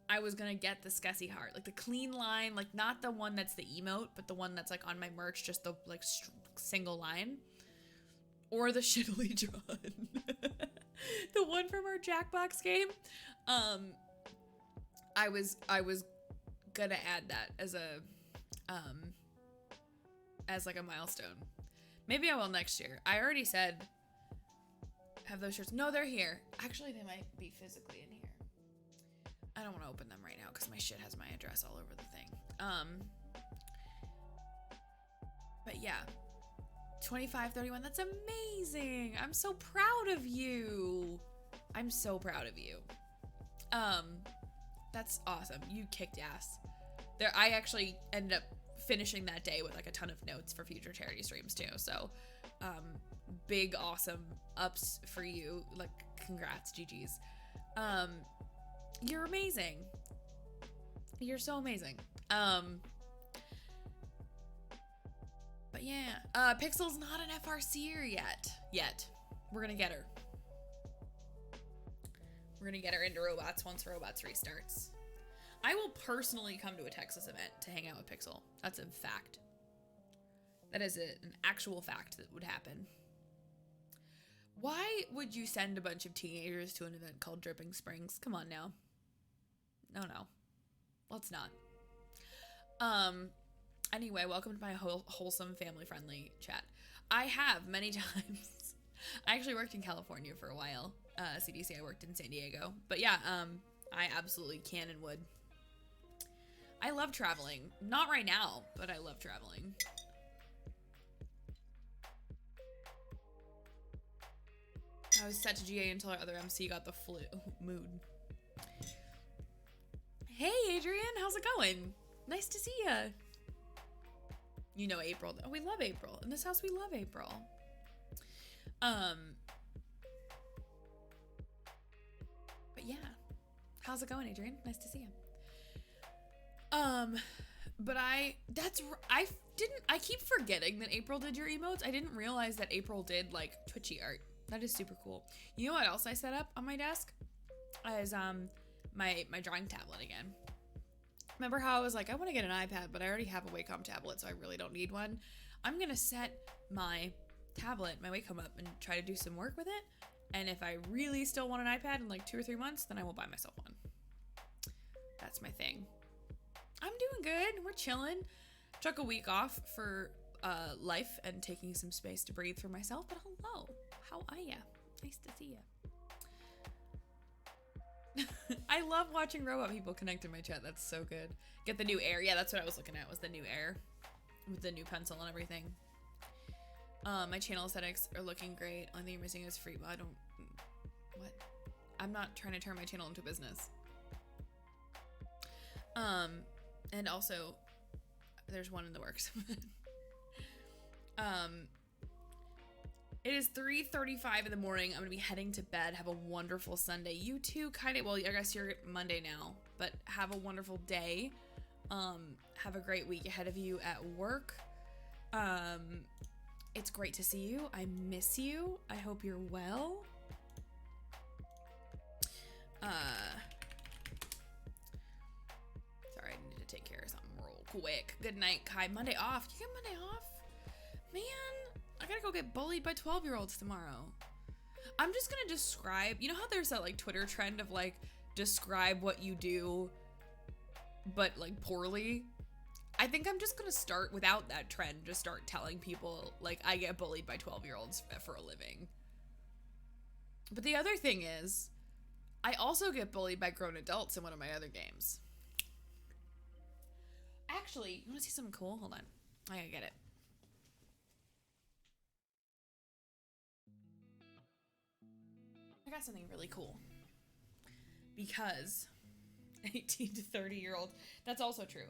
I was gonna get the Scuzzy heart, like the clean line, like not the one that's the emote, but the one that's like on my merch, just the like single line, or the shittily drawn, the one from our Jackbox game. I was gonna add that as like a milestone. Maybe I will next year. I already said have those shirts. No, they're here. Actually, they might be physically in here. I don't want to open them right now because my shit has my address all over the thing. But yeah, 2531. That's amazing. I'm so proud of you. I'm so proud of you. That's awesome. You kicked ass. There, I actually ended up finishing that day with like a ton of notes for future charity streams too. So, big awesome ups for you. Like, congrats, GG's. You're amazing. You're so amazing. But yeah, Pixel's not an FRC'er yet. We're gonna get her. We're gonna get her into Robots once Robots restarts. I will personally come to a Texas event to hang out with Pixel. That's a fact. That is an actual fact that would happen. Why would you send a bunch of teenagers to an event called Dripping Springs? Come on now. No. Let's not. Anyway, welcome to my wholesome, family-friendly chat. I have many times. I actually worked in California for a while. CDC, I worked in San Diego. But yeah, I absolutely can and would. I love traveling. Not right now, but I love traveling. I was set to GA until our other MC got the flu mood. Hey, Adrian, how's it going? Nice to see ya. You know April. Oh, we love April. In this house, we love April. But yeah. How's it going, Adrian? Nice to see you. But I keep forgetting that April did your emotes. I didn't realize that April did like Twitchy art. That is super cool. You know what else I set up on my desk? Is my drawing tablet again. Remember how I was like, I want to get an iPad, but I already have a Wacom tablet, so I really don't need one. I'm gonna set my tablet, my Wacom up, and try to do some work with it. And if I really still want an iPad in like 2 or 3 months, then I will buy myself one. That's my thing. I'm doing good. We're chilling. Took a week off for life and taking some space to breathe for myself. But hello, how are ya? Nice to see ya. I love watching robot people connect in my chat. That's so good. Get the new Air. Yeah, that's what I was looking at, was the new Air with the new pencil and everything. My channel aesthetics are looking great. Only thing you're missing is free. Well, what? I'm not trying to turn my channel into a business. And also, there's one in the works. It is 3:35 in the morning. I'm gonna be heading to bed. Have a wonderful Sunday. You too, kind of. Well, I guess you're Monday now, but have a wonderful day. Have a great week ahead of you at work. It's great to see you. I miss you. I hope you're well. Sorry, I need to take care of something real quick. Good night, Kai. Monday off. You get Monday off? Man, I gotta go get bullied by 12-year-olds tomorrow. I'm just gonna describe, you know how there's that like Twitter trend of like, describe what you do, but like poorly? I think I'm just gonna start without that trend, just start telling people like I get bullied by 12-year-olds for a living. But the other thing is, I also get bullied by grown adults in one of my other games. Actually, you wanna see something cool? Hold on, I gotta get it. I got something really cool. Because 18 to 30-year-olds, that's also true.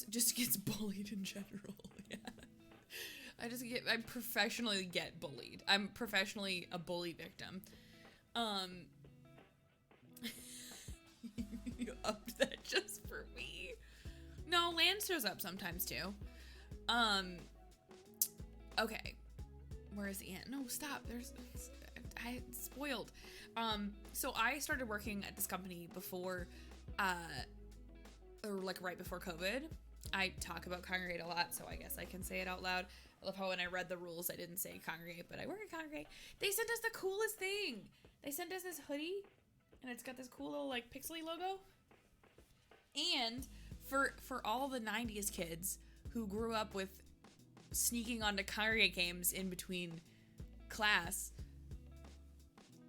Just gets bullied in general. Yeah. I professionally get bullied. I'm professionally a bully victim. You upped that just for me. No, Lance shows up sometimes too. Okay. Where is the ant? No, stop. I spoiled. So I started working at this company before, or like right before COVID. I talk about Congregate a lot, so I guess I can say it out loud. I love how when I read the rules, I didn't say Congregate, but I work at Congregate. They sent us the coolest thing. They sent us this hoodie, and it's got this cool little like pixely logo. And for all the 90s kids who grew up with sneaking onto Congregate games in between class,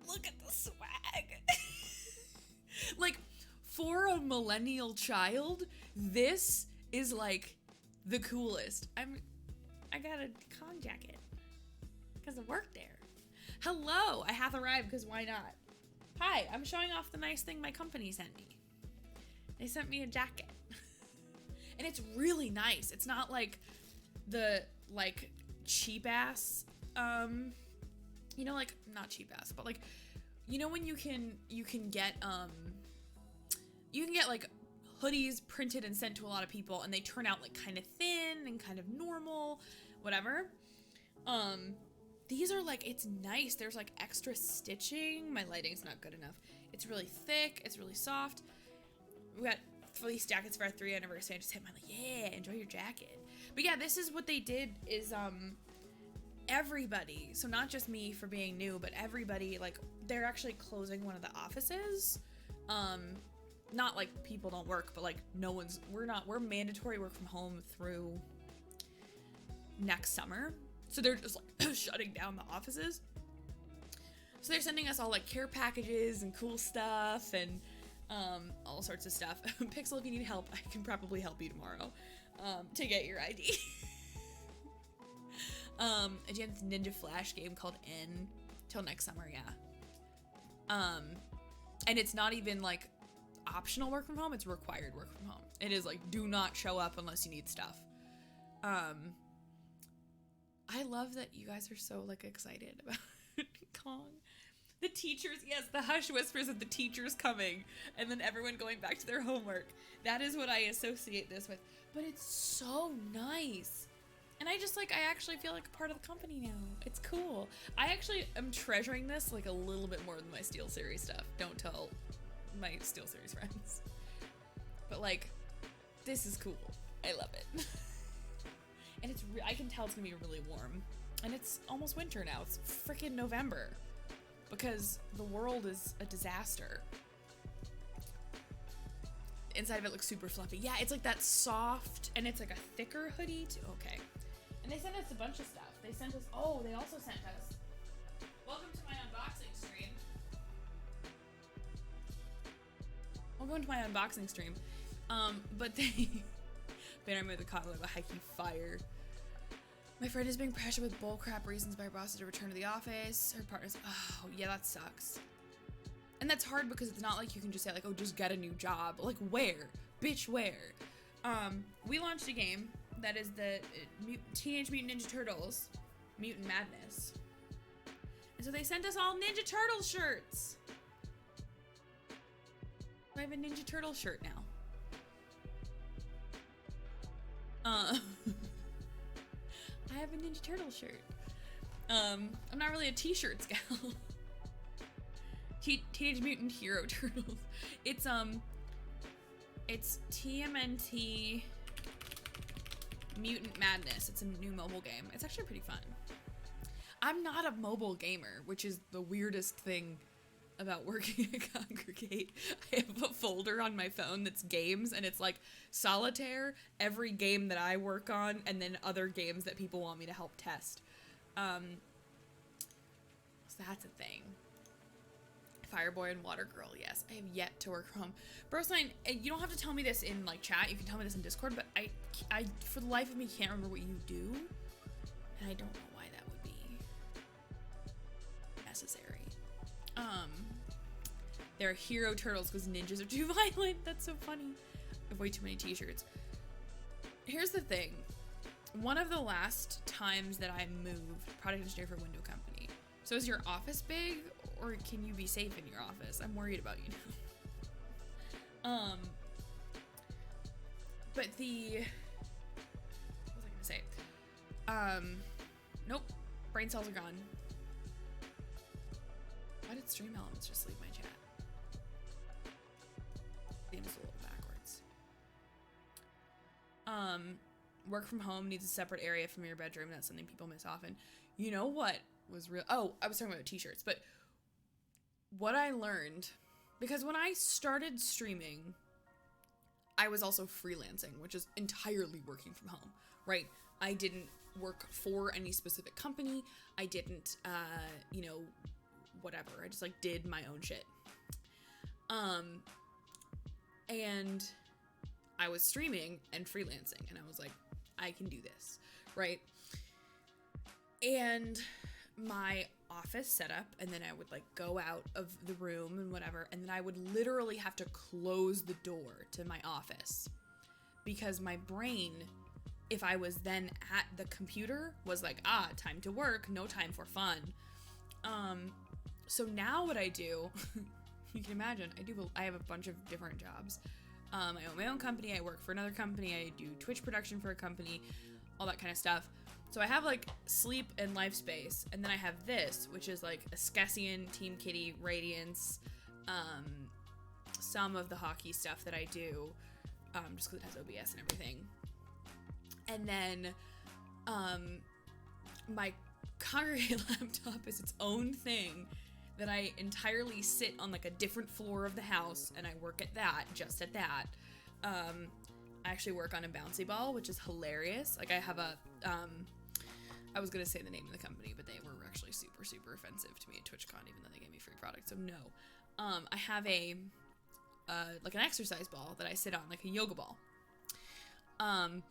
look at the swag. Like, for a millennial child, this is like the coolest. I got a con jacket because I work there. Hello, I have arrived because why not? Hi, I'm showing off the nice thing my company sent me. They sent me a jacket. And it's really nice. It's not like the like cheap ass, you know, like not cheap ass, but like, you know, when you can get like hoodies printed and sent to a lot of people and they turn out like kind of thin and kind of normal, whatever. These are like, it's nice. There's like extra stitching. My lighting's not good enough. It's really thick. It's really soft. We got fleece jackets for our 3rd anniversary. I just hit my like, yeah, enjoy your jacket. But yeah, this is what they did is, everybody, so not just me for being new, but everybody, like, they're actually closing one of the offices. Not like people don't work, but like we're mandatory work from home through next summer. So they're just like shutting down the offices. So they're sending us all like care packages and cool stuff and all sorts of stuff. Pixel, if you need help, I can probably help you tomorrow to get your ID. A Ninja Flash game called N till next summer, yeah. And it's not even like optional work from home, it's required work from home. It is like, do not show up unless you need stuff. I love that you guys are so like excited about Kong. The teachers, yes, the hush whispers of the teachers coming and then everyone going back to their homework. That is what I associate this with. But it's so nice. And I just like, I actually feel like a part of the company now. It's cool. I actually am treasuring this like a little bit more than my SteelSeries stuff. Don't tell my SteelSeries friends. But like, this is cool. I love it. And it's, I can tell it's gonna be really warm. And it's almost winter now. It's freaking November. Because the world is a disaster. Inside of it looks super fluffy. Yeah, it's like that soft, and it's like a thicker hoodie too. Okay. And they sent us a bunch of stuff. They sent us, oh, they also sent us, welcome to my unboxing stream. Welcome to my unboxing stream. But they, banner with the collar of a high key fire. My friend is being pressured with bullcrap reasons by her boss to return to the office. Her partner's, oh, yeah, that sucks. And that's hard because it's not like you can just say like, oh, just get a new job. Like, where? Bitch, where? We launched a game that is the Teenage Mutant Ninja Turtles Mutant Madness. And so they sent us all Ninja Turtle shirts. I have a Ninja Turtle shirt now. I have a Ninja Turtle shirt. I'm not really a t-shirts gal. Teenage Mutant Hero Turtles. It's TMNT Mutant Madness. It's a new mobile game. It's actually pretty fun. I'm not a mobile gamer, which is the weirdest thing about working at Congregate. I have a folder on my phone that's games, and it's like Solitaire, every game that I work on, and then other games that people want me to help test. So that's a thing. Fireboy and Water Girl, yes. I have yet to work from home. Brostein, you don't have to tell me this in like chat. You can tell me this in Discord, but I for the life of me can't remember what you do, and I don't know why that would be necessary. They're hero turtles because ninjas are too violent. That's so funny. I have way too many t-shirts. Here's the thing. One of the last times that I moved, product engineer for a window company. So is your office big, or can you be safe in your office? I'm worried about you now. But the, what was I gonna say? Nope. Brain cells are gone. Why did Stream Elements just leave my chat? Seems a little backwards. Work from home needs a separate area from your bedroom. That's something people miss often. You know what was real? Oh, I was talking about t-shirts, but what I learned, because when I started streaming, I was also freelancing, which is entirely working from home, right? I didn't work for any specific company. I didn't, you know, whatever. I just like did my own shit. And I was streaming and freelancing, and I was like, I can do this, right? And my office setup, and then I would like go out of the room and whatever, and then I would literally have to close the door to my office because my brain, if I was then at the computer, was like, time to work, no time for fun. So now what I do, you can imagine, I have a bunch of different jobs. I own my own company, I work for another company, I do Twitch production for a company, all that kind of stuff. So I have like sleep and life space, and then I have this, which is like Escessian, Team Kitty, Radiance, some of the hockey stuff that I do, just because it has OBS and everything. And then my Congregate laptop is its own thing that I entirely sit on like a different floor of the house, and I work at that, just at that. I actually work on a bouncy ball, which is hilarious. Like I have a, I was gonna say the name of the company, but they were actually super, super offensive to me at TwitchCon, even though they gave me free product, so no. I have a, like an exercise ball that I sit on, like a yoga ball. And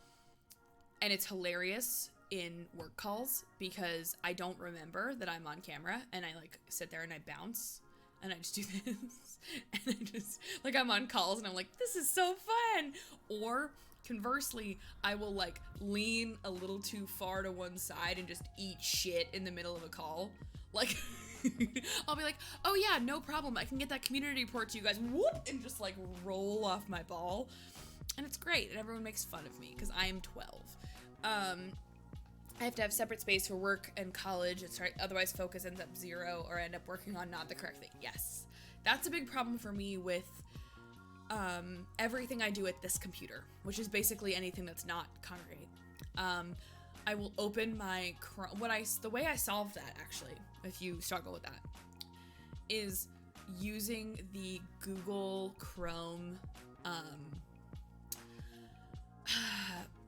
it's hilarious in work calls because I don't remember that I'm on camera, and I like sit there and I bounce and I just do this and I just like, I'm on calls and I'm like, this is so fun. Or conversely, I will like lean a little too far to one side and just eat shit in the middle of a call. Like I'll be like, oh yeah, no problem, I can get that community report to you guys, whoop, and just like roll off my ball. And it's great, and everyone makes fun of me because I am 12. I have to have separate space for work and college, otherwise focus ends up 0 or I end up working on not the correct thing. Yes, that's a big problem for me with everything I do at this computer, which is basically anything that's not Congregate. I will open my the way I solve that, actually, if you struggle with that, is using the Google Chrome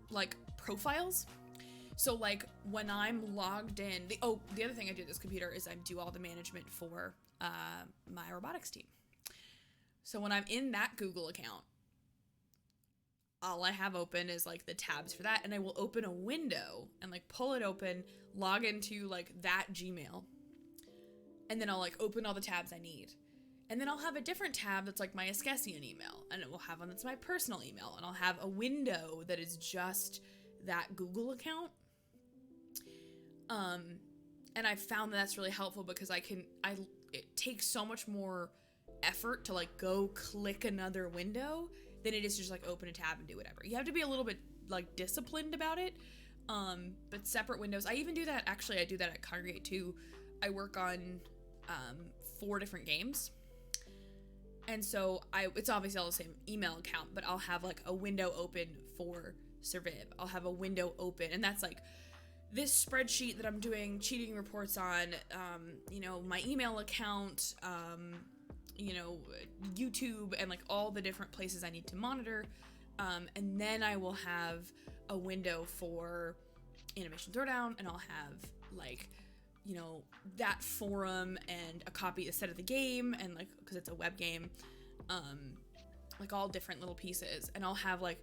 like profiles. So like when I'm logged in, the other thing I do at this computer is I do all the management for my robotics team. So when I'm in that Google account, all I have open is like the tabs for that, and I will open a window and like pull it open, log into like that Gmail, and then I'll like open all the tabs I need. And then I'll have a different tab that's like my Escessian email, and it will have one that's my personal email, and I'll have a window that is just that Google account. And I've found that that's really helpful because it takes so much more effort to like go click another window than it is to just like open a tab and do whatever. You have to be a little bit like disciplined about it. But separate windows, I even do that, actually I do that at Congregate too. I work on 4 different games. And so it's obviously all the same email account, but I'll have like a window open for Surviv. I'll have a window open, and that's like this spreadsheet that I'm doing cheating reports on, my email account, YouTube, and like all the different places I need to monitor. And then I will have a window for Animation Throwdown, and I'll have like, that forum and a set of the game, and like, because it's a web game, like all different little pieces. And I'll have like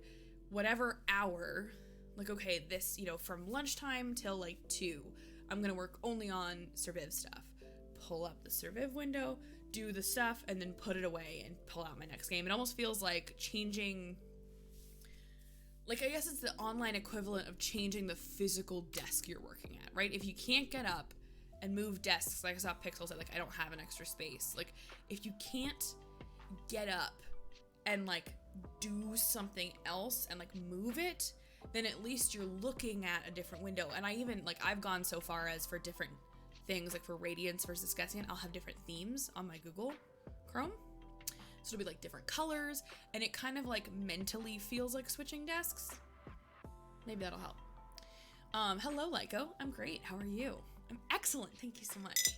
whatever hour, like, okay, this, from lunchtime till like 2, I'm gonna work only on Surviv stuff. Pull up the Surviv window, do the stuff, and then put it away and pull out my next game. It almost feels like changing, like, I guess it's the online equivalent of changing the physical desk you're working at, right? If you can't get up and move desks, like I saw Pixel said, like, I don't have an extra space. Like, if you can't get up and like do something else and like move it, then at least you're looking at a different window. And I even, like, I've gone so far as for different things, like for Radiance versus Escessian, I'll have different themes on my Google Chrome. So it'll be like different colors, and it kind of like mentally feels like switching desks. Maybe that'll help. Hello, Lyco. I'm great. How are you? I'm excellent. Thank you so much.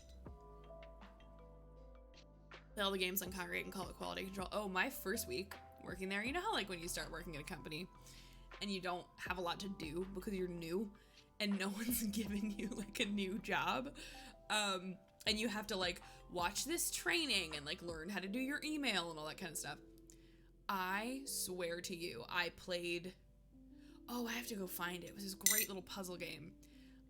All the games on Congregate and call it quality control. Oh, my first week working there, you know how like when you start working at a company and you don't have a lot to do because you're new and no one's giving you like a new job, and you have to like watch this training and like learn how to do your email and all that kind of stuff. I swear to you, I played, I have to go find it. It was this great little puzzle game.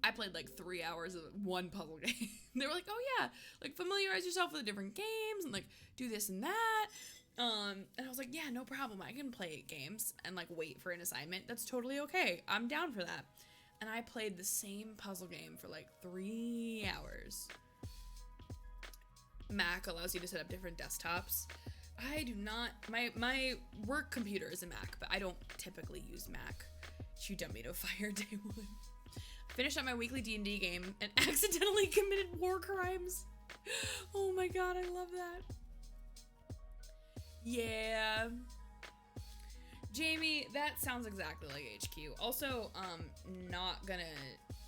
I played like 3 hours of one puzzle game. They were like, oh yeah, like familiarize yourself with the different games and like do this and that. And I was like, yeah, no problem. I can play games and like wait for an assignment. That's totally okay. I'm down for that. And I played the same puzzle game for like 3 hours. Mac allows you to set up different desktops. I do not, my work computer is a Mac, but I don't typically use Mac. You dumb me to fire day one. Finished up my weekly D&D game and accidentally committed war crimes. Oh my god, I love that. Yeah. Jamie, that sounds exactly like HQ. Also, not gonna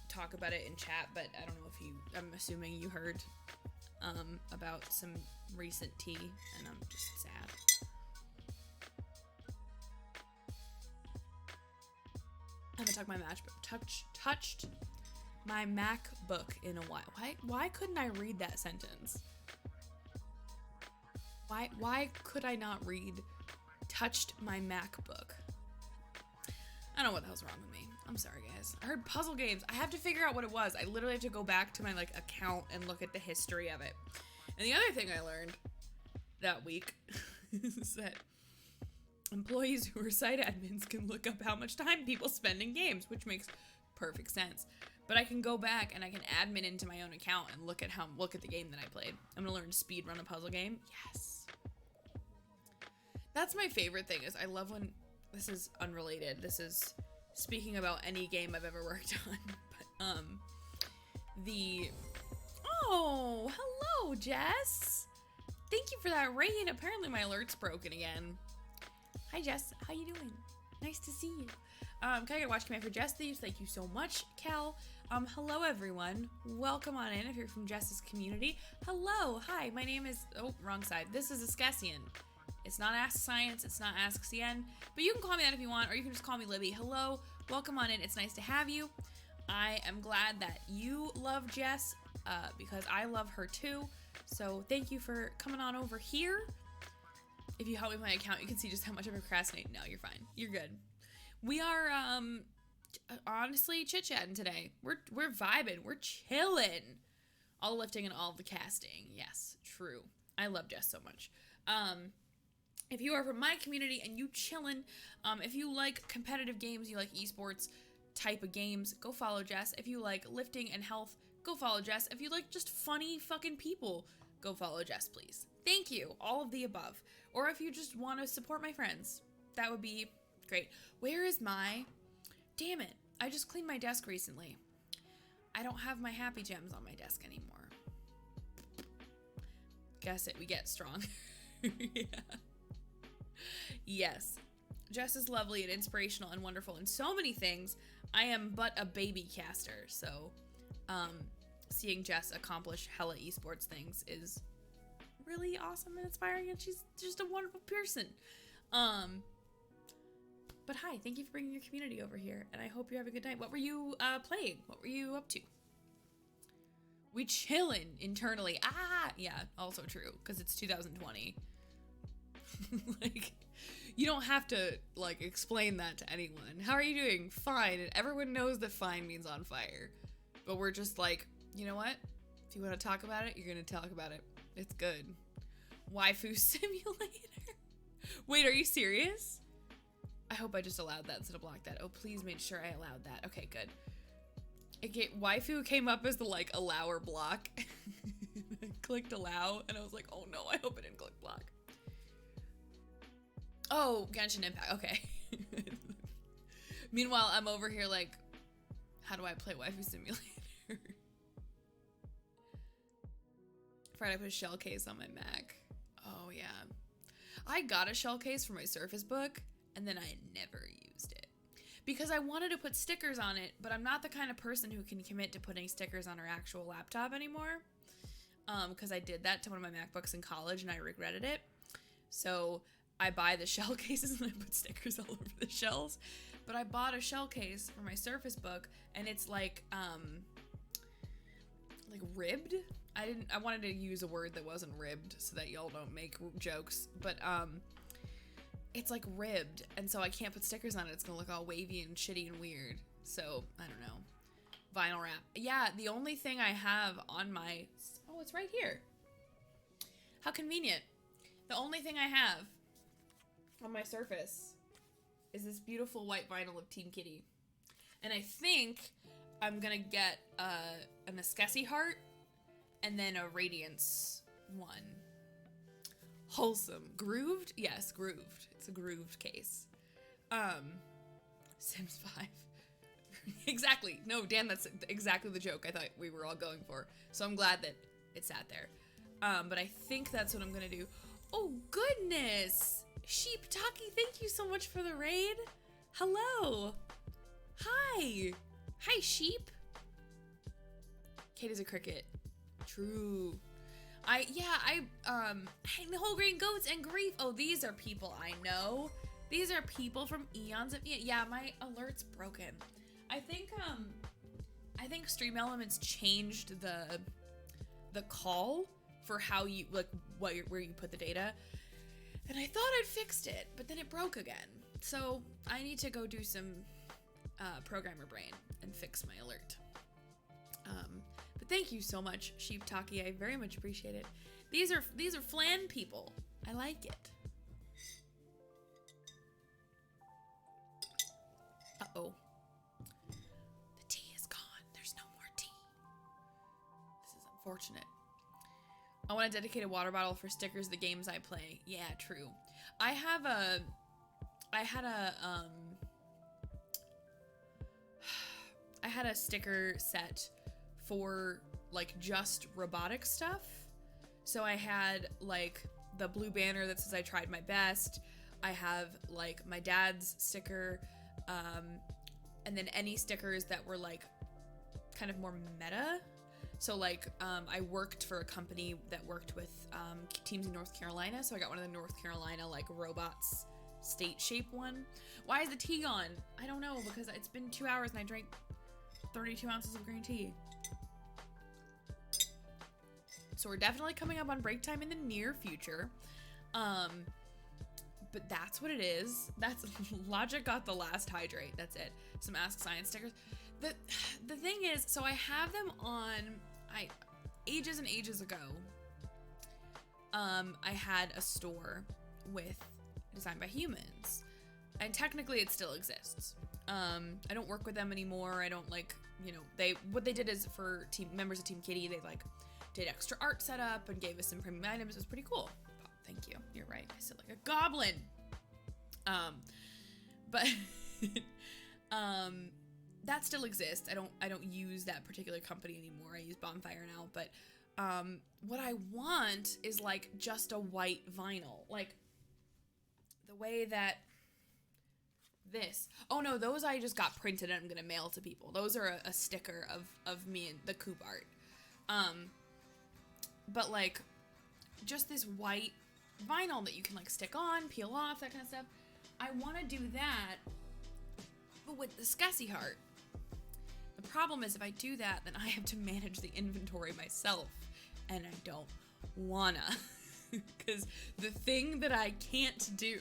talk about it in chat, but I don't know if you, I'm assuming you heard, about some recent tea, and I'm just sad. I haven't touched my touched my MacBook in a while. Why couldn't I read that sentence? Why could I not read touched my MacBook? I don't know what the hell's wrong with me. I'm sorry, guys. I heard puzzle games. I have to figure out what it was. I literally have to go back to my like account and look at the history of it. And the other thing I learned that week is that employees who are site admins can look up how much time people spend in games, which makes perfect sense. But I can go back and I can admin into my own account and look at the game that I played. I'm gonna learn to speed run a puzzle game. Yes. That's my favorite thing, is I love when, this is unrelated. This is speaking about any game I've ever worked on. But oh, hello, Jess. Thank you for that raid. Apparently my alert's broken again. Hi, Jess. How you doing? Nice to see you. Can I get a watch command for Jess, please? Thank you so much, Cal. Hello, everyone. Welcome on in if you're from Jess's community. Hello. Hi, my name is... Oh, wrong side. This is Escasian. It's not Ask Science. It's not Ask CN. But you can call me that if you want, or you can just call me Libby. Hello. Welcome on in. It's nice to have you. I am glad that you love Jess, because I love her too. So thank you for coming on over here. If you help me with my account, you can see just how much I procrastinate. No, you're fine. You're good. We are, honestly chit-chatting today. We're vibing. We're chilling. All the lifting and all the casting. Yes, true. I love Jess so much. If you are from my community and you chillin', if you like competitive games, you like esports type of games, go follow Jess. If you like lifting and health, go follow Jess. If you like just funny fucking people, go follow Jess, please. Thank you. All of the above. Or if you just want to support my friends, that would be great. Where is my... Damn it. I just cleaned my desk recently. I don't have my happy gems on my desk anymore. Guess it. We get strong. Yeah. Yes. Jess is lovely and inspirational and wonderful in so many things. I am but a baby caster, so seeing Jess accomplish hella esports things is really awesome and inspiring, and she's just a wonderful person. But hi, thank you for bringing your community over here, and I hope you have a good night. What were you playing? What were you up to? We chillin' internally. Ah, yeah, also true, because it's 2020. Like, you don't have to, like, explain that to anyone. How are you doing? Fine. And everyone knows that fine means on fire. But we're just like, you know what? If you want to talk about it, you're going to talk about it. It's good. Waifu simulator. Wait, are you serious? I hope I just allowed that instead of blocked that. Oh, please make sure I allowed that. Okay, good. Waifu came up as the, like, allow or block. I clicked allow, and I was like, oh no, I hope I didn't click block. Oh, Genshin Impact. Okay. Meanwhile, I'm over here like, how do I play Waifu Simulator? Friday, I put a shell case on my Mac. Oh, yeah. I got a shell case for my Surface Book, and then I never used it. Because I wanted to put stickers on it, but I'm not the kind of person who can commit to putting stickers on her actual laptop anymore. Because I did that to one of my MacBooks in college, and I regretted it. So... I buy the shell cases and I put stickers all over the shells. But I bought a shell case for my Surface Book, and it's like ribbed. I wanted to use a word that wasn't ribbed so that y'all don't make jokes, but it's like ribbed, and so I can't put stickers on it. It's gonna look all wavy and shitty and weird. So I don't know. vinyl wrap. Yeah, the only thing I have on my... Oh, it's right here. How convenient. The only thing I have on my Surface is this beautiful white vinyl of Team Kitty. And I think I'm gonna get an Esqueci heart and then a Radiance one. Wholesome. Grooved? Yes, grooved. It's a grooved case. Sims 5. Exactly. No, Dan, that's exactly the joke I thought we were all going for. So I'm glad that it sat there. But I think that's what I'm gonna do. Oh, goodness! Sheep Taki, thank you so much for the raid. Hello. Hi. Hi, sheep. Kate is a cricket. True. Hey, the whole green goats and grief. Oh, these are people I know. These are people from eons of... Yeah, my alert's broken. I think Stream Elements changed the call for how you, like, where you put the data. And I thought I'd fixed it, but then it broke again. So I need to go do some programmer brain and fix my alert. But thank you so much, Sheep Taki. I very much appreciate it. These are flan people. I like it. Uh-oh. The tea is gone. There's no more tea. This is unfortunate. I want a dedicated water bottle for stickers of the games I play. Yeah, true. I had a sticker set for like just robotic stuff. So I had like the blue banner that says I tried my best. I have like my dad's sticker, and then any stickers that were like kind of more meta. So like I worked for a company that worked with teams in North Carolina, so I got one of the North Carolina like robots state shape one. Why is the tea gone? I don't know, because it's been 2 hours and I drank 32 ounces of green tea. So we're definitely coming up on break time in the near future. But that's what it is. That's Logic got the last hydrate. That's it. Some Ask Science stickers. The thing is, so I have them on ages and ages ago. I had a store with Designed by Humans. And technically it still exists. I don't work with them anymore. I don't like, what they did is for members of Team Kitty, they like did extra art setup and gave us some premium items. It was pretty cool. Oh, thank you. You're right. I said like a goblin. But that still exists. I don't use that particular company anymore. I use Bonfire now, but what I want is like just a white vinyl. Like the way that this. Oh no, those I just got printed and I'm gonna mail to people. Those are a sticker of me and the Coop art. But like just this white vinyl that you can like stick on, peel off, that kind of stuff. I want to do that, but with the Scuzzy heart. The problem is if I do that, then I have to manage the inventory myself, and I don't wanna. Because the thing that I can't do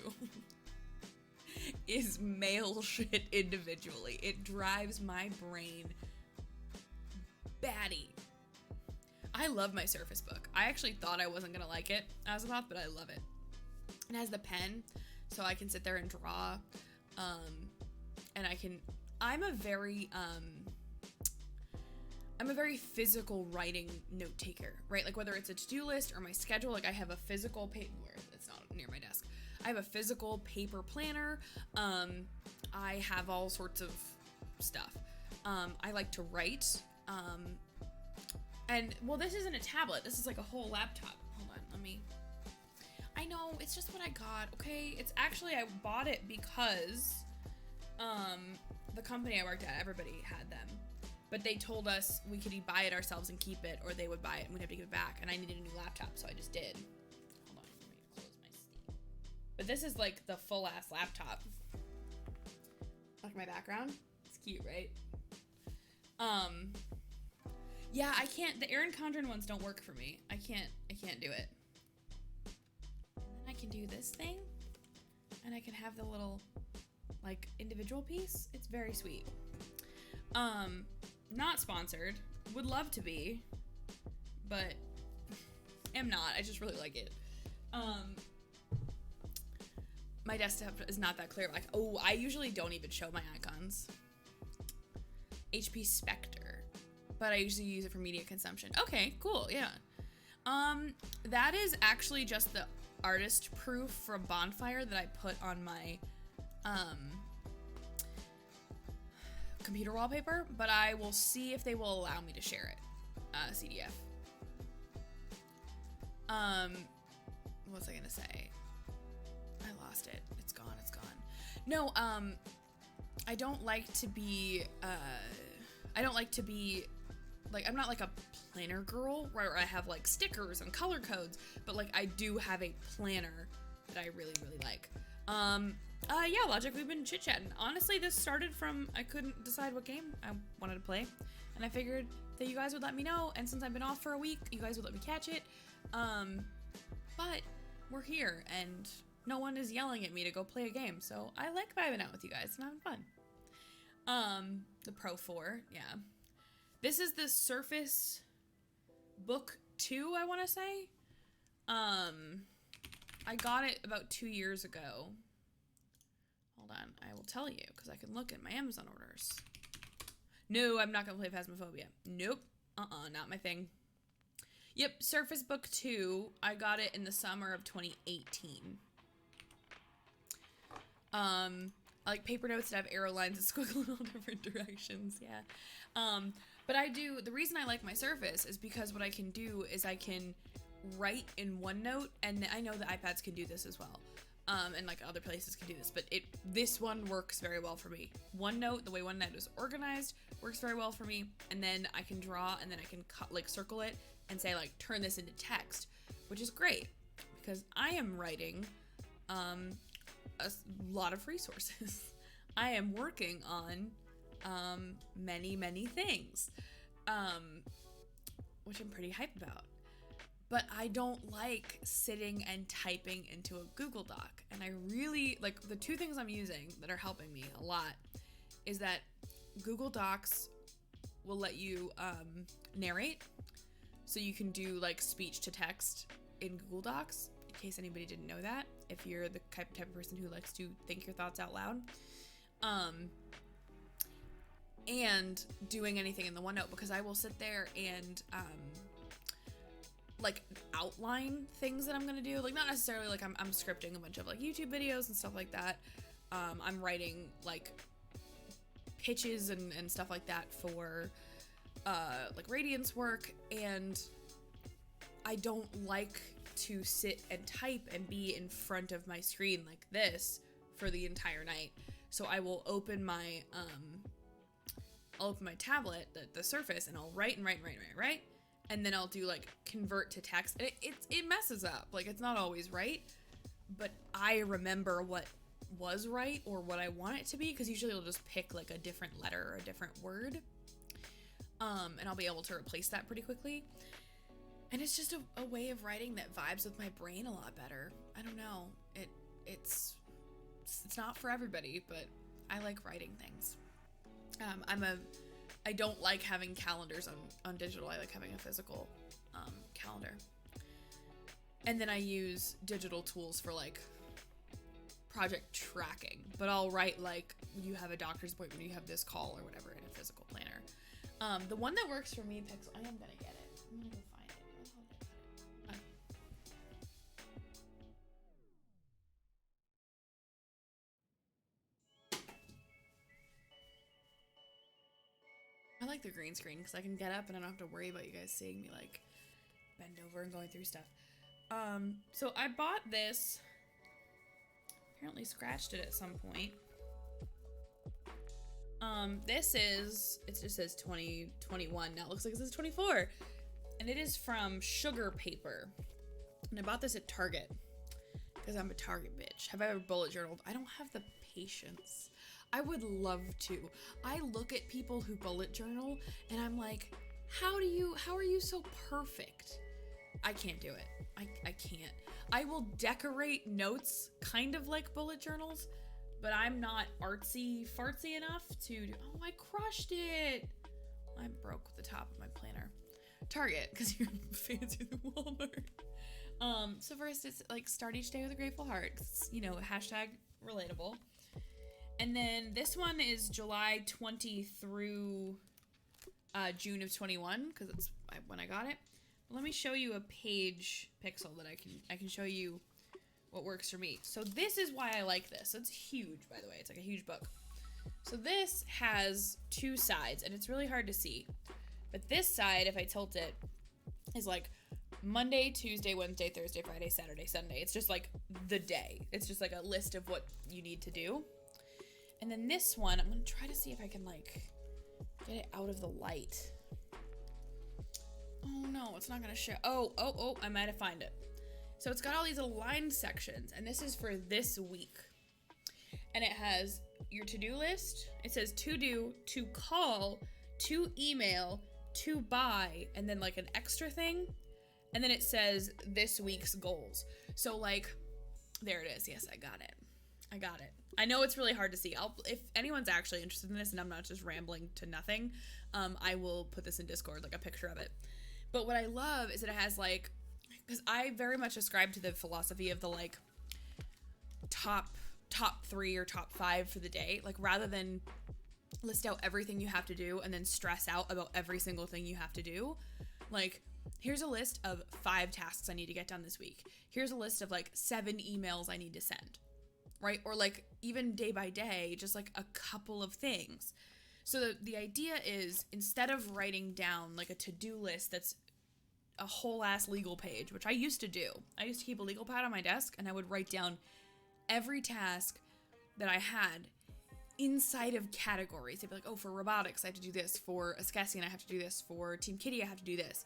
is mail shit individually. It drives my brain batty. I love my Surface Book. I actually thought I wasn't gonna like it as a thought, but I love it. It has the pen, so I can sit there and draw, and I'm a very physical writing note taker, right? Like whether it's a to-do list or my schedule, like I have a physical paper, it's not near my desk. I have a physical paper planner. I have all sorts of stuff. I like to write, and well, this isn't a tablet. This is like a whole laptop. Hold on, I know, it's just what I got, okay? It's actually, I bought it because, the company I worked at, everybody had them. But they told us we could buy it ourselves and keep it, or they would buy it and we'd have to give it back. And I needed a new laptop, so I just did. Hold on, let me close my Steam. But this is like the full-ass laptop. Like my background? It's cute, right? Yeah, I can't, the Erin Condren ones don't work for me. I can't do it. And then I can do this thing, and I can have the little, like, individual piece. It's very sweet. not sponsored. Would love to be, but am not. I just really like it. My desktop is not that clear. Like, oh, I usually don't even show my icons. HP Spectre, but I usually use it for media consumption. Okay, cool, yeah. That is actually just the artist proof from Bonfire that I put on my, computer wallpaper, but I will see if they will allow me to share it, CDF. What was I gonna say? I lost it. It's gone, it's gone. No, I don't like to be, like, I'm not like a planner girl where I have like stickers and color codes, but like I do have a planner that I really, really like. Yeah, Logic, we've been chit-chatting. Honestly, this started from, I couldn't decide what game I wanted to play, and I figured that you guys would let me know, and since I've been off for a week, you guys would let me catch it. But we're here, and no one is yelling at me to go play a game, so I like vibing out with you guys and having fun. The Pro 4, yeah. This is the Surface Book 2, I want to say. I got it about 2 years ago. Hold on, I will tell you, because I can look at my Amazon orders. No, I'm not going to play Phasmophobia. Nope. Not my thing. Yep, Surface Book 2. I got it in the summer of 2018. I like paper notes that have arrow lines that squiggle in all different directions, yeah. But the reason I like my Surface is because what I can do is I can write in OneNote, and I know the iPads can do this as well. And like other places can do this, but this one works very well for me. OneNote, the way OneNote is organized, works very well for me, and then I can draw, and then I can circle it, and say like, turn this into text, which is great, because I am writing, a lot of resources. I am working on, many, many things, which I'm pretty hyped about. But I don't like sitting and typing into a Google Doc. And I really, like, the two things I'm using that are helping me a lot is that Google Docs will let you narrate. So you can do, like, speech to text in Google Docs, in case anybody didn't know that, if you're the type of person who likes to think your thoughts out loud. And doing anything in the OneNote, because I will sit there and, like outline things that I'm gonna do, like not necessarily like I'm scripting a bunch of like YouTube videos and stuff like that. I'm writing like pitches and stuff like that for like Radiance work, and I don't like to sit and type and be in front of my screen like this for the entire night. So I will open my tablet, the Surface, and I'll write, and then I'll do like convert to text, and it messes up. Like, it's not always right, but I remember what was right or what I want it to be, because usually I'll just pick like a different letter or a different word, and I'll be able to replace that pretty quickly. And it's just a way of writing that vibes with my brain a lot better. I don't know, it's not for everybody, but I like writing things. I don't like having calendars on digital. I like having a physical calendar. And then I use digital tools for like project tracking, but I'll write like, you have a doctor's appointment, you have this call or whatever in a physical planner. The one that works for me, Pixel, I am gonna get it. I'm gonna go find it. I like the green screen because I can get up and I don't have to worry about you guys seeing me like bend over and going through stuff. So I bought this, apparently scratched it at some point. It just says 2021. Now it looks like it says 24. And it is from Sugar Paper. And I bought this at Target because I'm a Target bitch. Have I ever bullet journaled? I don't have the patience. I would love to. I look at people who bullet journal and I'm like, how are you so perfect? I can't do it. I can't. I will decorate notes kind of like bullet journals, but I'm not artsy fartsy enough to do. Oh, I crushed it. I broke the top of my planner. Target, because you're fancy than Walmart. So first it's like start each day with a grateful heart. It's, you know, hashtag relatable. And then this one is July 20 through June of 21, because it's when I got it. But let me show you a page pixel that I can show you what works for me. So this is why I like this. It's huge, by the way. It's like a huge book. So this has two sides, and it's really hard to see. But this side, if I tilt it, is like Monday, Tuesday, Wednesday, Thursday, Friday, Saturday, Sunday. It's just like the day. It's just like a list of what you need to do. And then this one, I'm going to try to see if I can like get it out of the light. Oh no, it's not going to show. Oh, I might have found it. So it's got all these aligned sections, and this is for this week. And it has your to-do list. It says to do, to call, to email, to buy, and then like an extra thing. And then it says this week's goals. So like, there it is. Yes, I got it. I know it's really hard to see. If anyone's actually interested in this and I'm not just rambling to nothing, I will put this in Discord, like a picture of it. But what I love is that it has like, because I very much ascribe to the philosophy of the like top 3 or top 5 for the day. Like rather than list out everything you have to do and then stress out about every single thing you have to do, like here's a list of 5 tasks I need to get done this week. Here's a list of like 7 emails I need to send, right? Or like even day by day, just like a couple of things. So the idea is instead of writing down like a to-do list that's a whole ass legal page, which I used to do. I used to keep a legal pad on my desk and I would write down every task that I had inside of categories. They'd be like, oh, for robotics, I have to do this. For Escasian, I have to do this. For Team Kitty, I have to do this.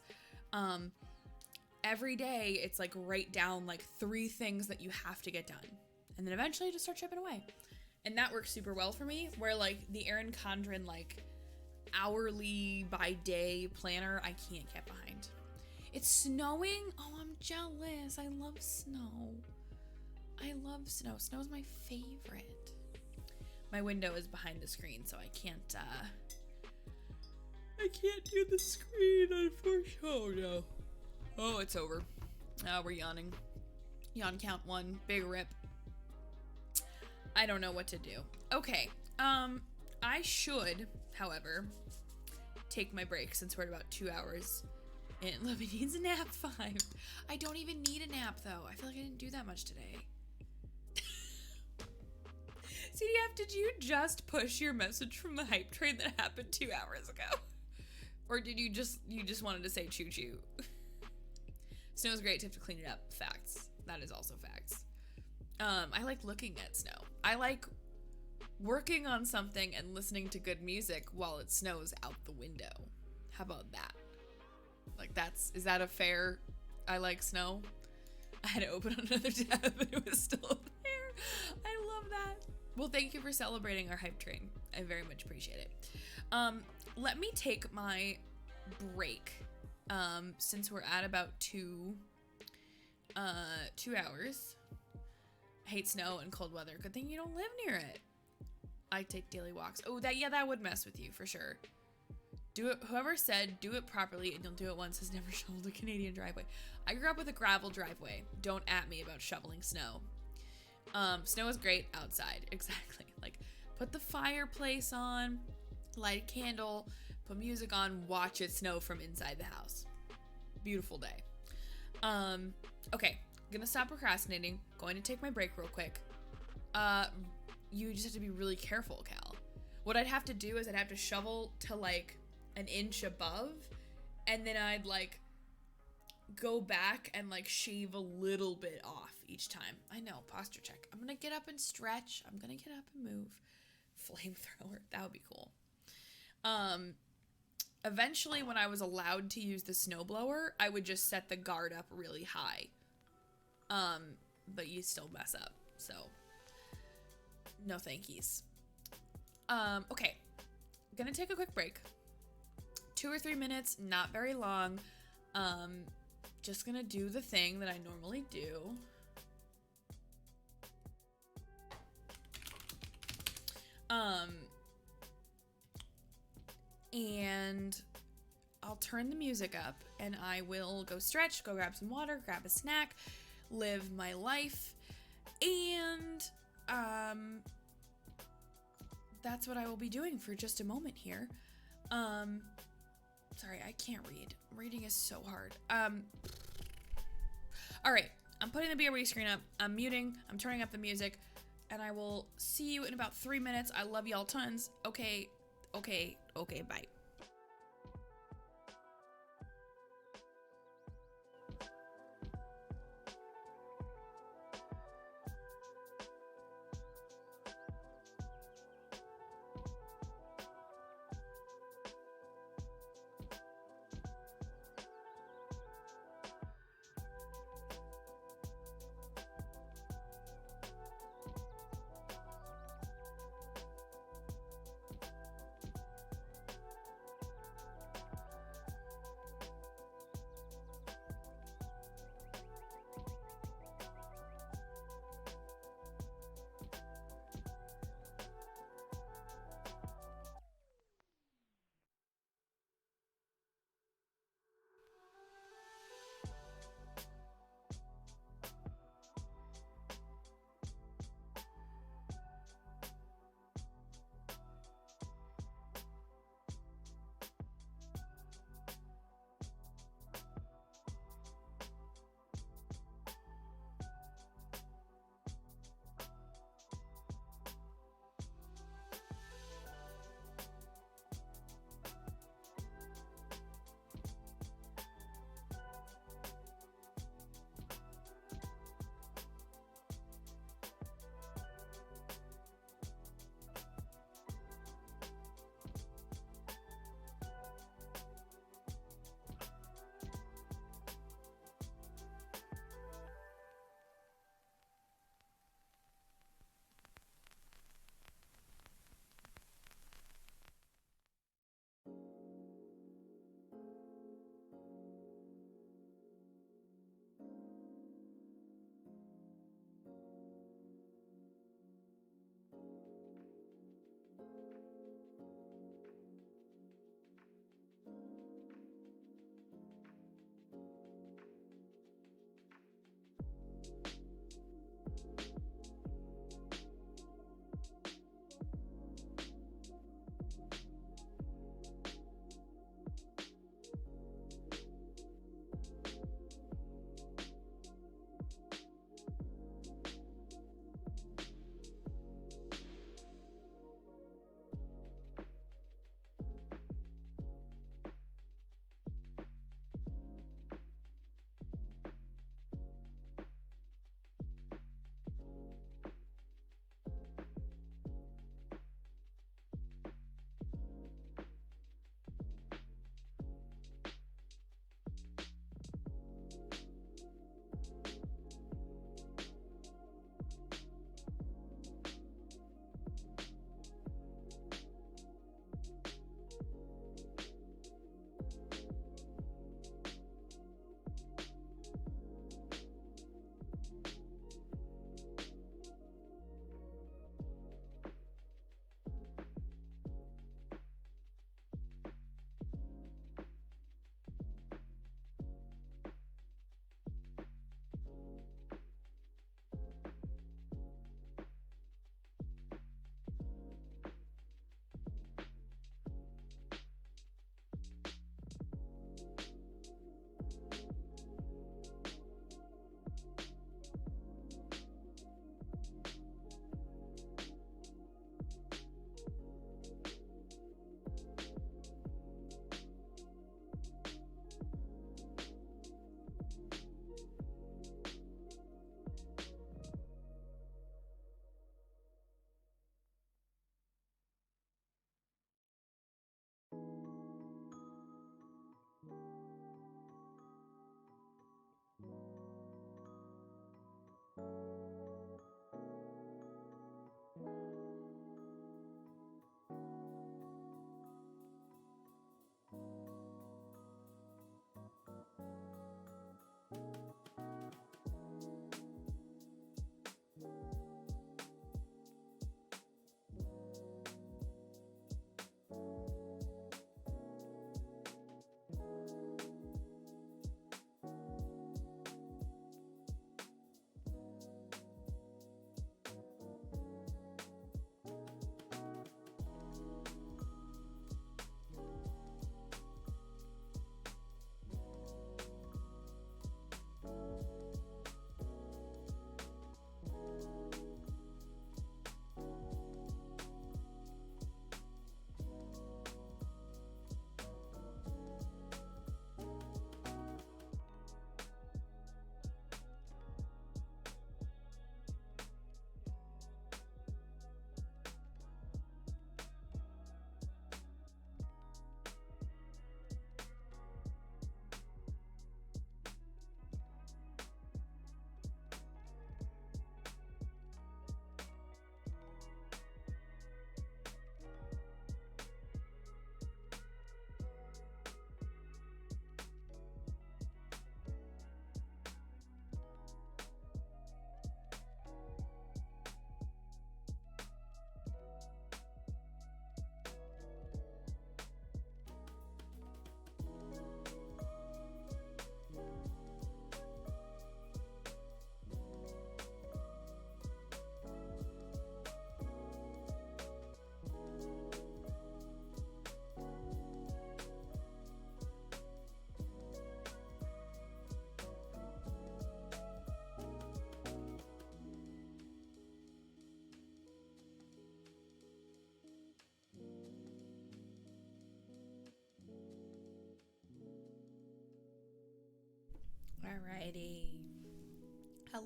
Every day, it's like write down like 3 things that you have to get done. And then eventually just start chipping away. And that works super well for me, where like the Erin Condren like hourly by day planner, I can't get behind. It's snowing. Oh, I'm jealous. I love snow. Snow's my favorite. My window is behind the screen, so I can't do the screen, unfortunately. Oh no. Oh, it's over. Oh, we're yawning. Yawn count 1. Big rip. I don't know what to do. Okay. I should, however, take my break since we're at about 2 hours. And Libby needs a nap 5. I don't even need a nap though. I feel like I didn't do that much today. CDF, did you just push your message from the hype train that happened 2 hours ago? Or did you just wanted to say choo choo? Snow's great, to have to clean it up. Facts. That is also facts. I like looking at snow. I like working on something and listening to good music while it snows out the window. How about that? Like is that a fair, I like snow? I had to open another tab and it was still there. I love that. Well, thank you for celebrating our hype train. I very much appreciate it. Let me take my break. Since we're at about 2 hours. I hate snow and cold weather. Good thing you don't live near it. I take daily walks. Oh, that would mess with you for sure. Do it. Whoever said do it properly and you'll do it once has never shoveled a Canadian driveway. I grew up with a gravel driveway. Don't at me about shoveling snow. Snow is great outside. Exactly. Like put the fireplace on, light a candle, put music on, watch it snow from inside the house. Beautiful day. Okay. Gonna stop procrastinating. Going to take my break real quick. You just have to be really careful, Cal. What I'd have to do is I'd have to shovel to like an inch above, and then I'd like go back and like shave a little bit off each time. I know, posture check. I'm gonna get up and stretch. I'm gonna get up and move. Flamethrower. That would be cool. Eventually when I was allowed to use the snowblower, I would just set the guard up really high. But you still mess up, so no thankies. Okay, gonna take a quick break. 2 or 3 minutes, not very long. Just gonna do the thing that I normally do. and I'll turn the music up and I will go stretch, go grab some water, grab a snack, live my life, and that's what I will be doing for just a moment here. Sorry, I can't read. Reading is so hard. All right, I'm putting the BRB screen up. I'm muting. I'm turning up the music, and I will see you in about 3 minutes. I love y'all tons. Okay, bye.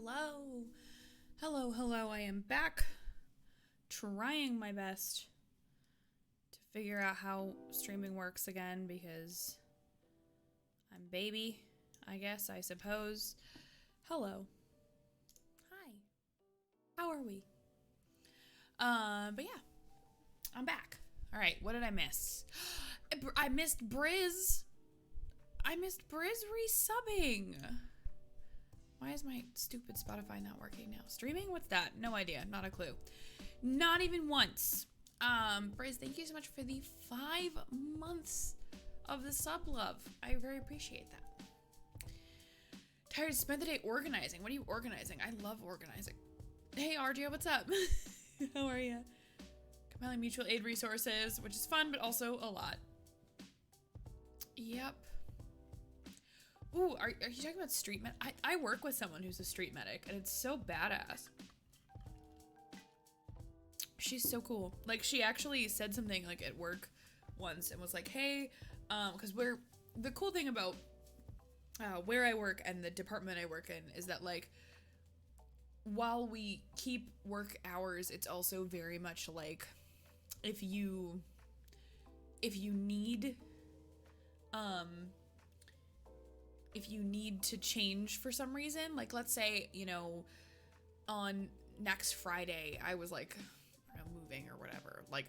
Hello. Hello, hello. I am back trying my best to figure out how streaming works again because I'm baby, I suppose. Hello. Hi. How are we? But yeah, I'm back. All right, what did I miss? I missed Briz. I missed Briz resubbing. Why is my stupid Spotify not working now? Streaming? What's that? No idea. Not a clue. Not even once. Briz, thank you so much for the 5 months of the sub love. I very appreciate that. Tired to spend the day organizing. What are you organizing? I love organizing. Hey, RJ, what's up? How are you? Compiling mutual aid resources, which is fun, but also a lot. Yep. Ooh, are you talking about street med? I work with someone who's a street medic, and it's so badass. She's so cool. Like, she actually said something, like, at work once and was like, hey, because the cool thing about where I work and the department I work in is that, like, while we keep work hours, it's also very much like, if you need to change for some reason, like let's say, you know, on next Friday, I was like, I don't know, moving or whatever, like,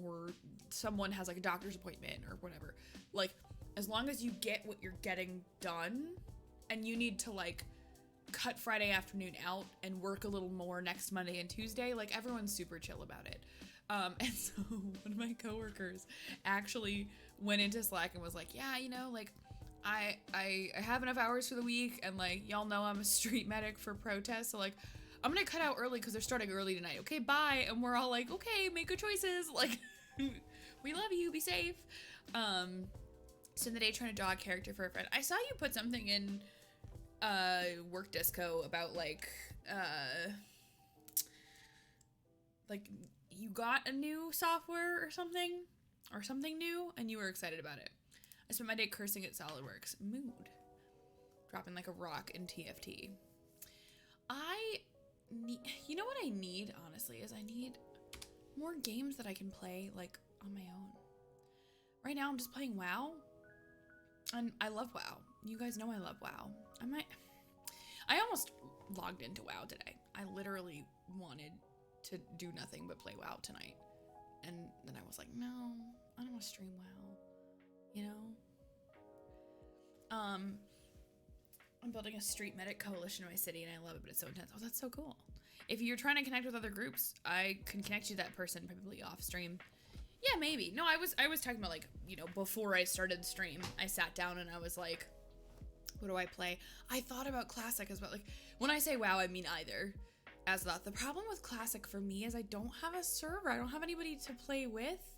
or someone has like a doctor's appointment or whatever, like, as long as you get what you're getting done and you need to like cut Friday afternoon out and work a little more next Monday and Tuesday, like everyone's super chill about it. And so one of my coworkers actually went into Slack and was like, yeah, you know, like I have enough hours for the week, and like y'all know I'm a street medic for protests, so like I'm gonna cut out early because they're starting early tonight. Okay, bye. And we're all like, okay, make good choices. Like, we love you. Be safe. Spend the day trying to draw a character for a friend. I saw you put something in work disco about like you got a new software or something new and you were excited about it. I spent my day cursing at SolidWorks. Mood. Dropping like a rock in TFT. You know what I need, honestly, is I need more games that I can play, like, on my own. Right now, I'm just playing WoW. And I love WoW. You guys know I love WoW. I almost logged into WoW today. I literally wanted to do nothing but play WoW tonight. And then I was like, no, I don't want to stream WoW. You know? I'm building a street medic coalition in my city and I love it, but it's so intense. Oh, that's so cool. If you're trying to connect with other groups, I can connect you to that person probably off stream. Yeah, maybe. No, I was talking about, like, you know, before I started the stream, I sat down and I was like, what do I play? I thought about Classic as well. Like, when I say WoW, I mean either. As that. The problem with Classic for me is I don't have a server. I don't have anybody to play with.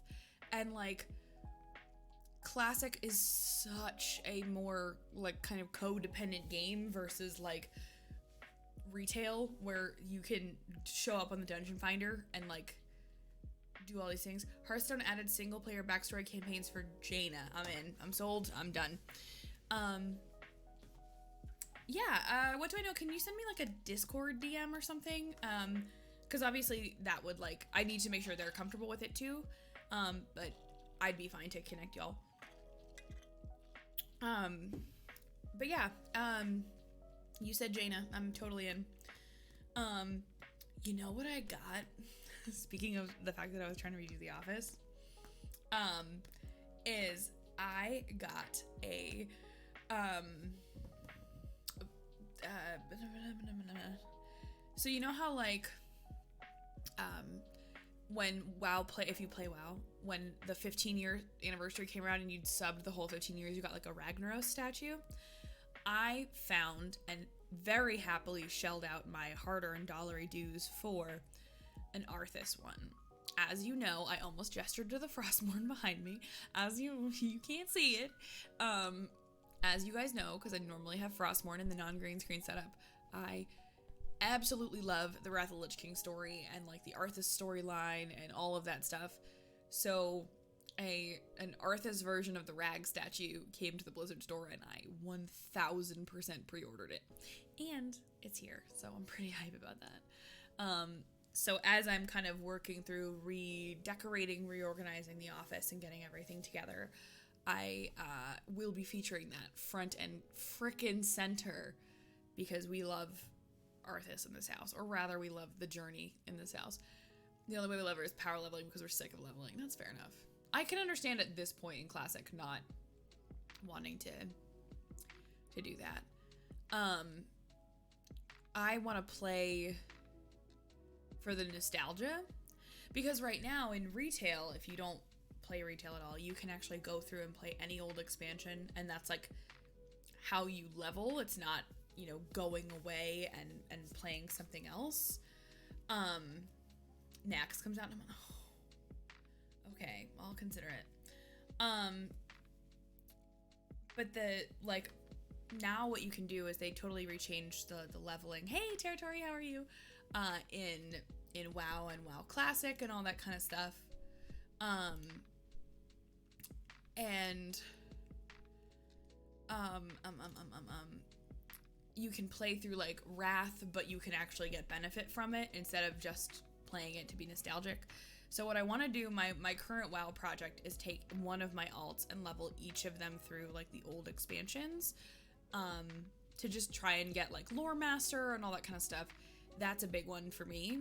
And, like, Classic is such a more, like, kind of codependent game versus, like, retail, where you can show up on the Dungeon Finder and, like, do all these things. Hearthstone added single-player backstory campaigns for Jaina. I'm in. I'm sold. I'm done. Yeah, what do I know? Can you send me, like, a Discord DM or something? Because obviously that would, like, I need to make sure they're comfortable with it, too. But I'd be fine to connect y'all. But yeah, you said Jaina. I'm totally in. You know what I got? Speaking of the fact that I was trying to redo The Office, is I got a, so you know how, like, when if you play WoW, when the 15-year anniversary came around and you'd subbed the whole 15 years, you got like a Ragnaros statue. I found and very happily shelled out my hard-earned dollary dues for an Arthas one. As you know, I almost gestured to the Frostmourne behind me. As you can't see it. As you guys know, because I normally have Frostmourne in the non-green screen setup, I absolutely love the Wrath of the Lich King story and like the Arthas storyline and all of that stuff. So an Arthas version of the Rag statue came to the Blizzard store, and I 1000% pre-ordered it, and it's here, so I'm pretty hype about that. So as I'm kind of working through redecorating, reorganizing the office, and getting everything together, I will be featuring that front and frickin' center, because we love Arthas in this house, or rather we love the journey in this house. The only way we love her is power leveling because we're sick of leveling. That's fair enough. I can understand at this point in Classic not wanting to do that. I want to play for the nostalgia, because right now in retail, if you don't play retail at all, you can actually go through and play any old expansion, and that's like how you level. It's not, you know, going away and playing something else. Nax comes out and I'm like, oh, okay, I'll consider it. But the, like, now what you can do is they totally rechanged the leveling. Hey, Territory, how are you? In WoW and WoW Classic and all that kind of stuff. You can play through like Wrath, but you can actually get benefit from it instead of just playing it to be nostalgic. So what I want to do, my current WoW project, is take one of my alts and level each of them through like the old expansions, to just try and get like Lore Master and all that kind of stuff. That's a big one for me.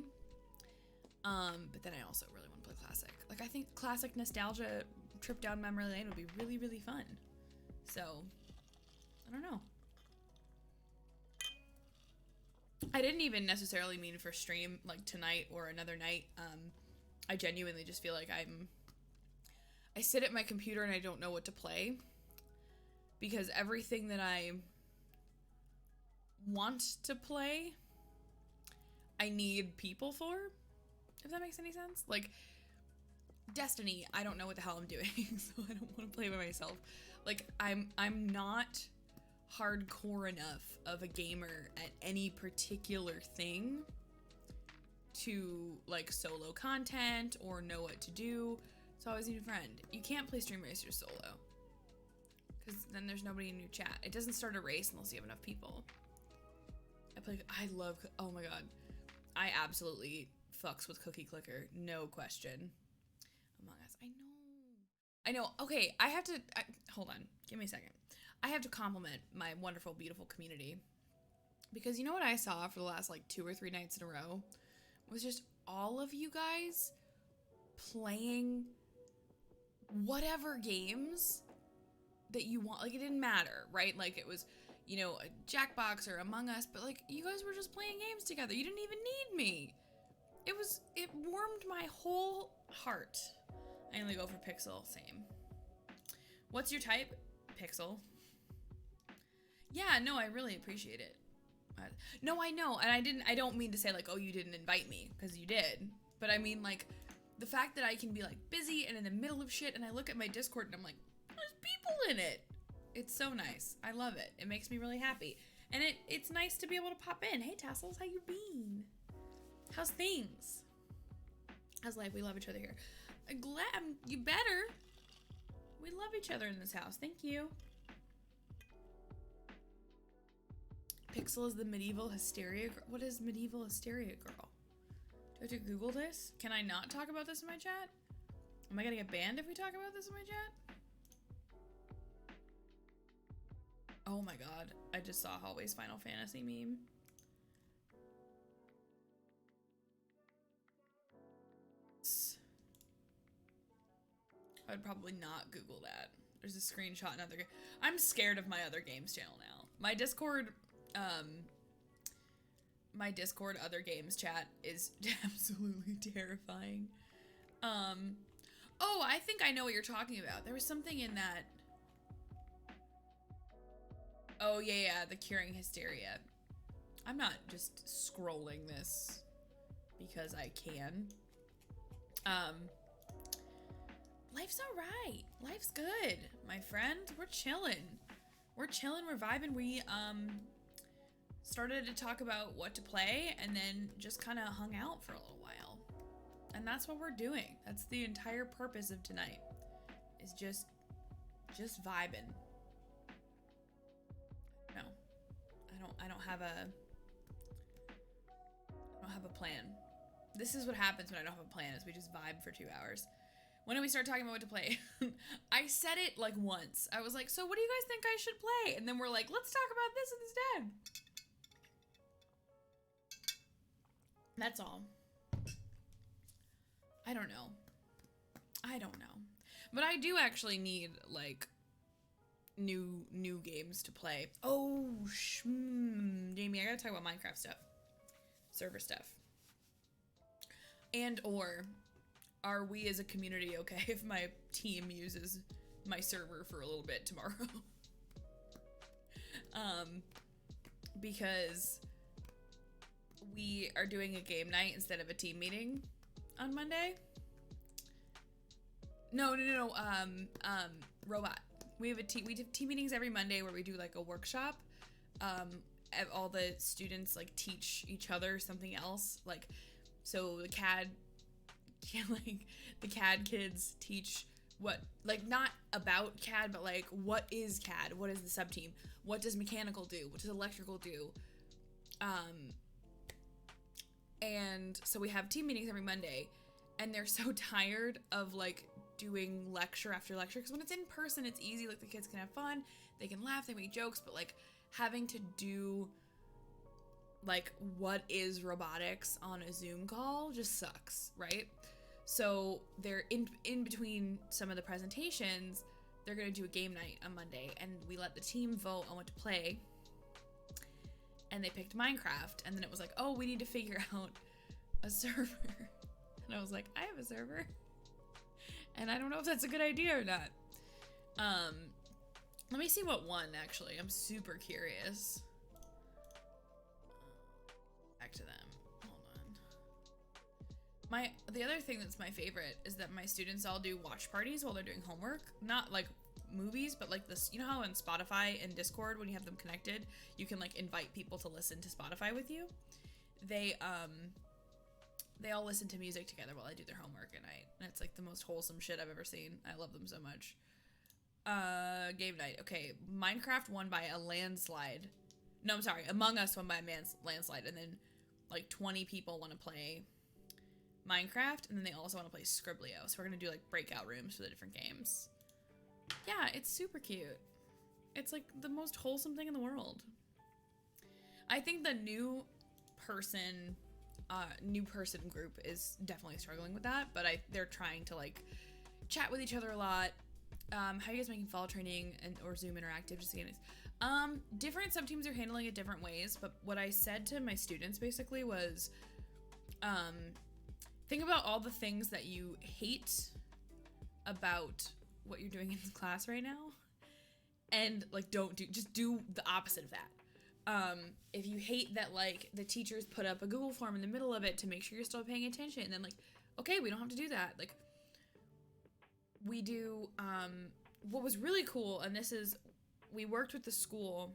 But then I also really want to play Classic. Like, I think Classic nostalgia trip down memory lane would be really, really fun. So, I don't know. I didn't even necessarily mean for stream like tonight or another night. I genuinely just feel like I sit at my computer and I don't know what to play, because everything that I want to play, I need people for, if that makes any sense. Like, Destiny, I don't know what the hell I'm doing, so I don't want to play by myself. Like, I'm not hardcore enough of a gamer at any particular thing to like solo content or know what to do, so I always need a friend. You can't play Stream Racer solo, because then there's nobody in your chat. It doesn't start a race unless you have enough people. I love, oh my god, I absolutely fucks with Cookie Clicker, no question. Among Us, I know. Okay, hold on, give me a second. I have to compliment my wonderful, beautiful community, because you know what I saw for the last like 2 or 3 nights in a row was just all of you guys playing whatever games that you want. Like, it didn't matter, right? Like, it was, you know, a Jackbox or Among Us, but like, you guys were just playing games together. You didn't even need me. It warmed my whole heart. I only go for Pixel, same. What's your type? Pixel. Yeah, no, I really appreciate it. No, I know, and I don't mean to say like, oh, you didn't invite me, because you did, but I mean like, the fact that I can be like busy and in the middle of shit, and I look at my Discord and I'm like, there's people in it. It's so nice. I love it. It makes me really happy, and it's nice to be able to pop in. Hey Tassels, how you been? How's things? How's life? We love each other here. You better. We love each other in this house. Thank you. Pixel is the medieval hysteria girl. What is medieval hysteria girl? Do I have to Google this? Can I not talk about this in my chat? Am I gonna get banned if we talk about this in my chat? Oh my god, I just saw Hallway's Final Fantasy meme. I would probably not Google that. There's a screenshot in other. I'm scared of my other games channel now. My Discord other games chat is absolutely terrifying. Oh, I think I know what you're talking about. There was something in that. Oh yeah, the curing hysteria. I'm not just scrolling this because I can. Life's alright. Life's good, my friend. We're chilling. We're vibing. We started to talk about what to play and then just kind of hung out for a little while. And that's what we're doing. That's the entire purpose of tonight. is just vibing. No, I don't have a plan. This is what happens when I don't have a plan, is we just vibe for 2 hours. When do we start talking about what to play? I said it like once. I was like, so what do you guys think I should play? And then we're like, let's talk about this instead. That's all. I don't know. But I do actually need, like, new games to play. Oh, Jamie, I gotta talk about Minecraft stuff. Server stuff. And or, are we as a community okay if my team uses my server for a little bit tomorrow? Because we are doing a game night instead of a team meeting on Monday. No, Robot. We have team meetings every Monday where we do like a workshop. All the students like teach each other something else. Like, so the CAD kids teach what, like, not about CAD, but like, what is CAD? What is the sub team? What does mechanical do? What does electrical do? And so we have team meetings every Monday, and they're so tired of like doing lecture after lecture, because when it's in person, it's easy. Like, the kids can have fun, they can laugh, they make jokes, but like having to do like what is robotics on a Zoom call just sucks, right? So they're in between some of the presentations, they're gonna do a game night on Monday, and we let the team vote on what to play. And they picked Minecraft, and then it was like, oh, we need to figure out a server. And I was like, I have a server. And I don't know if that's a good idea or not. Let me see what won, actually. I'm super curious. Back to them. Hold on. The other thing that's my favorite is that my students all do watch parties while they're doing homework. Not like movies, but like this, you know how in Spotify and Discord, when you have them connected, you can like invite people to listen to Spotify with you. They all listen to music together while I do their homework at night. And it's like the most wholesome shit I've ever seen. I love them so much. Game night. Okay, Minecraft won by a landslide. No, I'm sorry. Among Us won by a landslide. And then like 20 people want to play Minecraft. And then they also want to play Scriblio. So we're going to do like breakout rooms for the different games. Yeah, it's super cute. It's like the most wholesome thing in the world. I think the new person group is definitely struggling with that, but they're trying to like chat with each other a lot. How are you guys making fall training or Zoom interactive? Just again, different sub teams are handling it different ways, but what I said to my students basically was, think about all the things that you hate about what you're doing in class right now, and like just do the opposite of that. If you hate that like the teachers put up a Google form in the middle of it to make sure you're still paying attention, and then like, okay, we don't have to do that. Like, we do, what was really cool, and this is, we worked with the school,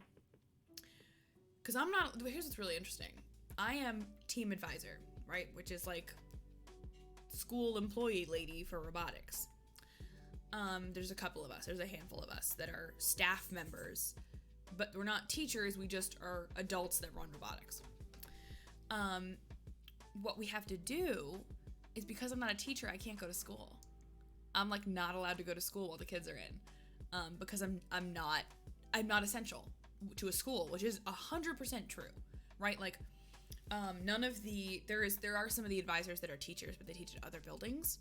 because here's what's really interesting. I am team advisor, right? Which is like school employee lady for robotics. There's a couple of us, there's a handful of us that are staff members, but we're not teachers, we just are adults that run robotics. What we have to do is, because I'm not a teacher, I can't go to school. I'm like not allowed to go to school while the kids are in, because I'm not essential to a school, which is 100% true, right? Like, there are some of the advisors that are teachers, but they teach at other buildings.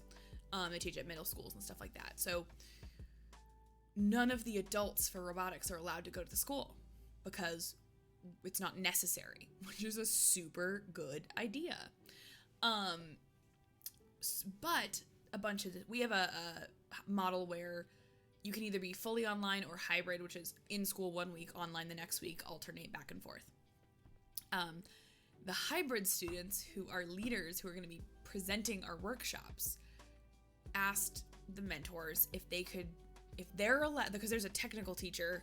They teach at middle schools and stuff like that. So none of the adults for robotics are allowed to go to the school because it's not necessary, which is a super good idea. But we have a model where you can either be fully online or hybrid, which is in school 1 week, online the next week, alternate back and forth. The hybrid students, who are leaders, who are going to be presenting our workshops, asked the mentors if they're allowed, because there's a technical teacher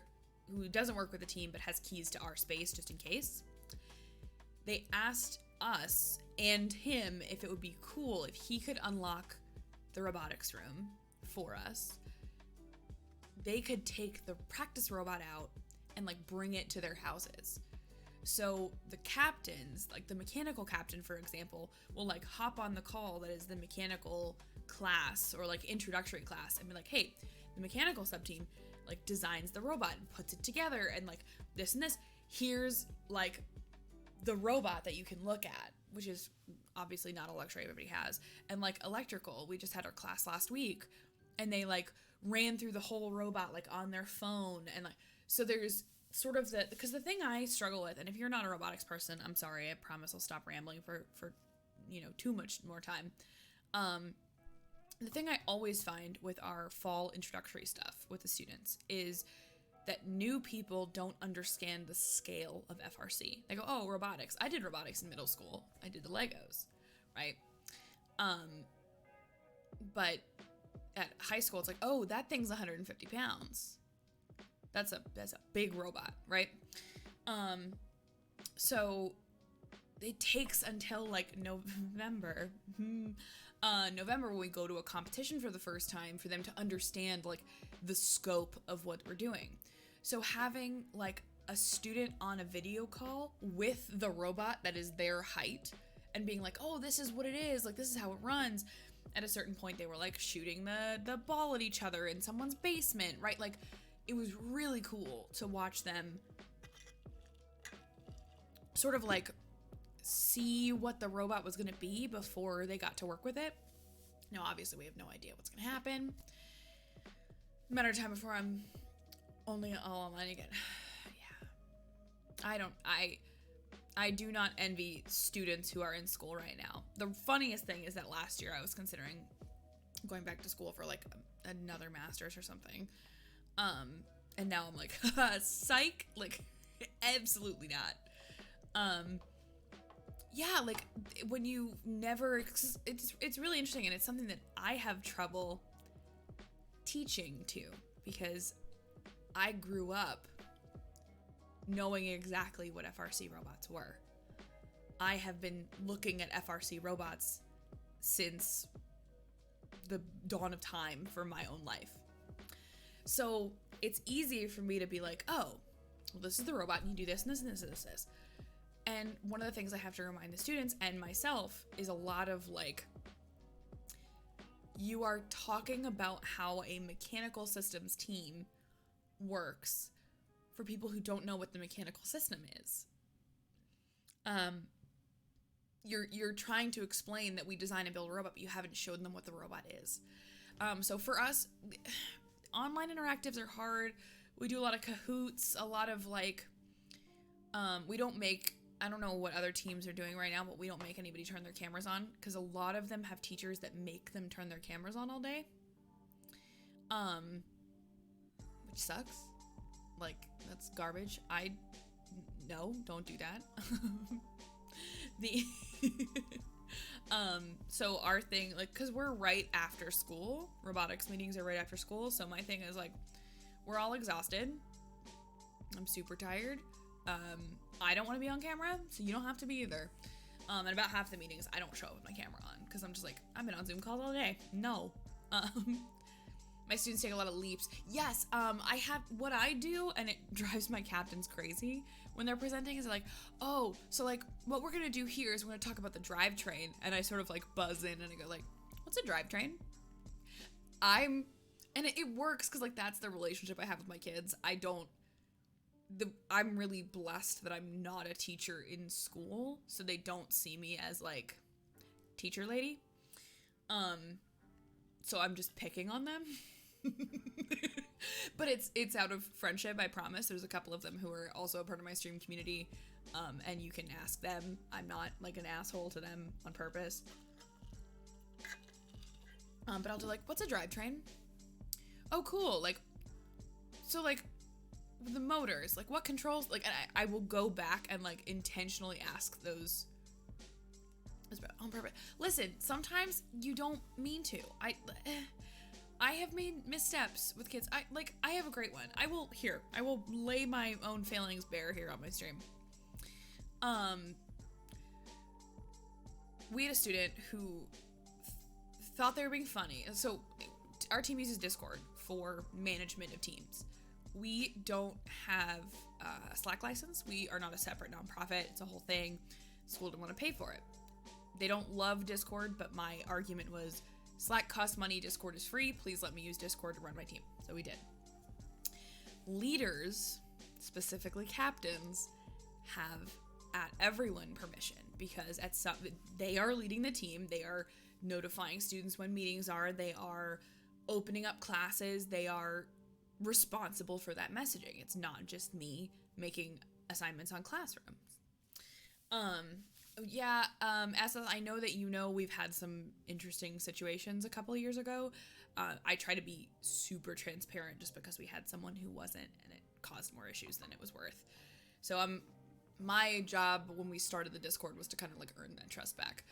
who doesn't work with the team but has keys to our space just in case. They asked us and him if it would be cool if he could unlock the robotics room for us they could take the practice robot out and like bring it to their houses. So the captains, like the mechanical captain, for example, will like hop on the call that is the mechanical class or like introductory class and be like, hey, the mechanical sub team like designs the robot and puts it together and like this and this. Here's like the robot that you can look at, which is obviously not a luxury everybody has. And like electrical, we just had our class last week and they like ran through the whole robot like on their phone. And like, so there's sort of because the thing I struggle with, and if you're not a robotics person, I'm sorry, I promise I'll stop rambling for too much more time. The thing I always find with our fall introductory stuff with the students is that new people don't understand the scale of FRC. They go, oh, robotics. I did robotics in middle school. I did the Legos, right? But at high school, it's like, oh, that thing's 150 pounds. That's a big robot, right? So it takes until like November when we go to a competition for the first time for them to understand like the scope of what we're doing. So having like a student on a video call with the robot that is their height and being like, oh, this is what it is, like this is how it runs. At a certain point they were like shooting the ball at each other in someone's basement, right? Like it was really cool to watch them sort of like see what the robot was going to be before they got to work with it. Now, obviously, we have no idea what's going to happen. Matter of time before I'm only all online again. Yeah. I do not envy students who are in school right now. The funniest thing is that last year I was considering going back to school for like another master's or something. And now I'm like, psych, like absolutely not. Yeah, like when you never, it's really interesting, and it's something that I have trouble teaching to because I grew up knowing exactly what FRC robots were. I have been looking at FRC robots since the dawn of time for my own life. So it's easy for me to be like, oh, well, this is the robot, and you do this and this and this and this. And one of the things I have to remind the students and myself is a lot of like, you are talking about how a mechanical systems team works for people who don't know what the mechanical system is. You're trying to explain that we design and build a robot, but you haven't showed them what the robot is. So for us, online interactives are hard. We do a lot of Kahoots, a lot of like, we don't make, I don't know what other teams are doing right now, but we don't make anybody turn their cameras on because a lot of them have teachers that make them turn their cameras on all day. Which sucks. Like, that's garbage. No, don't do that. So our thing, like, cause we're right after school, robotics meetings are right after school. So my thing is like, we're all exhausted. I'm super tired. I don't want to be on camera, so you don't have to be either. And about half the meetings, I don't show up with my camera on because I'm just like, I've been on Zoom calls all day. No. My students take a lot of leaps. Yes, I have what I do, and it drives my captains crazy when they're presenting is like, oh, so like what we're gonna do here is we're gonna talk about the drivetrain, and I sort of like buzz in and I go like, what's a drivetrain? And it works because like that's the relationship I have with my kids. I'm really blessed that I'm not a teacher in school, so they don't see me as like teacher lady. So I'm just picking on them. But it's out of friendship, I promise. There's a couple of them who are also a part of my stream community, and you can ask them. I'm not like an asshole to them on purpose. But I'll do like, what's a drivetrain? Oh, cool. Like, so like the motors, like what controls, like, and I will go back and like intentionally ask those on purpose. Listen, sometimes you don't mean to. I have made missteps with kids. I have a great one. I will lay my own failings bare here on my stream. We had a student who thought they were being funny. So our team uses Discord for management of teams. We don't have a Slack license. We are not a separate nonprofit. It's a whole thing. School didn't want to pay for it. They don't love Discord, but my argument was Slack costs money, Discord is free. Please let me use Discord to run my team. So we did. Leaders, specifically captains, have at everyone permission because they are leading the team. They are notifying students when meetings are. They are opening up classes. They are responsible for that messaging. It's not just me making assignments on classrooms. I know that we've had some interesting situations a couple of years ago. I try to be super transparent just because we had someone who wasn't, and it caused more issues than it was worth. So my job when we started the Discord was to kind of like earn that trust back.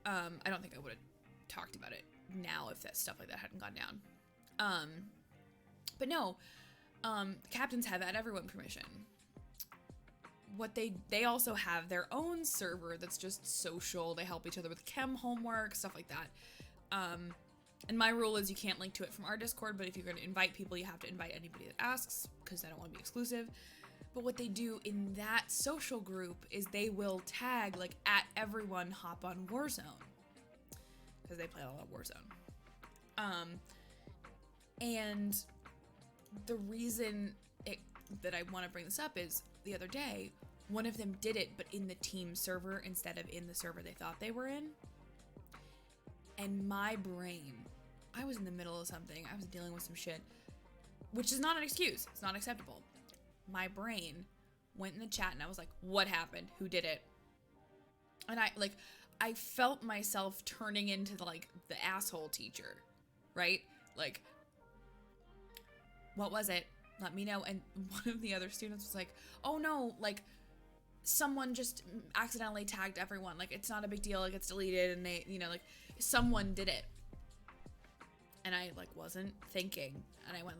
I don't think I would have talked about it now if that stuff like that hadn't gone down. But no, captains have at everyone permission. What they also have their own server that's just social. They help each other with chem homework, stuff like that. And my rule is you can't link to it from our Discord, but if you're going to invite people, you have to invite anybody that asks because I don't want to be exclusive. But what they do in that social group is they will tag like at everyone hop on Warzone because they play a lot of Warzone. And the reason that I want to bring this up is the other day, one of them did it, but in the team server instead of in the server they thought they were in. And my brain, I was in the middle of something. I was dealing with some shit, which is not an excuse. It's not acceptable. My brain went in the chat and I was like, what happened? Who did it? And I felt myself turning into the asshole teacher, right? Like, what was it? Let me know. And one of the other students was like, oh no, like someone just accidentally tagged everyone. Like, it's not a big deal. It gets deleted and they, someone did it. And I wasn't thinking. And I went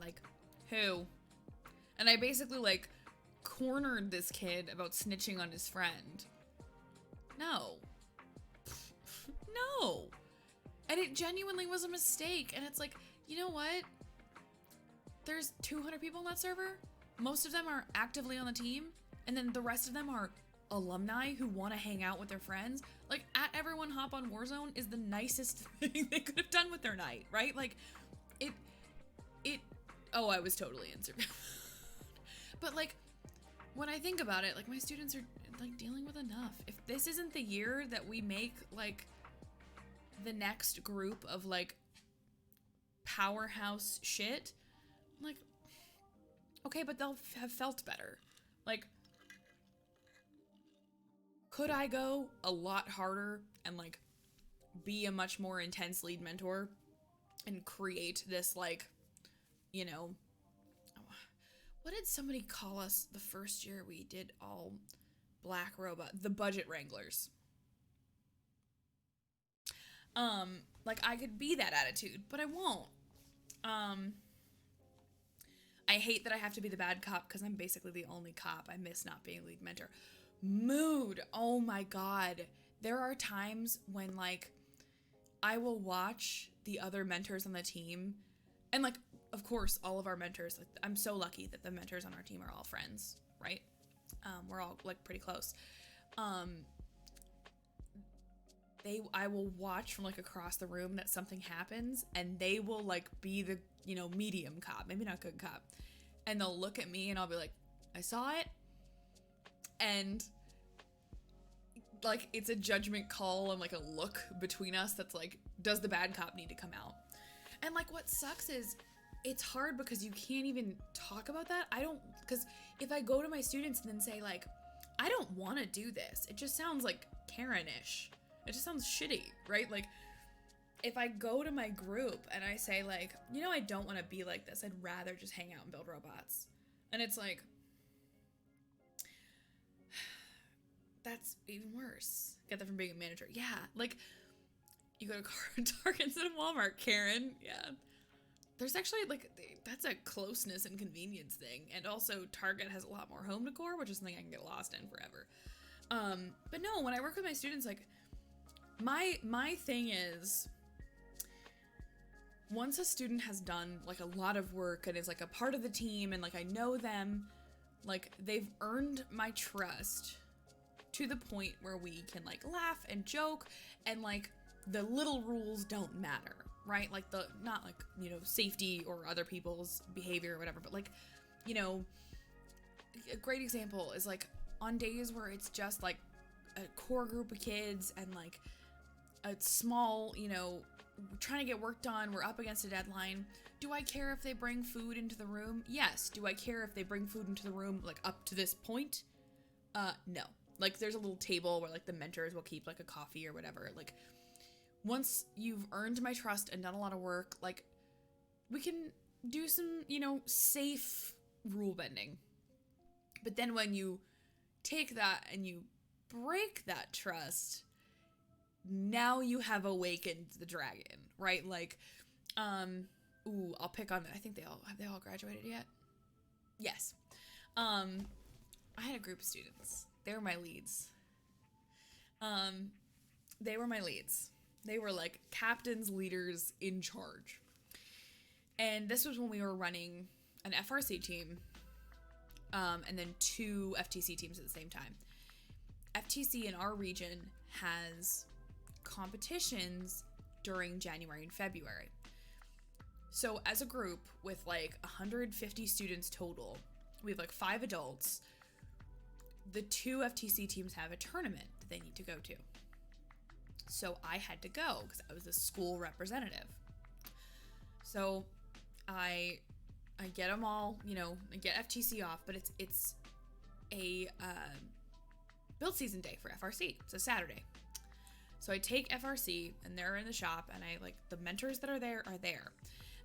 who? And I basically cornered this kid about snitching on his friend. No. No. And it genuinely was a mistake. And it's you know what? There's 200 people on that server. Most of them are actively on the team. And then the rest of them are alumni who want to hang out with their friends. At everyone hop on Warzone is the nicest thing they could have done with their night, right? Oh, I was totally in surveillance. But when I think about it, my students are dealing with enough. If this isn't the year that we make the next group of powerhouse shit, okay, but they'll have felt better. Could I go a lot harder and be a much more intense lead mentor and create this what did somebody call us the first year we did all black robot? The budget wranglers. I could be that attitude, but I won't. I hate that I have to be the bad cop because I'm basically the only cop. I miss not being lead mentor. Mood. Oh my God. There are times when I will watch the other mentors on the team and of course all of our mentors, I'm so lucky that the mentors on our team are all friends, right? We're all pretty close. I will watch from across the room that something happens and they will be the, medium cop, maybe not good cop. And they'll look at me and I'll be like, I saw it. And it's a judgment call and a look between us that's does the bad cop need to come out? And what sucks is it's hard because you can't even talk about that. Because if I go to my students and then say I don't want to do this, it just sounds Karen-ish. It just sounds shitty, right? If I go to my group and I say I don't want to be like this, I'd rather just hang out and build robots. And it's that's even worse. Get that from being a manager. Yeah, you go to Target instead of Walmart, Karen. Yeah. There's actually that's a closeness and convenience thing. And also Target has a lot more home decor, which is something I can get lost in forever. But no, when I work with my students, my thing is once a student has done like a lot of work and is like a part of the team and like I know them, like they've earned my trust to the point where we can like laugh and joke and like the little rules don't matter, right? Like the, not like, you know, safety or other people's behavior or whatever, but like, you know, a great example is like on days where it's just like a core group of kids and like a small, you know, we're trying to get work done, we're up against a deadline. Do I care if they bring food into the room? Yes. Do I care if they bring food into the room like up to this point? No. Like there's a little table where like the mentors will keep like a coffee or whatever. Like once you've earned my trust and done a lot of work, like we can do some, you know, safe rule bending. But then when you take that and you break that trust, now you have awakened the dragon, right? Like, I'll pick on, I think have they all graduated yet? Yes. I had a group of students. They were my leads. They were like captains, leaders in charge. And this was when we were running an FRC team, and then 2 FTC teams at the same time. FTC in our region has competitions during January and February. So as a group with like 150 students total, we have like 5 adults. The 2 FTC teams have a tournament that they need to go to. So I had to go because I was the school representative. So I get them all, you know, I get FTC off, but it's a build season day for FRC. It's a Saturday. So I take FRC and they're in the shop and I like the mentors that are there.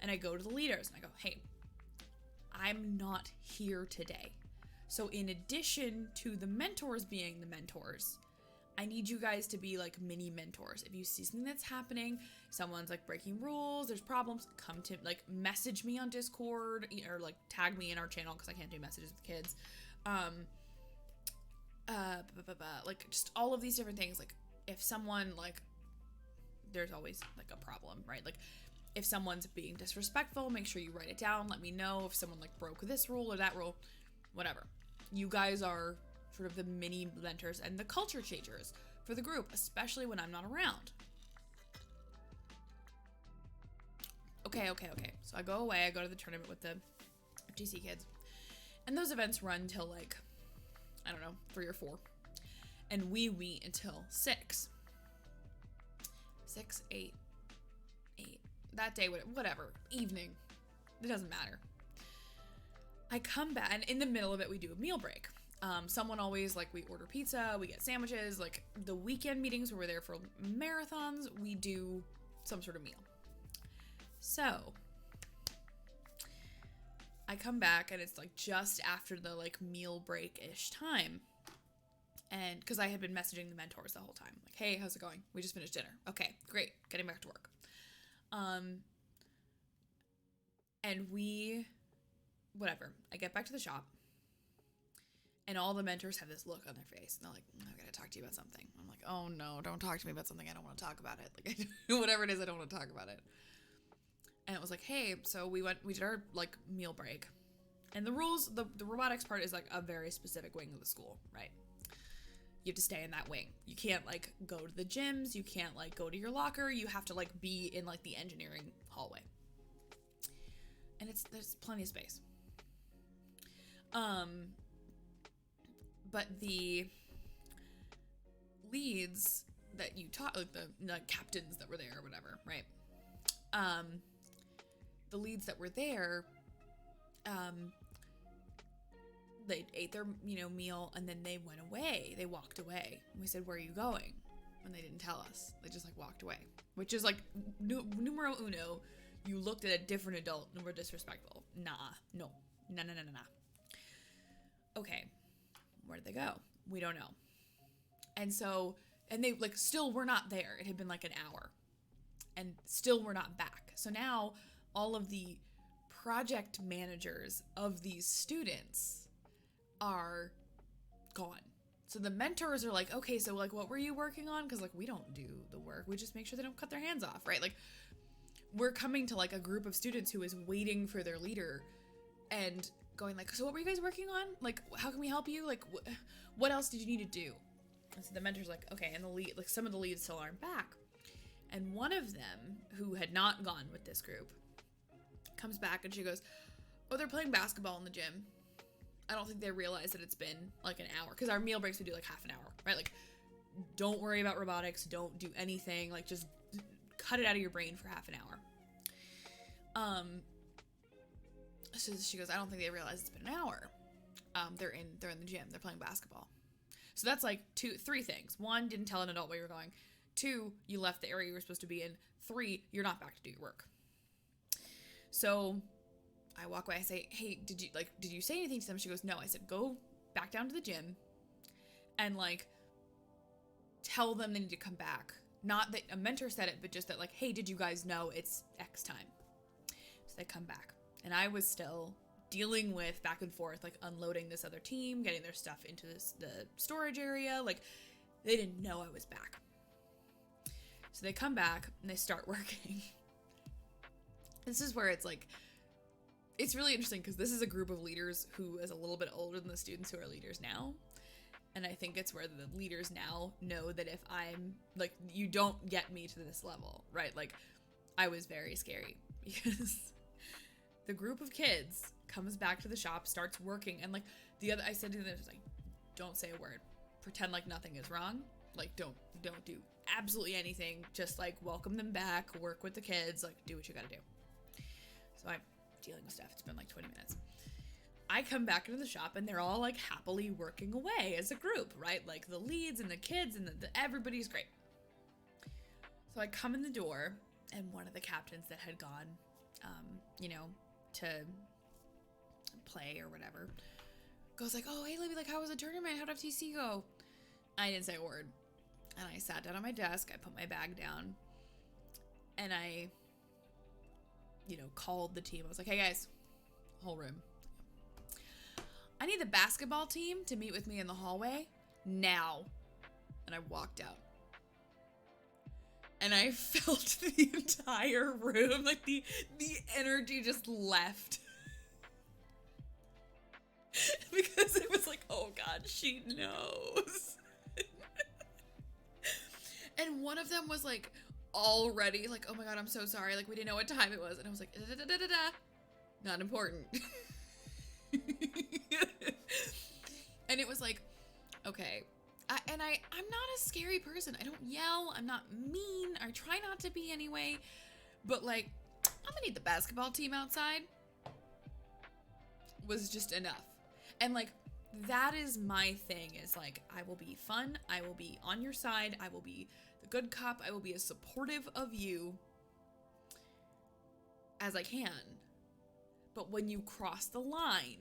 And I go to the leaders and I go, hey, I'm not here today. So in addition to the mentors being the mentors, I need you guys to be like mini mentors. If you see something that's happening, someone's like breaking rules, there's problems, come to like message me on Discord or like tag me in our channel because I can't do messages with kids. Like just all of these different things. Like if someone like, there's always like a problem, right? Like if someone's being disrespectful, make sure you write it down. Let me know if someone like broke this rule or that rule, whatever. You guys are sort of the mini mentors and the culture changers for the group, especially when I'm not around. Okay. So I go away, I go to the tournament with the FTC kids. And those events run till like, I don't know, 3 or 4. And we meet until 6. 6, 8. That day, whatever, evening. It doesn't matter. I come back, and in the middle of it, we do a meal break. Someone always, like, we order pizza, we get sandwiches, like, the weekend meetings where we're there for marathons, we do some sort of meal. So, I come back, and it's, like, just after the, like, meal break-ish time. And, because I had been messaging the mentors the whole time. Like, hey, how's it going? We just finished dinner. Okay, great. Getting back to work. And whatever, I get back to the shop and all the mentors have this look on their face and they're like, I gotta talk to you about something. I'm like, oh no, don't talk to me about something. I don't want to talk about it. Like whatever it is, I don't want to talk about it. And it was like, hey, so we did our like meal break and the rules, the robotics part is like a very specific wing of the school, right? You have to stay in that wing. You can't like go to the gyms. You can't like go to your locker. You have to like be in like the engineering hallway. And there's plenty of space. But the leads that you taught, like the captains that were there or whatever, right? The leads that were there, they ate their, meal and then they went away. They walked away. And we said, where are you going? And they didn't tell us. They just like walked away, which is like numero uno. You looked at a different adult and were disrespectful. No. Okay. Where did they go? We don't know. And they like still were not there. It had been like an hour and still were not back. So now all of the project managers of these students are gone. So the mentors are like, okay, so like what were you working on? Because like we don't do the work. We just make sure they don't cut their hands off, right? Like we're coming to like a group of students who is waiting for their leader and going like, so what were you guys working on? Like, how can we help you? Like, what else did you need to do? And so the mentor's like, okay, and the lead, like some of the leads still aren't back. And one of them, who had not gone with this group, comes back and she goes, oh, they're playing basketball in the gym. I don't think they realize that it's been like an hour, because our meal breaks would do like half an hour, right? Like, don't worry about robotics, don't do anything, like just cut it out of your brain for half an hour. So she goes, I don't think they realize it's been an hour. They're in the gym, they're playing basketball. So that's like 3 things. 1, didn't tell an adult where you were going. 2, you left the area you were supposed to be in. 3, you're not back to do your work. So I walk away, I say, hey, did you say anything to them? She goes, no. I said, go back down to the gym and like tell them they need to come back. Not that a mentor said it, but just that like, hey, did you guys know it's X time? So they come back. And I was still dealing with back and forth, like unloading this other team, getting their stuff into the storage area. Like, they didn't know I was back. So they come back and they start working. This is where it's like, it's really interesting because this is a group of leaders who is a little bit older than the students who are leaders now. And I think it's where the leaders now know that if I'm like, you don't get me to this level, right? Like, I was very scary because the group of kids comes back to the shop, starts working, and like I said to them, like, don't say a word, pretend like nothing is wrong, like don't do absolutely anything, just like welcome them back, work with the kids, like do what you gotta do. So I'm dealing with stuff. It's been like 20 minutes. I come back into the shop and they're all like happily working away as a group, right? Like the leads and the kids and everybody's great. So I come in the door and one of the captains that had gone, to play or whatever, goes like, oh, hey, Libby, like, how was the tournament? How'd FTC go? I didn't say a word. And I sat down on my desk. I put my bag down. And I, called the team. I was like, hey, guys, whole room. I need the basketball team to meet with me in the hallway now. And I walked out. And I felt the entire room, like the energy just left. Because it was like, oh God, she knows. And one of them was like already like, oh my God, I'm so sorry. Like, we didn't know what time it was. And I was like, not important. And it was like, okay. I'm not a scary person. I don't yell. I'm not mean. I try not to be anyway. But like, I'm gonna need the basketball team outside. Was just enough. And like, that is my thing, is like, I will be fun. I will be on your side. I will be the good cop. I will be as supportive of you as I can. But when you cross the line,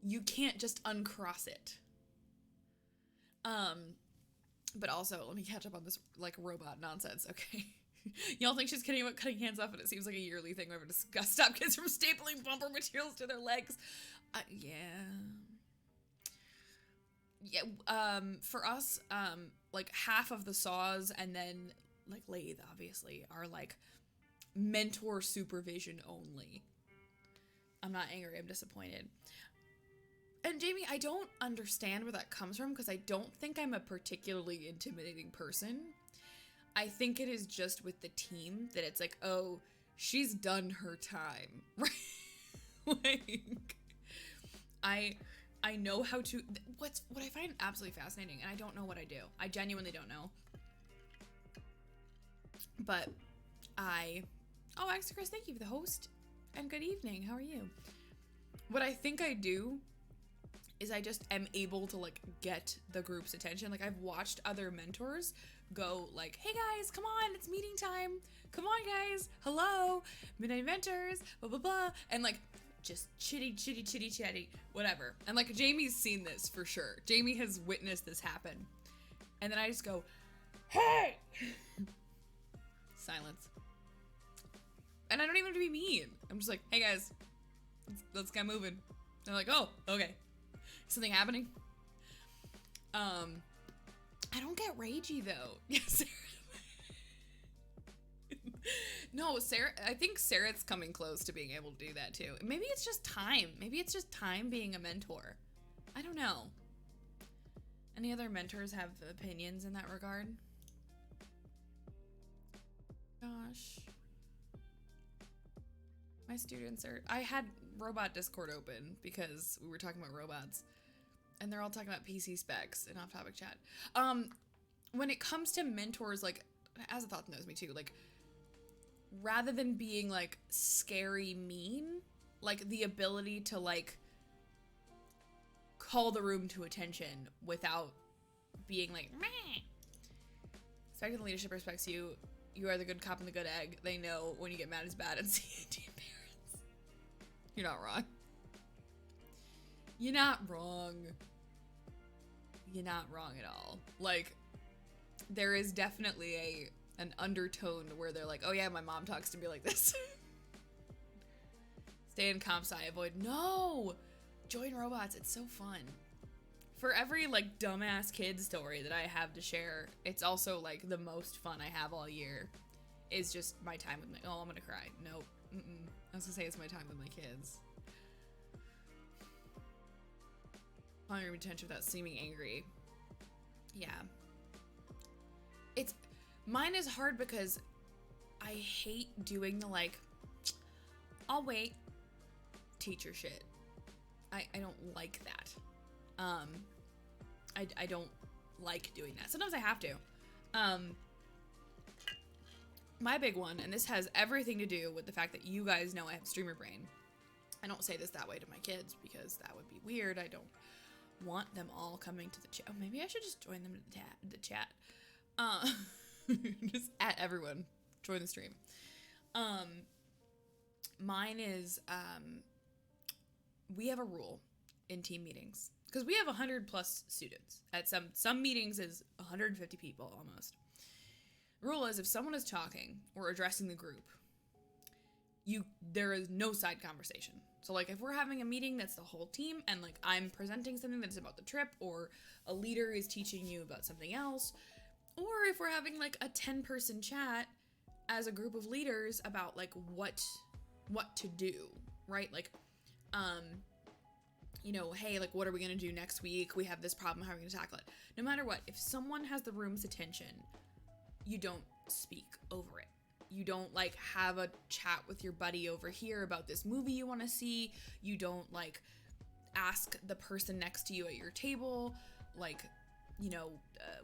you can't just uncross it. But also, let me catch up on this, like, robot nonsense, okay? Y'all think she's kidding about cutting hands off, and it seems like a yearly thing whenever to stop kids from stapling bumper materials to their legs. For us, like, half of the saws and then, like, lathe, obviously, are, like, mentor supervision only. I'm not angry, I'm disappointed. And Jamie, I don't understand where that comes from, because I don't think I'm a particularly intimidating person. I think it is just with the team that it's like, oh, she's done her time. Like, I know how to, what I find absolutely fascinating, and I don't know what I do. I genuinely don't know. But actually, Chris, thank you for the host, and good evening. How are you? What I think I do is I just am able to, like, get the group's attention. Like, I've watched other mentors go, like, hey guys, come on, it's meeting time. Come on, guys. Hello, Midnight Mentors, blah, blah, blah. And, like, just chitty, whatever. And, like, Jamie's seen this for sure. Jamie has witnessed this happen. And then I just go, hey! Silence. And I don't even have to be mean. I'm just like, hey guys, let's get moving. And they're like, oh, okay. Something happening? I don't get ragey though. Yes. No, Sarah, I think Sarah's coming close to being able to do that too. Maybe it's just time. Maybe it's just time being a mentor. I don't know. Any other mentors have opinions in that regard? Gosh. My students are... I had Robot Discord open because we were talking about robots. And they're all talking about PC specs in off-topic chat. When it comes to mentors, like, Azathoth knows me too, like, rather than being, like, scary mean, like, the ability to, like, call the room to attention without being like, meh. Expecting leadership respects you. You are the good cop and the good egg. They know when you get mad is bad and see Indian parents. You're not wrong. You're not wrong. You're not wrong at all. Like, there is definitely an undertone where they're like, oh yeah, my mom talks to me like this. Stay in comp sci, avoid. No! Join robots, it's so fun. For every, like, dumbass kid story that I have to share, it's also, like, the most fun I have all year. Is just my time with my... Oh, I'm gonna cry. Nope. I was gonna say it's my time with my kids. Calling your attention without seeming angry. Yeah. It's... Mine is hard because I hate doing the, like, I'll wait teacher shit. I don't like that. I don't like doing that. Sometimes I have to. My big one, and this has everything to do with the fact that you guys know I have streamer brain. I don't say this that way to my kids because that would be weird. I don't want them all coming to the chat. Oh, maybe I should just join them to the chat. Just at everyone. Join the stream. Mine is, we have a rule in team meetings because we have 100 plus students. At some meetings is 150 people almost. Rule is if someone is talking or addressing the group, there is no side conversation. So like if we're having a meeting that's the whole team and like I'm presenting something that's about the trip or a leader is teaching you about something else, or if we're having like a 10-person chat as a group of leaders about like what to do, right? Like, you know, hey, like, what are we going to do next week? We have this problem. How are we going to tackle it? No matter what, if someone has the room's attention, you don't speak over it. You don't, like, have a chat with your buddy over here about this movie you want to see. You don't, like, ask the person next to you at your table, like, you know,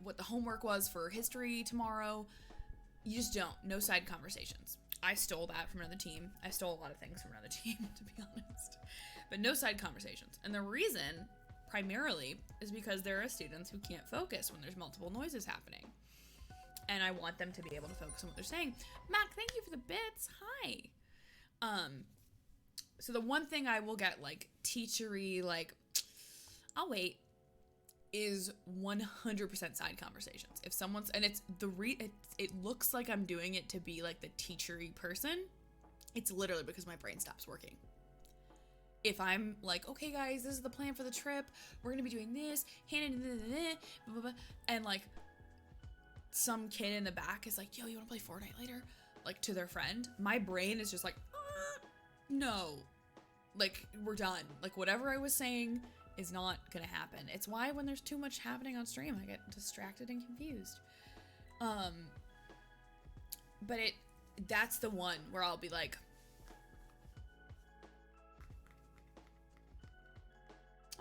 what the homework was for history tomorrow. You just don't. No side conversations. I stole that from another team. I stole a lot of things from another team, to be honest. But no side conversations. And the reason, primarily, is because there are students who can't focus when there's multiple noises happening. And I want them to be able to focus on what they're saying. Mac, thank you for the bits. Hi. So the one thing I will get, like, teachery, like, I'll wait, is 100% side conversations. If someone's, and it's it looks like I'm doing it to be like the teachery person. It's literally because my brain stops working. If I'm like, okay guys, this is the plan for the trip. We're gonna be doing this, and like some kid in the back is like, yo, you wanna play Fortnite later? Like to their friend. My brain is just like, no. Like, we're done. Like whatever I was saying is not gonna happen. It's why when there's too much happening on stream, I get distracted and confused. But that's the one where I'll be like,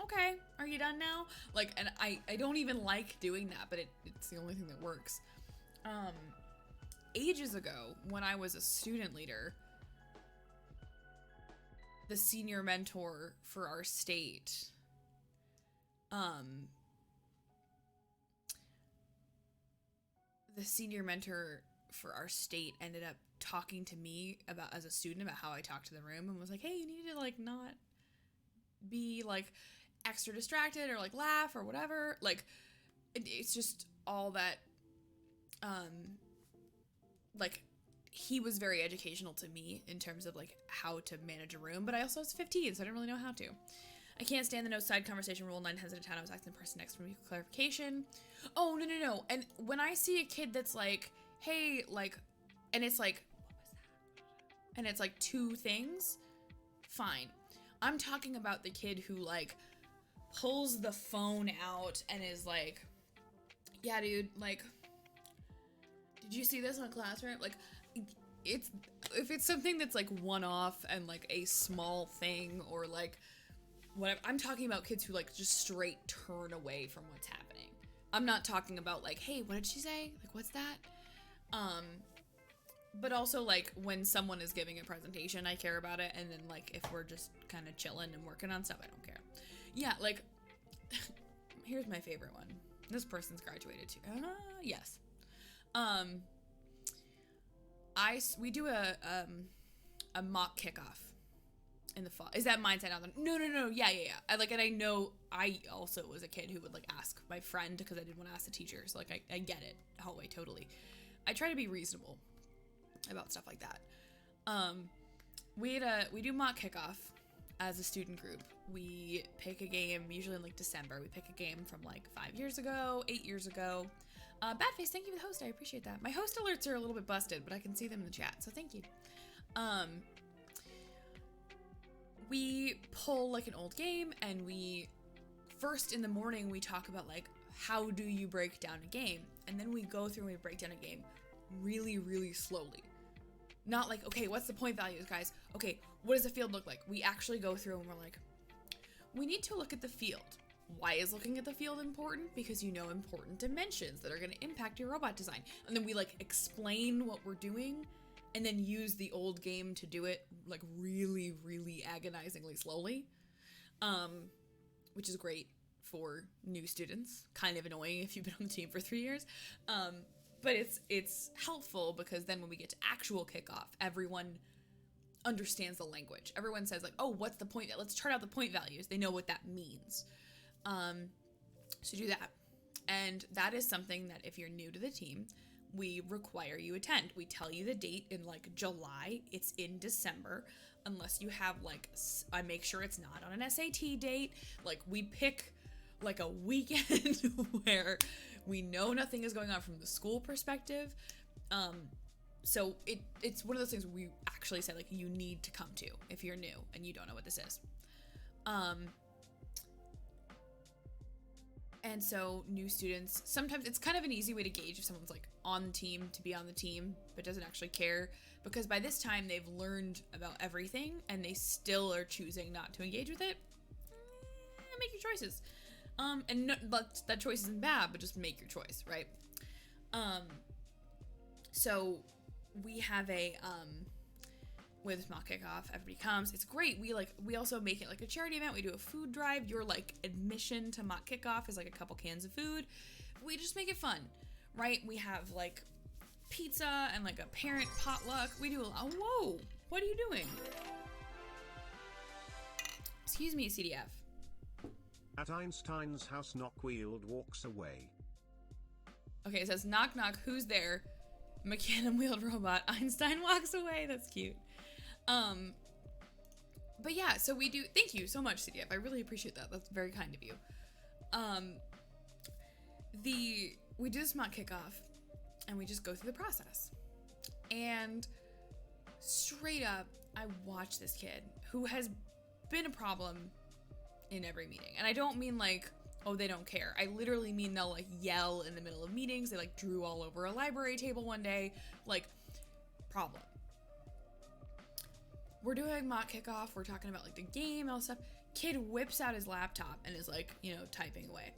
okay, are you done now? Like, and I don't even like doing that, but it's the only thing that works. Ages ago, when I was a student leader, the senior mentor for our state, ended up talking to me about, as a student, about how I talked to the room and was like, hey, you need to like not be like extra distracted or like laugh or whatever. Like it's just all that, like he was very educational to me in terms of like how to manage a room, but I also was 15, so I didn't really know how to. I can't stand the no side conversation rule. 9 times out of 10, I was asking the person next to me for clarification. Oh, no. And when I see a kid that's like, hey, like, and it's like, what was that? and it's like 2 things, fine. I'm talking about the kid who like pulls the phone out and is like, yeah, dude, like, did you see this in class, right? Like, if it's something that's like one-off and like a small thing or like whatever, I'm talking about kids who like just straight turn away from what's happening. I'm not talking about like, hey, what did she say? Like, what's that? But also like when someone is giving a presentation, I care about it. And then like if we're just kind of chilling and working on stuff, I don't care. Yeah, like here's my favorite one. This person's graduated too. Yes. We do a mock kickoff in the fall. Is that mindset out there? No. Yeah. And I know I also was a kid who would like ask my friend because I didn't want to ask the teacher. So like I get it. Hallway, totally. I try to be reasonable about stuff like that. We do mock kickoff as a student group. We pick a game, usually in like December. We pick a game from like 5 years ago, 8 years ago. Badface, thank you for the host. I appreciate that. My host alerts are a little bit busted, but I can see them in the chat, so thank you. We pull like an old game, and we first in the morning we talk about like how do you break down a game, and then we go through and we break down a game really, really slowly. Not like, okay, what's the point values, guys? Okay, what does the field look like? We actually go through and we're like, we need to look at the field. Why is looking at the field important? Because you know important dimensions that are going to impact your robot design. And then we like explain what we're doing and then use the old game to do it like really, really agonizingly slowly. Which is great for new students. Kind of annoying if you've been on the team for 3 years. But it's helpful because then when we get to actual kickoff, everyone understands the language. Everyone says like, oh, what's the point? Let's chart out the point values. They know what that means. So do that. And that is something that if you're new to the team, we require you attend. We tell you the date in like July. It's in December, unless you have like, I make sure it's not on an SAT date. Like we pick like a weekend where we know nothing is going on from the school perspective. So it's one of those things we actually said like you need to come to if you're new and you don't know what this is. And so new students, sometimes it's kind of an easy way to gauge if someone's like on the team to be on the team, but doesn't actually care, because by this time they've learned about everything and they still are choosing not to engage with it. Make your choices. And no, that choice isn't bad, but just make your choice, right? So we have with mock kickoff, everybody comes. It's great. We also make it like a charity event. We do a food drive. Your like admission to mock kickoff is like a couple cans of food. We just make it fun, right? We have like pizza and like a parent potluck. We do whoa, what are you doing? Excuse me, CDF. At Einstein's house, Knockwield walks away. Okay, it says knock knock, who's there? McCann wheeled robot. Einstein walks away. That's cute. But yeah, so we do, thank you so much, CDF. I really appreciate that. That's very kind of you. We do this mock kickoff and we just go through the process. And straight up, I watch this kid who has been a problem in every meeting. And I don't mean like, oh, they don't care. I literally mean they'll like yell in the middle of meetings. They like drew all over a library table one day. Like, problem. We're doing mock kickoff. We're talking about like the game and all stuff. Kid whips out his laptop and is like, typing away.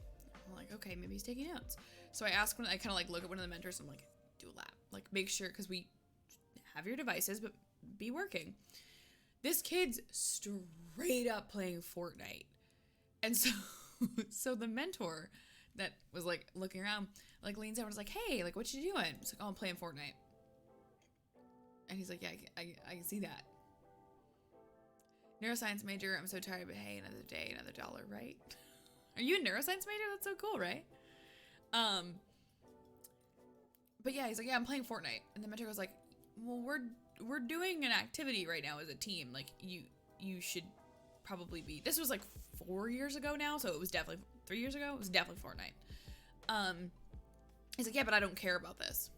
I'm like, okay, maybe he's taking notes. So I ask I kind of like look at one of the mentors. I'm like, do a lap. Like, make sure, because we have your devices, but be working. This kid's straight up playing Fortnite. And so the mentor that was like looking around, like leans over and was like, hey, like, what you doing? It's like, oh, I'm playing Fortnite. And he's like, yeah, I can see that. Neuroscience major, I'm so tired, but hey, another day, another dollar, right? Are you a neuroscience major? That's so cool, right? But yeah, he's like, yeah, I'm playing Fortnite. And the mentor was like, well, we're doing an activity right now as a team. Like, you should probably be, this was like 4 years ago now, so it was definitely 3 years ago. It was definitely Fortnite. He's like, yeah, but I don't care about this.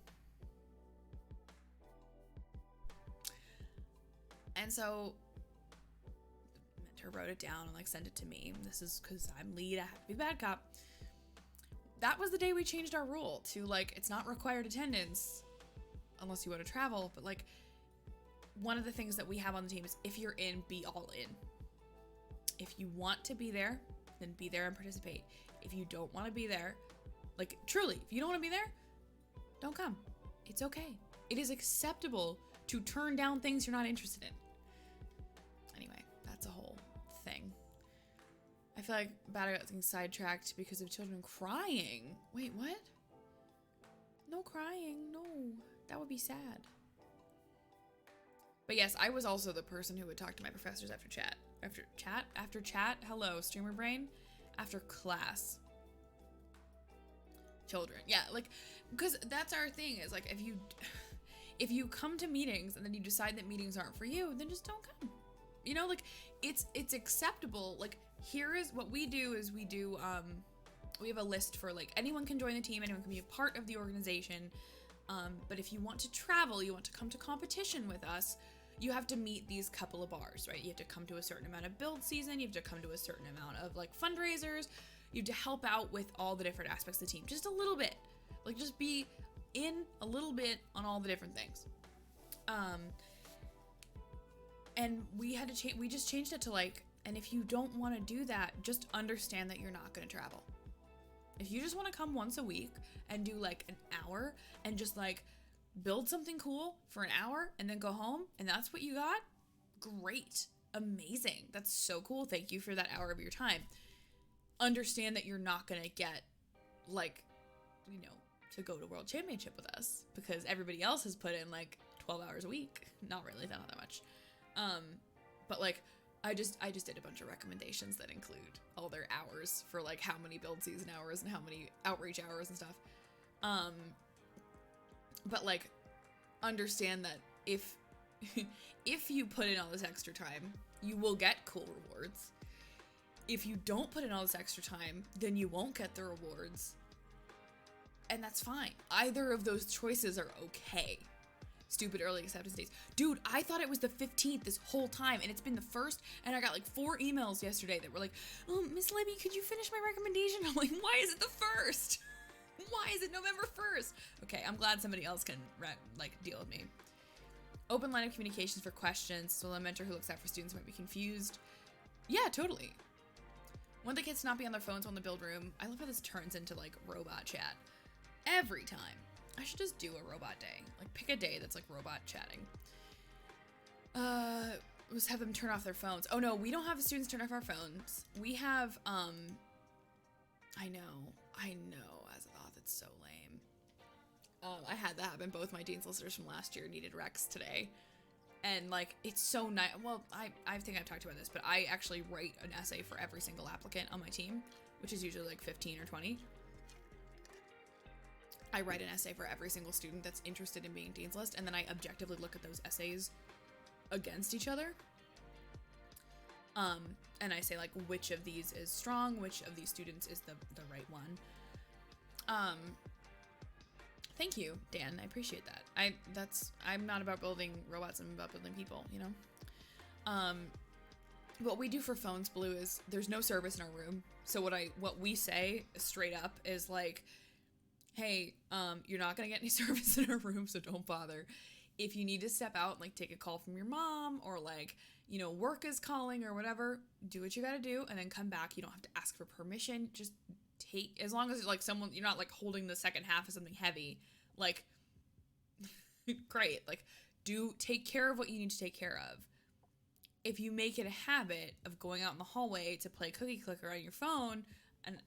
And so the mentor wrote it down and like sent it to me. This is because I'm lead, I have to be the bad cop. That was the day we changed our rule to like, it's not required attendance unless you want to travel, but like one of the things that we have on the team is if you're in, be all in. If you want to be there, then be there and participate. If you don't want to be there, like truly, if you don't want to be there, don't come. It's okay. It is acceptable to turn down things you're not interested in. Anyway, that's a whole thing. I feel like bad I got getting sidetracked because of children crying. Wait, what? No crying, no. That would be sad. But yes, I was also the person who would talk to my professors after chat. After chat, hello, streamer brain. After class. Children, yeah, like, because that's our thing, is like, if you come to meetings and then you decide that meetings aren't for you, then just don't come. You know, like, it's acceptable. Like, here is what we do is we have a list for like, anyone can join the team, anyone can be a part of the organization. But if you want to travel, you want to come to competition with us, you have to meet these couple of bars, right? You have to come to a certain amount of build season. You have to come to a certain amount of like fundraisers. You have to help out with all the different aspects of the team, just a little bit, like just be in a little bit on all the different things. And we had to change, we just changed it to like, and if you don't want to do that, just understand that you're not going to travel. If you just want to come once a week and do like an hour and just like build something cool for an hour and then go home and that's what you got, great, amazing. That's so cool. Thank you for that hour of your time. Understand that you're not going to get like, you know, to go to World Championship with us because everybody else has put in like 12 hours a week. Not really, not that much. But like, I just did a bunch of recommendations that include all their hours for like how many build season hours and how many outreach hours and stuff. But like, understand that if you put in all this extra time, you will get cool rewards. If you don't put in all this extra time, then you won't get the rewards. And that's fine. Either of those choices are okay. Stupid early acceptance dates. Dude, I thought it was the 15th this whole time, and it's been the 1st, and I got like 4 emails yesterday that were like, oh, Miss Libby, could you finish my recommendation? I'm like, why is it the 1st? Why is it November 1st? Okay, I'm glad somebody else can deal with me. Open line of communications for questions, so a mentor who looks out for students might be confused. Yeah, totally. Want the kids to not be on their phones on the build room. I love how this turns into like robot chat every time. I should just do a robot day. Like pick a day that's like robot chatting. Just have them turn off their phones. Oh no, we don't have students turn off our phones. We have, I know, as a thought, that's so lame. I had that happen. Both my dean's listeners from last year needed recs today. And like, it's so nice. Well, I think I've talked about this, but I actually write an essay for every single applicant on my team, which is usually like 15 or 20. I write an essay for every single student that's interested in being Dean's List, and then I objectively look at those essays against each other. And I say like, which of these is strong, which of these students is the right one. Thank you, Dan. I appreciate that. I'm not about building robots, I'm about building people, you know? What we do for phones, Blue, is there's no service in our room. So what we say straight up is like, hey, you're not gonna get any service in our room, so don't bother. If you need to step out and like take a call from your mom, or like, you know, work is calling or whatever, do what you gotta do and then come back. You don't have to ask for permission. Just take, as long as like someone, you're not like holding the second half of something heavy, like great, like take care of what you need to take care of. If you make it a habit of going out in the hallway to play cookie clicker on your phone, and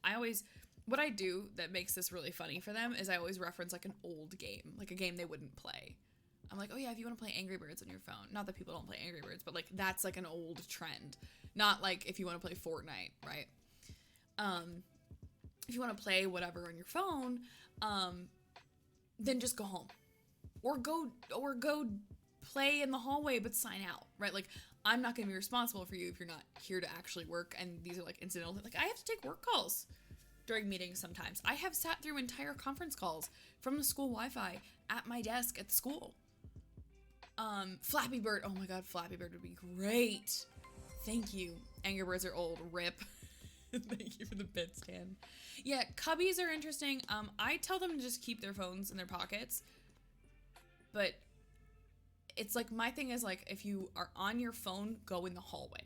what I do that makes this really funny for them is I always reference like an old game, like a game they wouldn't play. I'm like, oh yeah, if you want to play Angry Birds on your phone. Not that people don't play Angry Birds, but like that's like an old trend. Not like if you want to play Fortnite, right? If you want to play whatever on your phone, then just go home. Or go play in the hallway but sign out, right? Like, I'm not going to be responsible for you if you're not here to actually work, and these are like incidental. Like, I have to take work calls during meetings sometimes. I have sat through entire conference calls from the school Wi-Fi at my desk at the school. Flappy Bird. Oh my god, Flappy Bird would be great. Thank you. Angry Birds are old. Rip. Thank you for the bit stand. Yeah, cubbies are interesting. I tell them to just keep their phones in their pockets. But it's like, my thing is like, if you are on your phone, go in the hallway.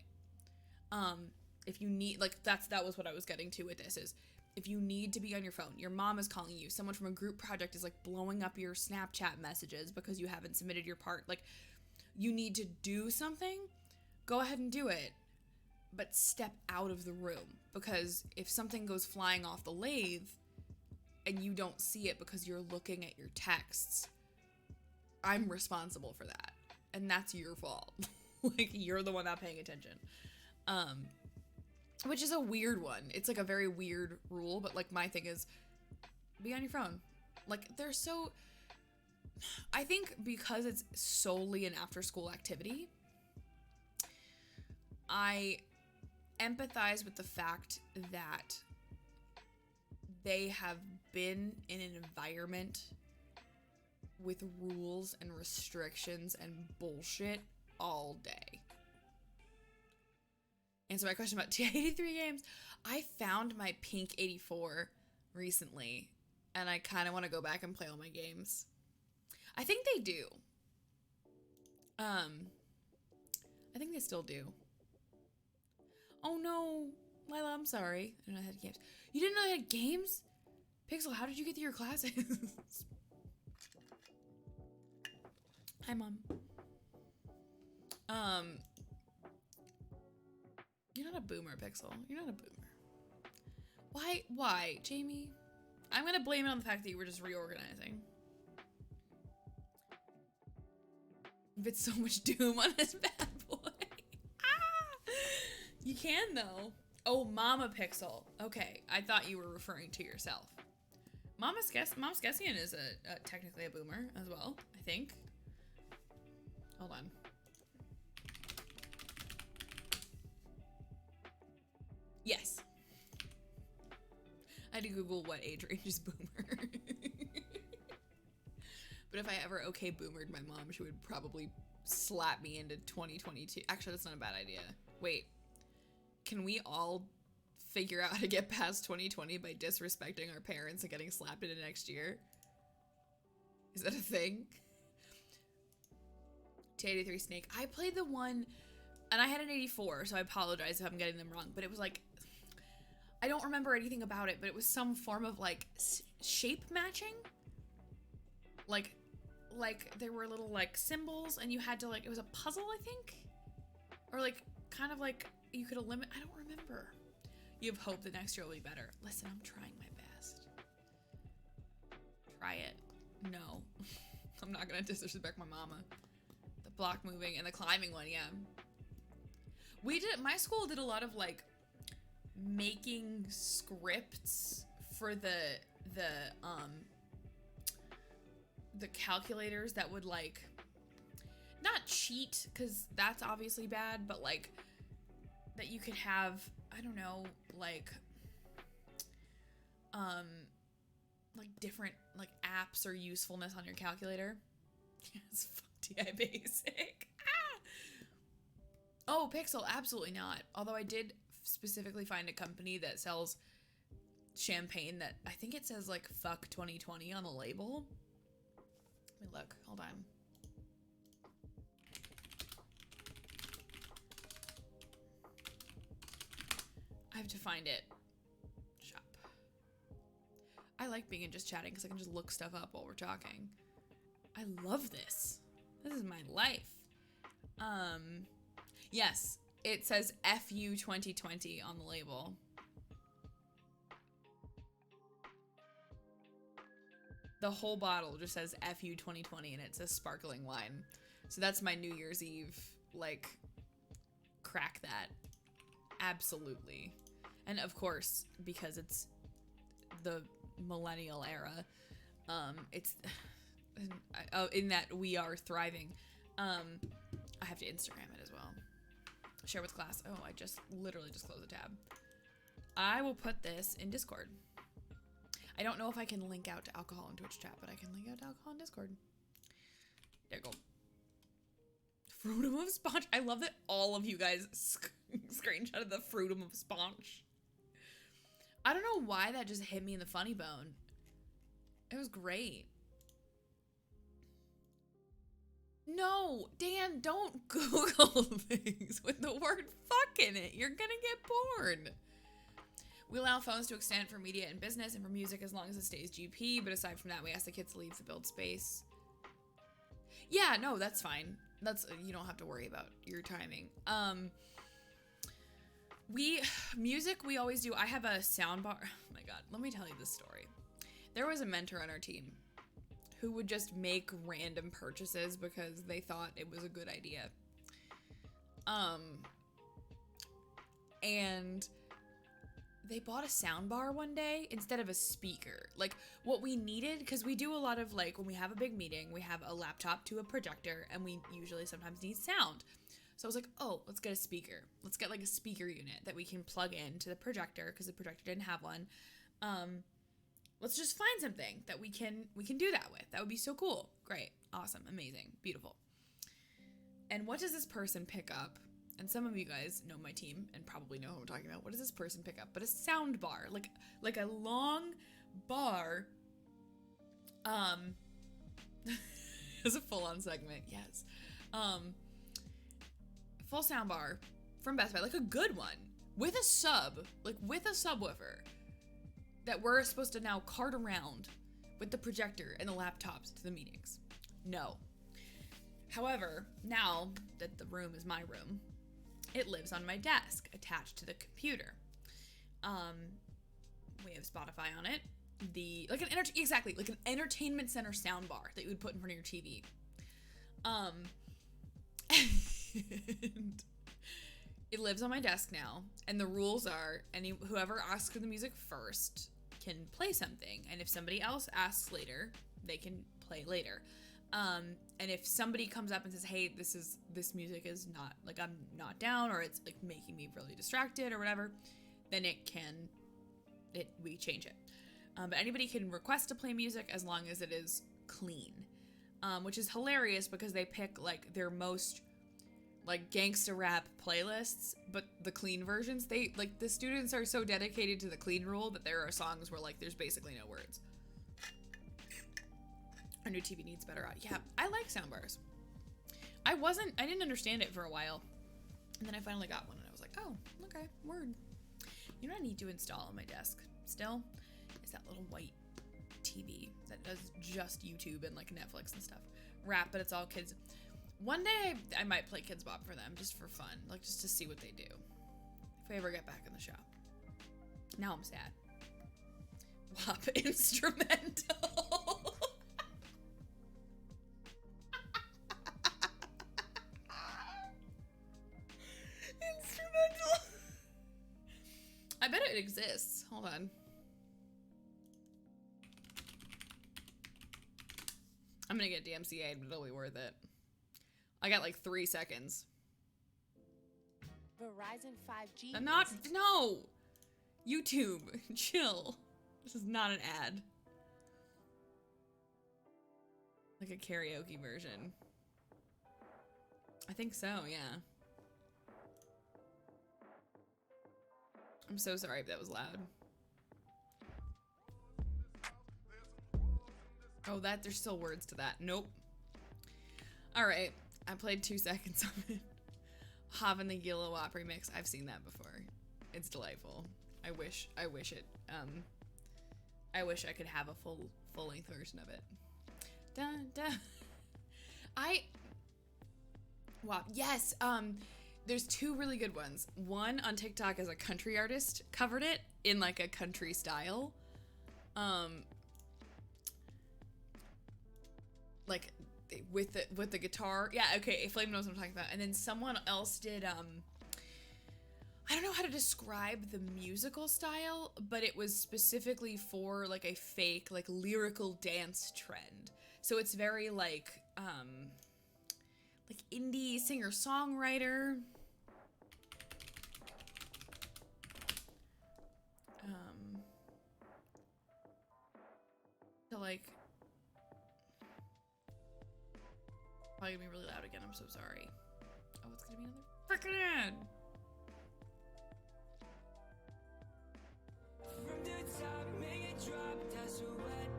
If you need, like, that was what I was getting to with this, is if you need to be on your phone, your mom is calling you, someone from a group project is like blowing up your Snapchat messages because you haven't submitted your part, like, you need to do something, go ahead and do it, but step out of the room, because if something goes flying off the lathe and you don't see it because you're looking at your texts, I'm responsible for that, and that's your fault. Like, you're the one not paying attention. Which is a weird one. It's like a very weird rule, but like, my thing is, be on your phone. Like, they're so, I think because it's solely an after school activity, I empathize with the fact that they have been in an environment with rules and restrictions and bullshit all day. And so my question about T83 games, I found my pink 84 recently, and I kind of want to go back and play all my games. I think they do. I think they still do. Oh no, Lila, I'm sorry. I didn't know they had games. You didn't know they had games? Pixel, how did you get to your classes? Hi, Mom. You're not a boomer, Pixel. You're not a boomer. Why, Jamie? I'm gonna blame it on the fact that you were just reorganizing. But so much doom on this bad boy. Ah! You can, though. Oh, Mama Pixel. Okay, I thought you were referring to yourself. Mom Skessian is technically a boomer as well, I think. Hold on. Yes. I had to Google what age range is boomer. But if I ever boomered my mom, she would probably slap me into 2022. Actually, that's not a bad idea. Wait, can we all figure out how to get past 2020 by disrespecting our parents and getting slapped into next year? Is that a thing? T83 Snake. I played the one, and I had an 84, so I apologize if I'm getting them wrong, but it was like, I don't remember anything about it, but it was some form of like shape matching. Like there were little like symbols, and you had to like, it was a puzzle, I think? Or like, kind of like, you could eliminate, I don't remember. You have hope that next year will be better. Listen, I'm trying my best. Try it. No. I'm not gonna disrespect my mama. The block moving and the climbing one, yeah. My school did a lot of like making scripts for the calculators that would like, not cheat, because that's obviously bad, but like that you could have, I don't know, like different like apps or usefulness on your calculator. Yes, fuck TI basic. Ah! Oh, Pixel, absolutely not. Although I did specifically find a company that sells champagne that I think it says like fuck 2020 on the label. Let me look, hold on. I have to find it. Shop. I like being in just chatting because I can just look stuff up while we're talking. I love this. This is my life. Yes, it says FU 2020 on the label. The whole bottle just says FU 2020 and it says sparkling wine. So that's my New Year's Eve, like, crack that. Absolutely. And of course, because it's the millennial era, it's in that we are thriving. I have to Instagram it as well. Share with class. Oh, I just literally just closed the tab. I will put this in Discord. I don't know if I can link out to alcohol in Twitch chat, but I can link out to alcohol in Discord. There you go. Fruitum of Sponge. I love that all of you guys screenshotted the Fruitum of Sponge. I don't know why that just hit me in the funny bone. It was great. No, Dan, don't Google things with the word fuck in it. You're gonna get bored. We allow phones to extend for media and business and for music as long as it stays GP, but aside from that, we ask the kids to leave the build space. Yeah, no, that's fine. You don't have to worry about your timing. Music, we always do. I have a sound bar. Oh my God, let me tell you this story. There was a mentor on our team who would just make random purchases because they thought it was a good idea. And they bought a sound bar one day instead of a speaker. Like what we needed, because we do a lot of like when we have a big meeting, we have a laptop to a projector and we usually sometimes need sound. So I was like, oh, let's get a speaker. Let's get like a speaker unit that we can plug into the projector because the projector didn't have one. Let's just find something that we can do that with. That would be so cool. Great. Awesome. Amazing. Beautiful. And what does this person pick up? And some of you guys know my team and probably know who I'm talking about. What does this person pick up? But a sound bar, like a long bar. It's a full-on segment. Yes. Full sound bar from Best Buy, like a good one with a subwoofer that we're supposed to now cart around with the projector and the laptops to the meetings. No. However, now that the room is my room, it lives on my desk attached to the computer. We have Spotify on it. Like an entertainment center soundbar that you would put in front of your TV. And it lives on my desk now, and the rules are whoever asks for the music first can play something, and if somebody else asks later, they can play later. And if somebody comes up and says, hey, this music is not, like, I'm not down, or it's like making me really distracted or whatever, then we change it. But anybody can request to play music as long as it is clean, which is hilarious because they pick like their most like gangsta rap playlists, but the clean versions, the students are so dedicated to the clean rule that there are songs where like there's basically no words. Our new TV needs better audio. Yeah, I like soundbars. I didn't understand it for a while, and then I finally got one and I was like, oh, okay, word. You know what I need to install on my desk still? Is that little white TV that does just YouTube and like Netflix and stuff. Rap, but it's all kids. One day I might play Kids Bop for them just for fun, like just to see what they do. If we ever get back in the shop. Now I'm sad. WAP instrumental. Instrumental. I bet it exists. Hold on. I'm gonna get DMCA'd, but it'll be worth it. I got like 3 seconds. Verizon 5G. No! YouTube, chill. This is not an ad. Like a karaoke version. I think so, yeah. I'm so sorry if that was loud. Oh, there's still words to that. Nope. All right, I played 2 seconds of it. Having the Gila WAP remix. I've seen that before. It's delightful. I wish it. I wish I could have a full-length version of it. Dun, dun. WAP. Yes. There's 2 really good ones. One on TikTok as a country artist covered it in like a country style. Like with the guitar. Yeah, okay, Flame knows what I'm talking about. And then someone else did I don't know how to describe the musical style, but it was specifically for like a fake like lyrical dance trend. So it's very like indie singer-songwriter. So like probably gonna be really loud again, I'm so sorry. fucking ad. From the top, make it drop, that's a wet.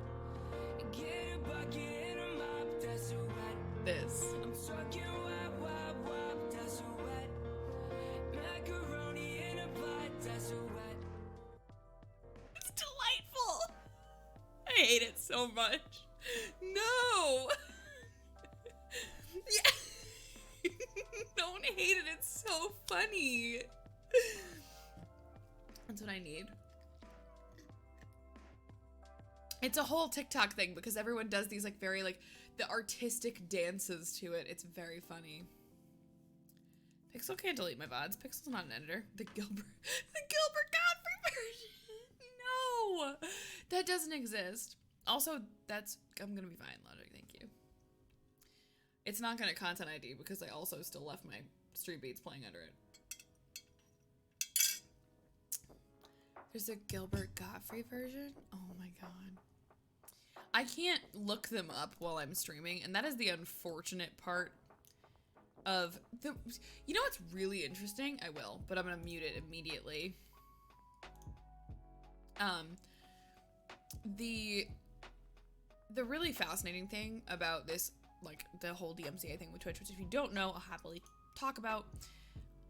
Get a bucket and a mop, that's a wet. This. I'm talking wop, wop, wop, that's a wet. Macaroni in a pot, that's a wet. It's delightful. I hate it so much. No. Yeah. Don't hate it. It's so funny. That's what I need. It's a whole TikTok thing because everyone does these like very like the artistic dances to it. It's very funny. Pixel can't delete my VODs. Pixel's not an editor. The Gilbert Godfrey version. No, that doesn't exist. Also, I'm gonna be fine, Logic. Thank you. It's not gonna content ID because I also still left my Street Beats playing under it. There's a Gilbert Godfrey version. Oh my god. I can't look them up while I'm streaming, and that is the unfortunate part of the. You know what's really interesting? I will, but I'm gonna mute it immediately. The really fascinating thing about this, like the whole DMCA thing with Twitch, which if you don't know, I'll happily talk about.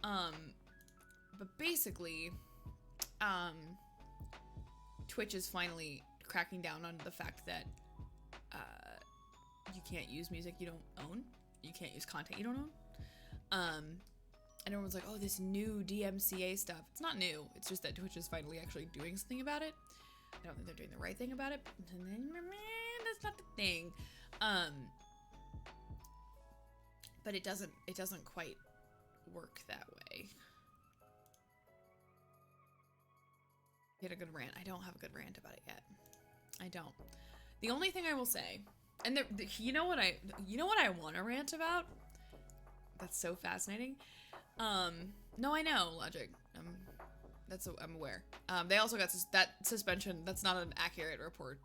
But basically, Twitch is finally cracking down on the fact that you can't use music you don't own. You can't use content you don't own. And everyone's like, oh, this new DMCA stuff. It's not new. It's just that Twitch is finally actually doing something about it. I don't think they're doing the right thing about it. That's not the thing. But it doesn't quite work that way. You had a good rant. I don't have a good rant about it yet. I don't. The only thing I will say, and you know what I want to rant about? That's so fascinating. No, I know, Logic. I'm aware. They also got that suspension. That's not an accurate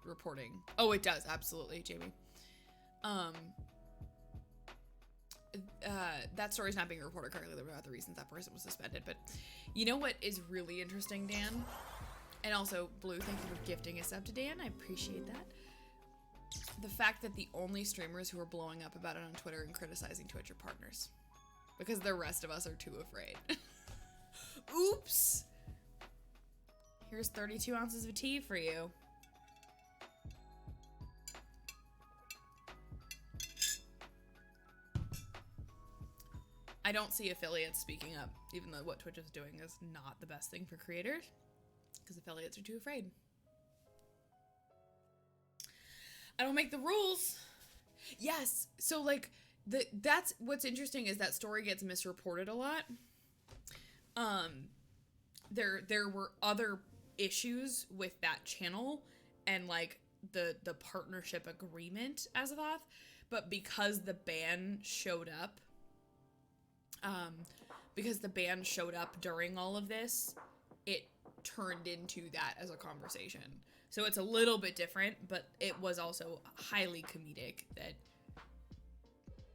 reporting. Oh, it does. Absolutely, Jamie. That story's not being reported correctly about the reasons that person was suspended. But you know what is really interesting, Dan? And also, Blue, thank you for gifting a sub to Dan. I appreciate that. The fact that the only streamers who are blowing up about it on Twitter and criticizing Twitch are partners. Because the rest of us are too afraid. Oops! Here's 32 ounces of tea for you. I don't see affiliates speaking up, even though what Twitch is doing is not the best thing for creators. Because affiliates are too afraid. I don't make the rules. Yes, so like that's what's interesting is that story gets misreported a lot. There were other issues with that channel and like the partnership agreement as a thought, but because the ban showed up, during all of this, it turned into that as a conversation. So it's a little bit different, but it was also highly comedic that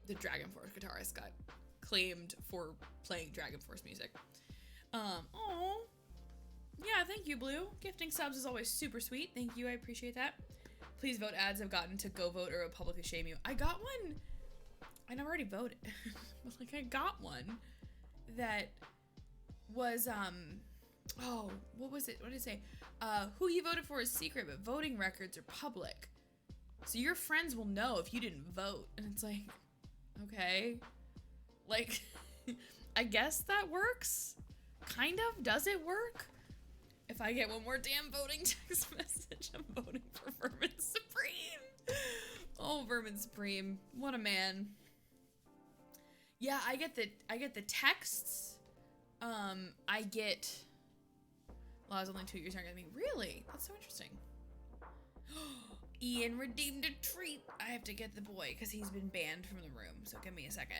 the Dragon Force guitarist got claimed for playing Dragon Force music. Oh, yeah, thank you, Blue. Gifting subs is always super sweet. Thank you, I appreciate that. Please vote ads have gotten to go vote or publicly shame you. I got one. I never already voted. But like I got one that was oh, what was it? What did it say? Who you voted for is secret, but voting records are public. So your friends will know if you didn't vote. And it's like, okay. Like, I guess that works. Kind of. Does it work? If I get one more damn voting text message, I'm voting for Vermin Supreme. Oh, Vermin Supreme. What a man. Yeah, I get the texts. I get... Well, I was only 2 years younger than me. Really? That's so interesting. Ian redeemed a treat. I have to get the boy because he's been banned from the room. So give me a second.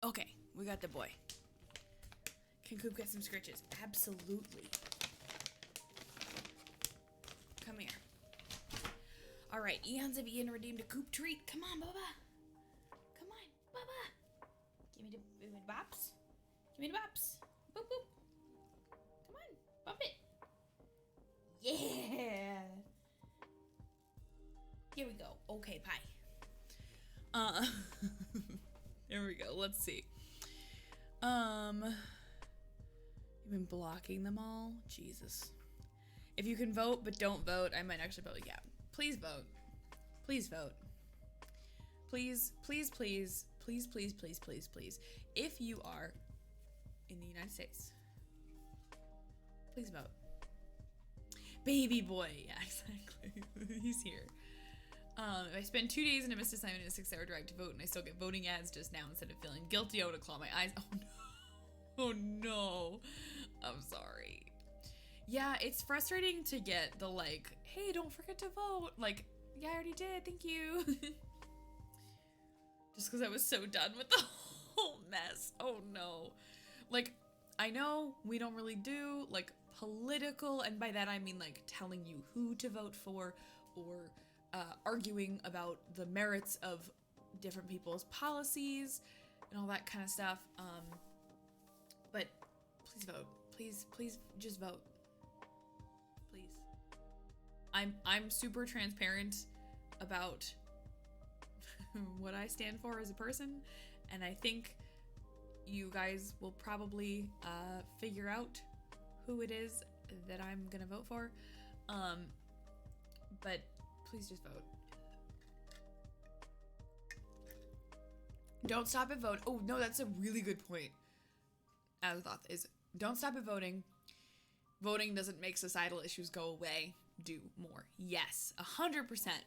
Okay, we got the boy. Can Coop get some scritches? Absolutely. Come here. All right, Eons of Ian redeemed a Coop treat. Come on, Bubba. Come on, Bubba. Give me the bops. Give me the bops. Boop, boop. Come on, bump it. Yeah. Here we go. Okay, pie. There we go. Let's see. You've been blocking them all? Jesus. If you can vote but don't vote, I might actually vote. Yeah. Please vote. Please vote. Please, please, please, please, please, please, please, please. If you are in the United States, please vote. Baby boy. Yeah, exactly. He's here. If I spend 2 days in a missed assignment in a 6-hour drive to vote and I still get voting ads just now instead of feeling guilty, I want to claw my eyes. Oh no. Oh no. I'm sorry. Yeah, it's frustrating to get the like, hey, don't forget to vote. Like, yeah, I already did. Thank you. Just because I was so done with the whole mess. Oh no. Like, I know we don't really do like political, and by that I mean like telling you who to vote for or arguing about the merits of different people's policies and all that kind of stuff. But please vote. Please just vote. Please. I'm super transparent about what I stand for as a person, and I think you guys will probably figure out who it is that I'm gonna vote for. But please just vote. Don't stop at vote. Oh no, that's a really good point. As a thought is, don't stop at voting. Voting doesn't make societal issues go away. Do more. Yes, 100%.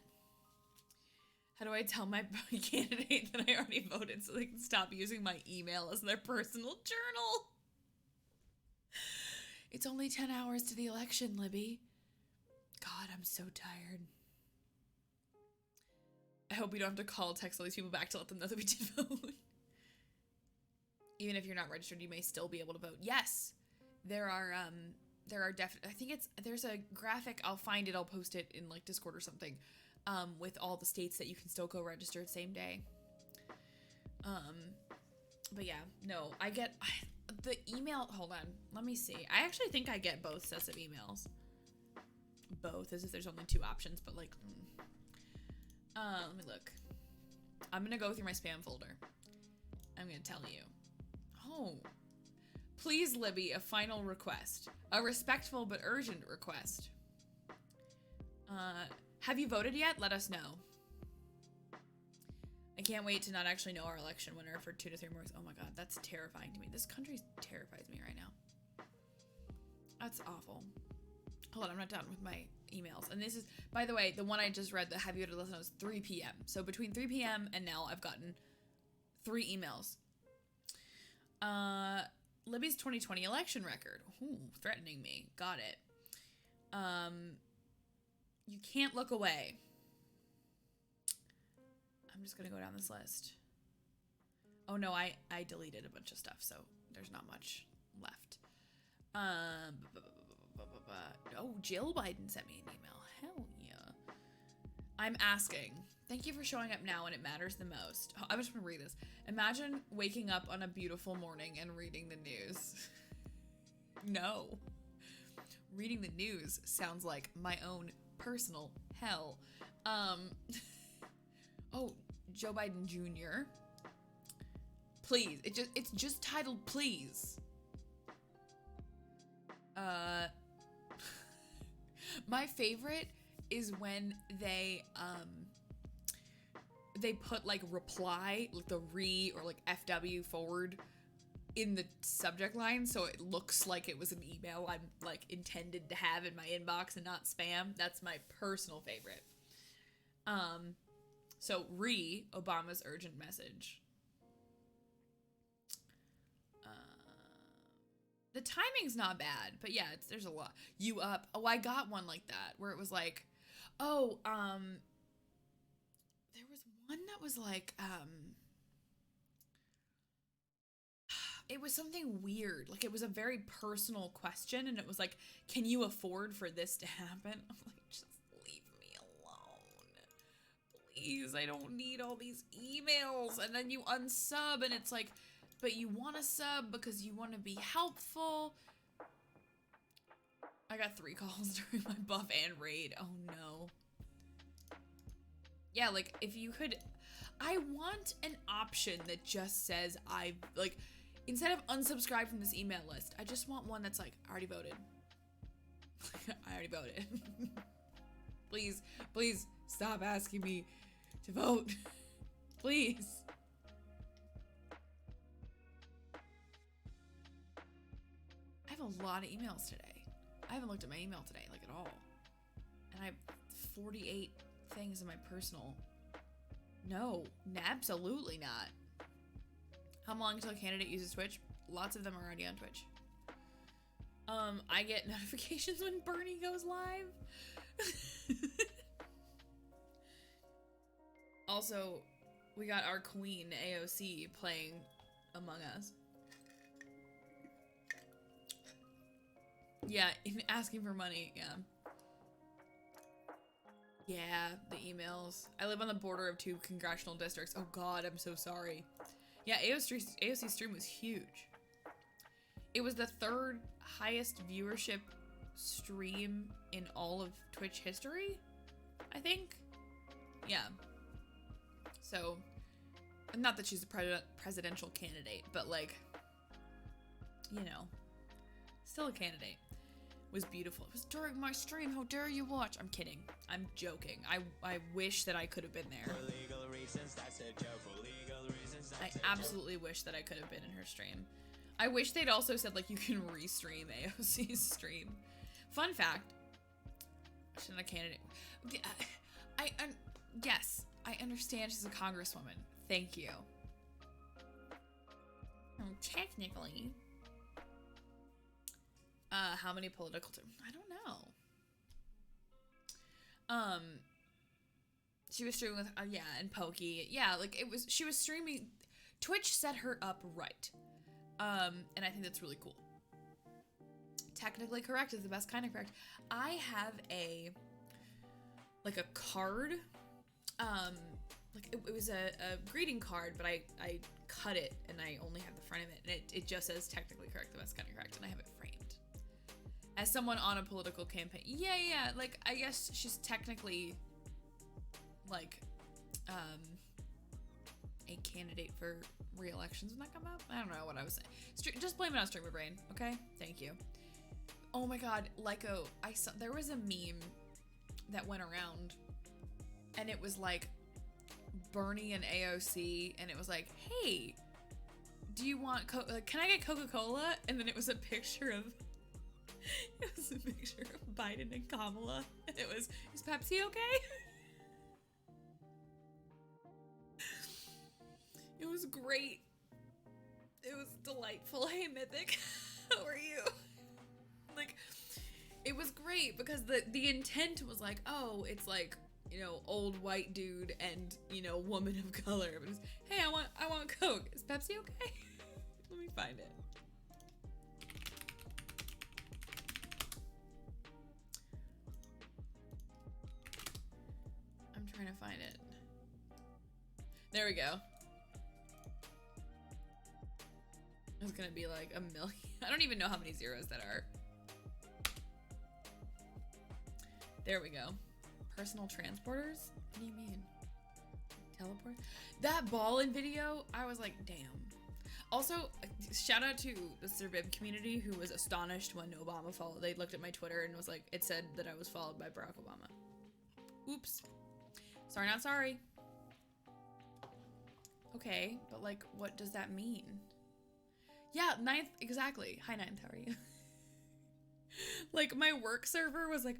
How do I tell my candidate that I already voted so they can stop using my email as their personal journal? It's only 10 hours to the election, Libby. God, I'm so tired. I hope we don't have to call, text all these people back to let them know that we did vote. Even if you're not registered, you may still be able to vote. Yes, there are definitely, I think there's a graphic, I'll find it, I'll post it in like Discord or something, with all the states that you can still go register the same day. But yeah, no, I get the email, hold on, let me see. I actually think I get both sets of emails. Both, as if there's only 2 options, but like, let me look. I'm gonna go through my spam folder. I'm gonna tell you. Oh, please, Libby, a final request. A respectful but urgent request. Have you voted yet? Let us know. I can't wait to not actually know our election winner for 2 to 3 more weeks. Oh my god, that's terrifying to me. This country terrifies me right now. That's awful. Hold on, I'm not done with my emails. And this is, by the way, the one I just read, the have you voted, let us know, is 3 p.m. So between 3 p.m. and now, I've gotten 3 emails. Libby's 2020 election record. Ooh, threatening me. Got it. You can't look away. I'm just gonna go down this list. Oh no, I deleted a bunch of stuff, so there's not much left. Oh, Jill Biden sent me an email. Hell yeah. I'm asking. Thank you for showing up now when it matters the most. Oh, I just want to read this. Imagine waking up on a beautiful morning and reading the news. No. Reading the news sounds like my own personal hell. Oh, Joe Biden Jr. Please. It's just titled please. My favorite is when they put like reply, like the re or like FW forward in the subject line, so it looks like it was an email I'm like intended to have in my inbox and not spam. That's my personal favorite. So re Obama's urgent message. The timing's not bad, but yeah, there's a lot. You up? Oh, I got one like that where it was like, oh, there was one that was like, it was something weird. Like, it was a very personal question, and it was like, can you afford for this to happen? I'm like, just leave me alone. Please, I don't need all these emails. And then you unsub, and it's like, but you want to sub because you want to be helpful. I got 3 calls during my buff and raid. Oh no. Yeah, like, if you could, I want an option that just says like, instead of unsubscribe from this email list, I just want one that's like, I already voted. I already voted. Please, please stop asking me to vote. Please. I have a lot of emails today. I haven't looked at my email today, like, at all. And I have 48 things in my personal. No, absolutely not. How long until a candidate uses Twitch? Lots of them are already on Twitch. I get notifications when Bernie goes live. Also, we got our queen, AOC, playing Among Us. Yeah, asking for money, yeah. Yeah, the emails. I live on the border of 2 congressional districts. Oh god, I'm so sorry. Yeah, AOC stream was huge. It was the 3rd highest viewership stream in all of Twitch history, I think. Yeah. So, not that she's a presidential candidate, but like, you know, still a candidate. Was beautiful. It was during my stream. How dare you watch? I'm kidding. I'm joking. I wish that I could have been there. For legal reasons, that's a joke. For legal reasons, I that's a joke. absolutely wish that I could have been in her stream. I wish they'd also said, like, you can restream AOC's stream. Fun fact. She's not a candidate. Yes, I understand she's a congresswoman. Thank you. Technically. How many political I don't know. She was streaming with, yeah, and Pokey. Yeah, like, she was streaming. Twitch set her up right. And I think that's really cool. Technically correct is the best kind of correct. I have a card. Like, it was a greeting card, but I cut it, and I only have the front of it, and it just says technically correct, the best kind of correct, and I have it framed. As someone on a political campaign. Yeah, like, I guess she's technically, like, a candidate for re-elections when that come up. I don't know what I was saying. Just blame it on Streamer Brain, okay? Thank you. Oh my god, Lyco, there was a meme that went around, and it was like Bernie and AOC, and it was like, hey, do you want can I get Coca-Cola? And then it was a picture of Biden and Kamala, and it was, is Pepsi okay? It was great. It was delightful. Hey, Mythic, how are you? Like, it was great because the intent was like, oh, it's like, you know, old white dude and, you know, woman of color. But it's, hey, I want Coke. Is Pepsi okay? Let me find it. I'm trying to find it. There we go. It's gonna be like 1 million. I don't even know how many zeros that are. There we go. Personal transporters? What do you mean? Teleport? That ball-in video, I was like, damn. Also, shout out to the Serbib community who was astonished when Obama followed. They looked at my Twitter and was like, it said that I was followed by Barack Obama. Oops. Sorry, not sorry. Okay, but like, what does that mean? Yeah, 9th, exactly. Hi 9th, how are you? Like, my work server was like,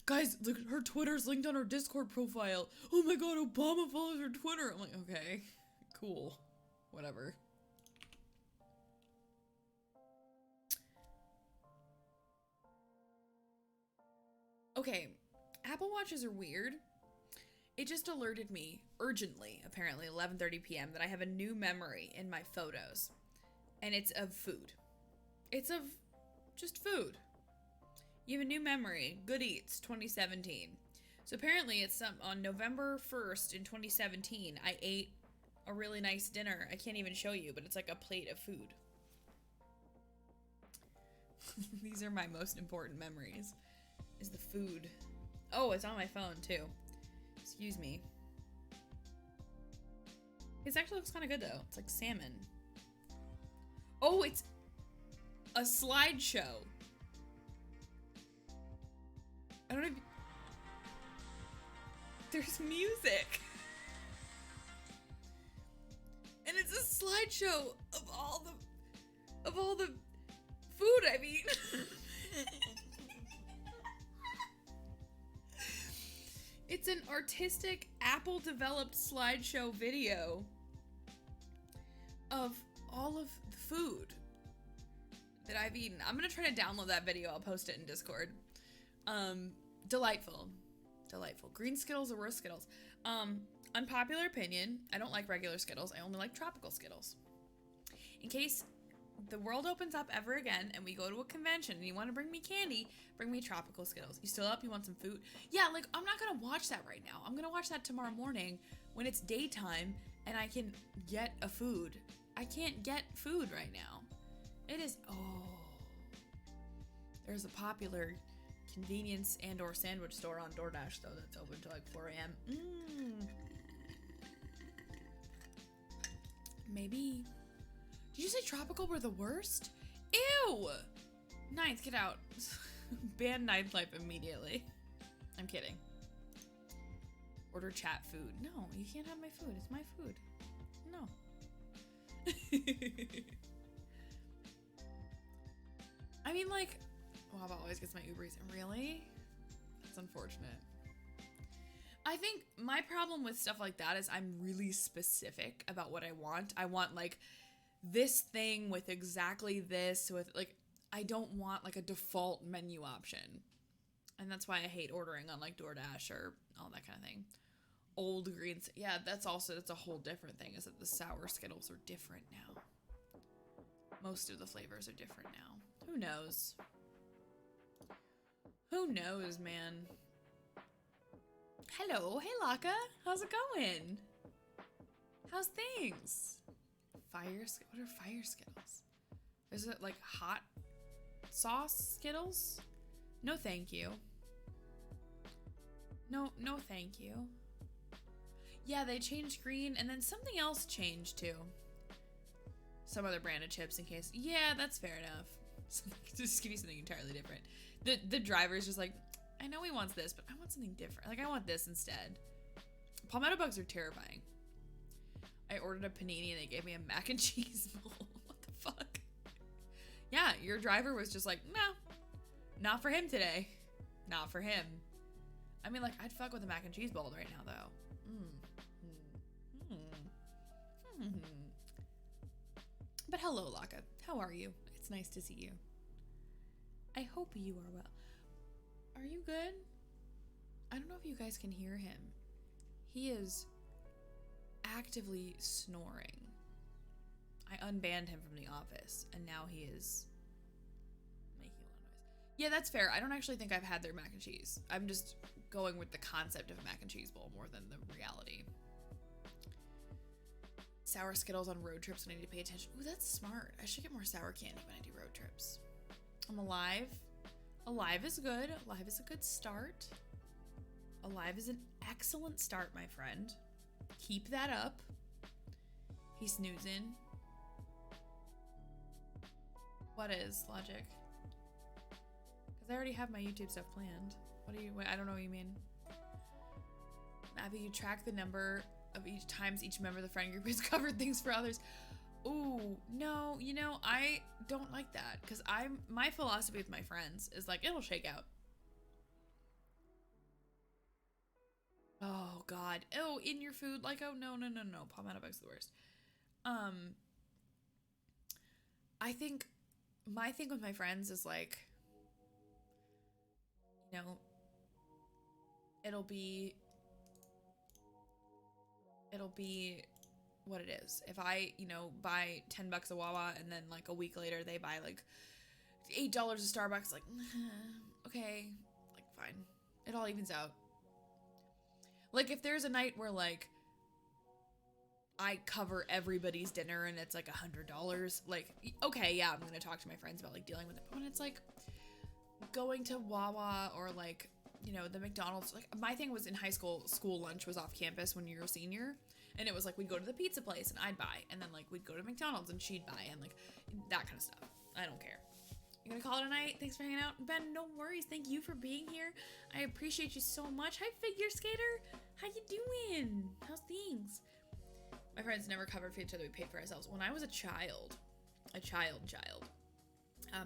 guys, look, her Twitter's linked on her Discord profile. Oh my god, Obama follows her Twitter. I'm like, okay, cool, whatever. Okay, Apple Watches are weird. It just alerted me, urgently, apparently, 11:30 p.m., that I have a new memory in my photos. And it's of food. It's of just food. You have a new memory. Good Eats 2017. So apparently it's on November 1st in 2017, I ate a really nice dinner. I can't even show you, but it's like a plate of food. These are my most important memories, is the food. Oh, it's on my phone too. Excuse me. It actually looks kind of good though. It's like salmon. Oh, it's a slideshow. I don't know if there's music. And it's a slideshow of all the food I've eaten. It's an artistic Apple developed slideshow video of all of the food that I've eaten. I'm gonna try to download that video. I'll post it in Discord. Delightful. Delightful. Green Skittles are worse Skittles. Unpopular opinion, I don't like regular Skittles. I only like tropical Skittles. In case the world opens up ever again and we go to a convention and you want to bring me candy, bring me tropical Skittles. You still up? You want some food? Yeah, like, I'm not gonna watch that right now. I'm gonna watch that tomorrow morning when it's daytime and I can get a food. I can't get food right now. It is, oh. There's a popular convenience and or sandwich store on DoorDash though that's open till like 4 a.m. Maybe. Did you say tropical were the worst? Ew! Ninth, get out. Ban Ninth Life immediately. I'm kidding. Order chat food. No, you can't have my food. It's my food. No. I mean, like, Waba always gets my Uber Eats. Really? That's unfortunate. I think my problem with stuff like that is I'm really specific about what I want. I want, like, this thing with exactly this, with, like, I don't want, like, a default menu option. And that's why I hate ordering on, like, DoorDash or all that kind of thing. Old greens. Yeah, that's a whole different thing, is that the sour Skittles are different now. Most of the flavors are different now. Who knows? Who knows, man? Hello, hey Laka, how's it going? How's things? What are fire Skittles? Is it like hot sauce Skittles? No thank you. No thank you. Yeah, they changed green and then something else changed too. Some other brand of chips in case. Yeah, that's fair enough. Just give you something entirely different. The driver's just like, I know he wants this, but I want something different. Like, I want this instead. Palmetto bugs are terrifying. I ordered a panini and they gave me a mac and cheese bowl. What the fuck? Yeah, your driver was just like, no, not for him today. Not for him. I mean, like, I'd fuck with a mac and cheese bowl right now, though. But hello, Laka. How are you? It's nice to see you. I hope you are well. Are you good? I don't know if you guys can hear him. He is actively snoring. I unbanned him from the office, and now he is making a lot of noise. Yeah, that's fair. I don't actually think I've had their mac and cheese. I'm just going with the concept of a mac and cheese bowl more than the reality. Sour Skittles on road trips when I need to pay attention. Ooh, that's smart. I should get more sour candy when I do road trips. I'm alive. Alive is good. Alive is a good start. Alive is an excellent start, my friend. Keep that up. He's snoozing. What is Logic? Because I already have my YouTube stuff planned. I don't know what you mean. Abby, you track the number of each times each member of the friend group has covered things for others. Ooh, no, you know, I don't like that because my philosophy with my friends is like, it'll shake out. Oh God. Oh, in your food. Like, oh no. Palmetto bug's the worst. I think my thing with my friends is like, you know, it'll be what it is. If I, buy $10 a Wawa and then like a week later they buy like $8 a Starbucks, like, okay, like fine. It all evens out. Like if there's a night where like I cover everybody's dinner and it's like $100, like, okay, yeah, I'm gonna talk to my friends about like dealing with it. But when it's like going to Wawa or like, the McDonald's, like my thing was in high school lunch was off campus when you were a senior, and it was like we'd go to the pizza place and I'd buy, and then like we'd go to McDonald's and she'd buy, and like that kind of stuff. I don't care. You gonna call it a night? Thanks for hanging out. Ben, no worries. Thank you for being here. I appreciate you so much. Hi, Figure Skater. How you doing? How's things? My friends never covered for each other. We paid for ourselves. When I was a child,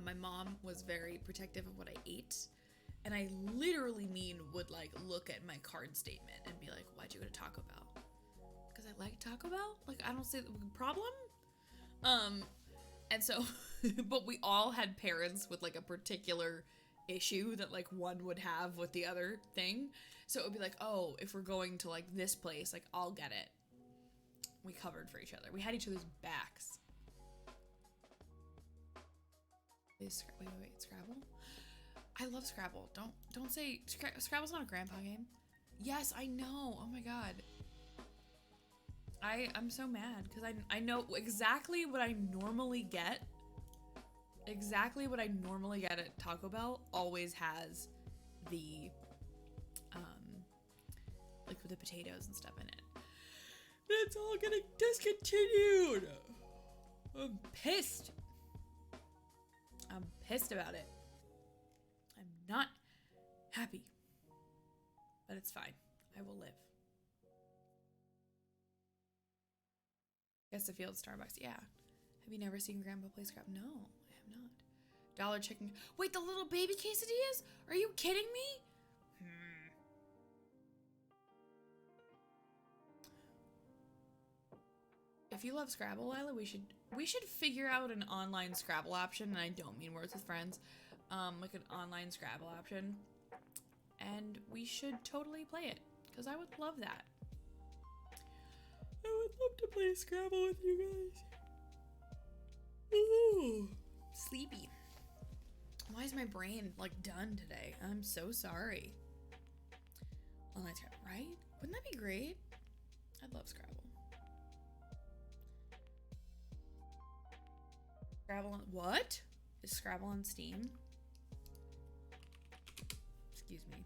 my mom was very protective of what I ate. And I literally would like look at my card statement and be like, why'd you go to Taco Bell? Because I like Taco Bell? Like, I don't see the problem. And so, but we all had parents with like a particular issue that like one would have with the other thing. So it would be like, oh, if we're going to like this place, like I'll get it. We covered for each other. We had each other's backs. Wait, Scrabble? I love Scrabble. Don't say Scrabble's not a grandpa game. Yes, I know. Oh my god. I'm so mad because I know exactly what I normally get. Exactly what I normally get at Taco Bell always has the like with the potatoes and stuff in it. It's all getting discontinued. I'm pissed. I'm pissed about it. I'm not happy. But it's fine. I will live. Guess the field Starbucks. Yeah. Have you never seen Grandpa play Scrabble? No, I have not. Dollar Chicken. Wait, the little baby quesadillas? Are you kidding me? If you love Scrabble, Lila, we should figure out an online Scrabble option, and I don't mean Words with Friends, like an online Scrabble option, and we should totally play it, because I would love that. I would love to play Scrabble with you guys. Ooh, sleepy. Why is my brain, like, done today? I'm so sorry. Online Scrabble, right? Wouldn't that be great? I'd love Scrabble. Scrabble on what? Is Scrabble on Steam? Excuse me.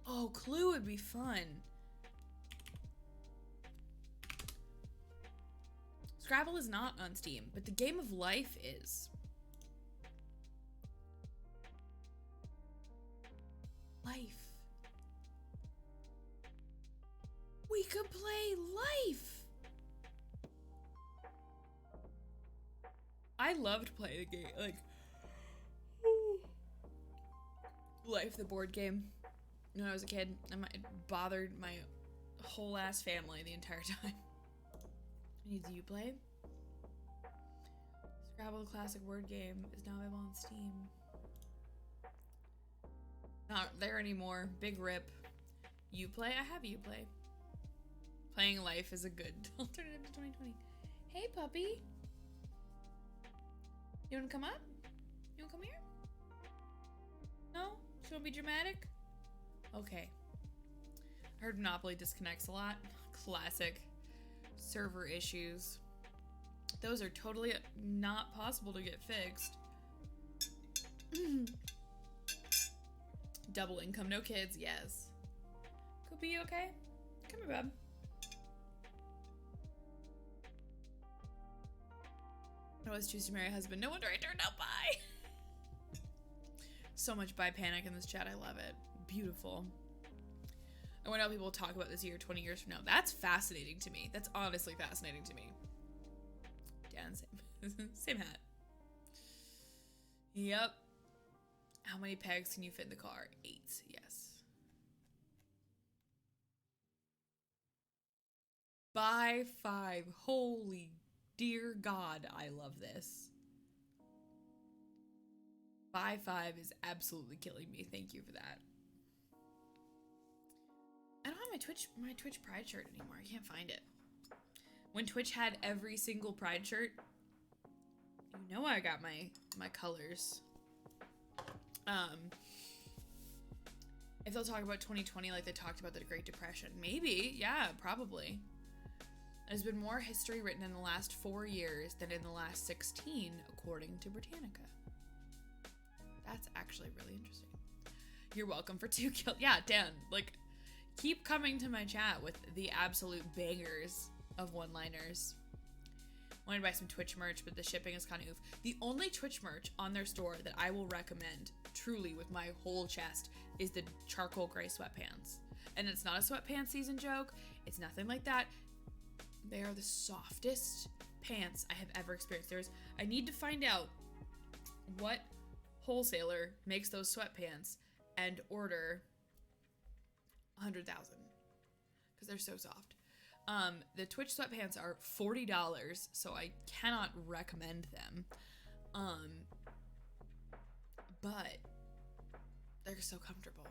Oh, Clue would be fun. Scrabble is not on Steam, but the Game of Life is. Life. We could play Life. I loved playing the game, like, Life, the board game, when I was a kid. It bothered my whole ass family the entire time. Needs you play? Scrabble classic word game is now available on Steam. Not there anymore. Big rip. Uplay? I have Uplay. Playing Life is a good alternative to 2020. Hey, puppy. You wanna come up? You wanna come here? No? You wanna be dramatic? Okay. I heard Monopoly disconnects a lot. Classic. Server issues. Those are totally not possible to get fixed. Double income, no kids, yes. Could be okay? Come here, bub. I always choose to marry a husband. No wonder I turned out bi. So much bi panic in this chat. I love it. Beautiful. I wonder how people will talk about this year 20 years from now. That's fascinating to me. That's honestly fascinating to me. Dan, same hat. Yep. How many pegs can you fit in the car? 8, yes. By 5. Holy dear God, I love this. By 5 is absolutely killing me. Thank you for that. I don't have my Twitch Pride shirt anymore? I can't find it. When Twitch had every single Pride shirt, you know I got my colors. If they'll talk about 2020 like they talked about the Great Depression, maybe, yeah, probably. There's been more history written in the last 4 years than in the last 16, according to Britannica. That's actually really interesting. You're welcome for 2 kills. Yeah, Dan, like, keep coming to my chat with the absolute bangers of one-liners. Wanted to buy some Twitch merch, but the shipping is kind of oof. The only Twitch merch on their store that I will recommend, truly with my whole chest, is the charcoal gray sweatpants. And it's not a sweatpants season joke. It's nothing like that. They are the softest pants I have ever experienced. I need to find out what wholesaler makes those sweatpants and order 100,000 because they're so soft. The Twitch sweatpants are $40, so I cannot recommend them. But they're so comfortable.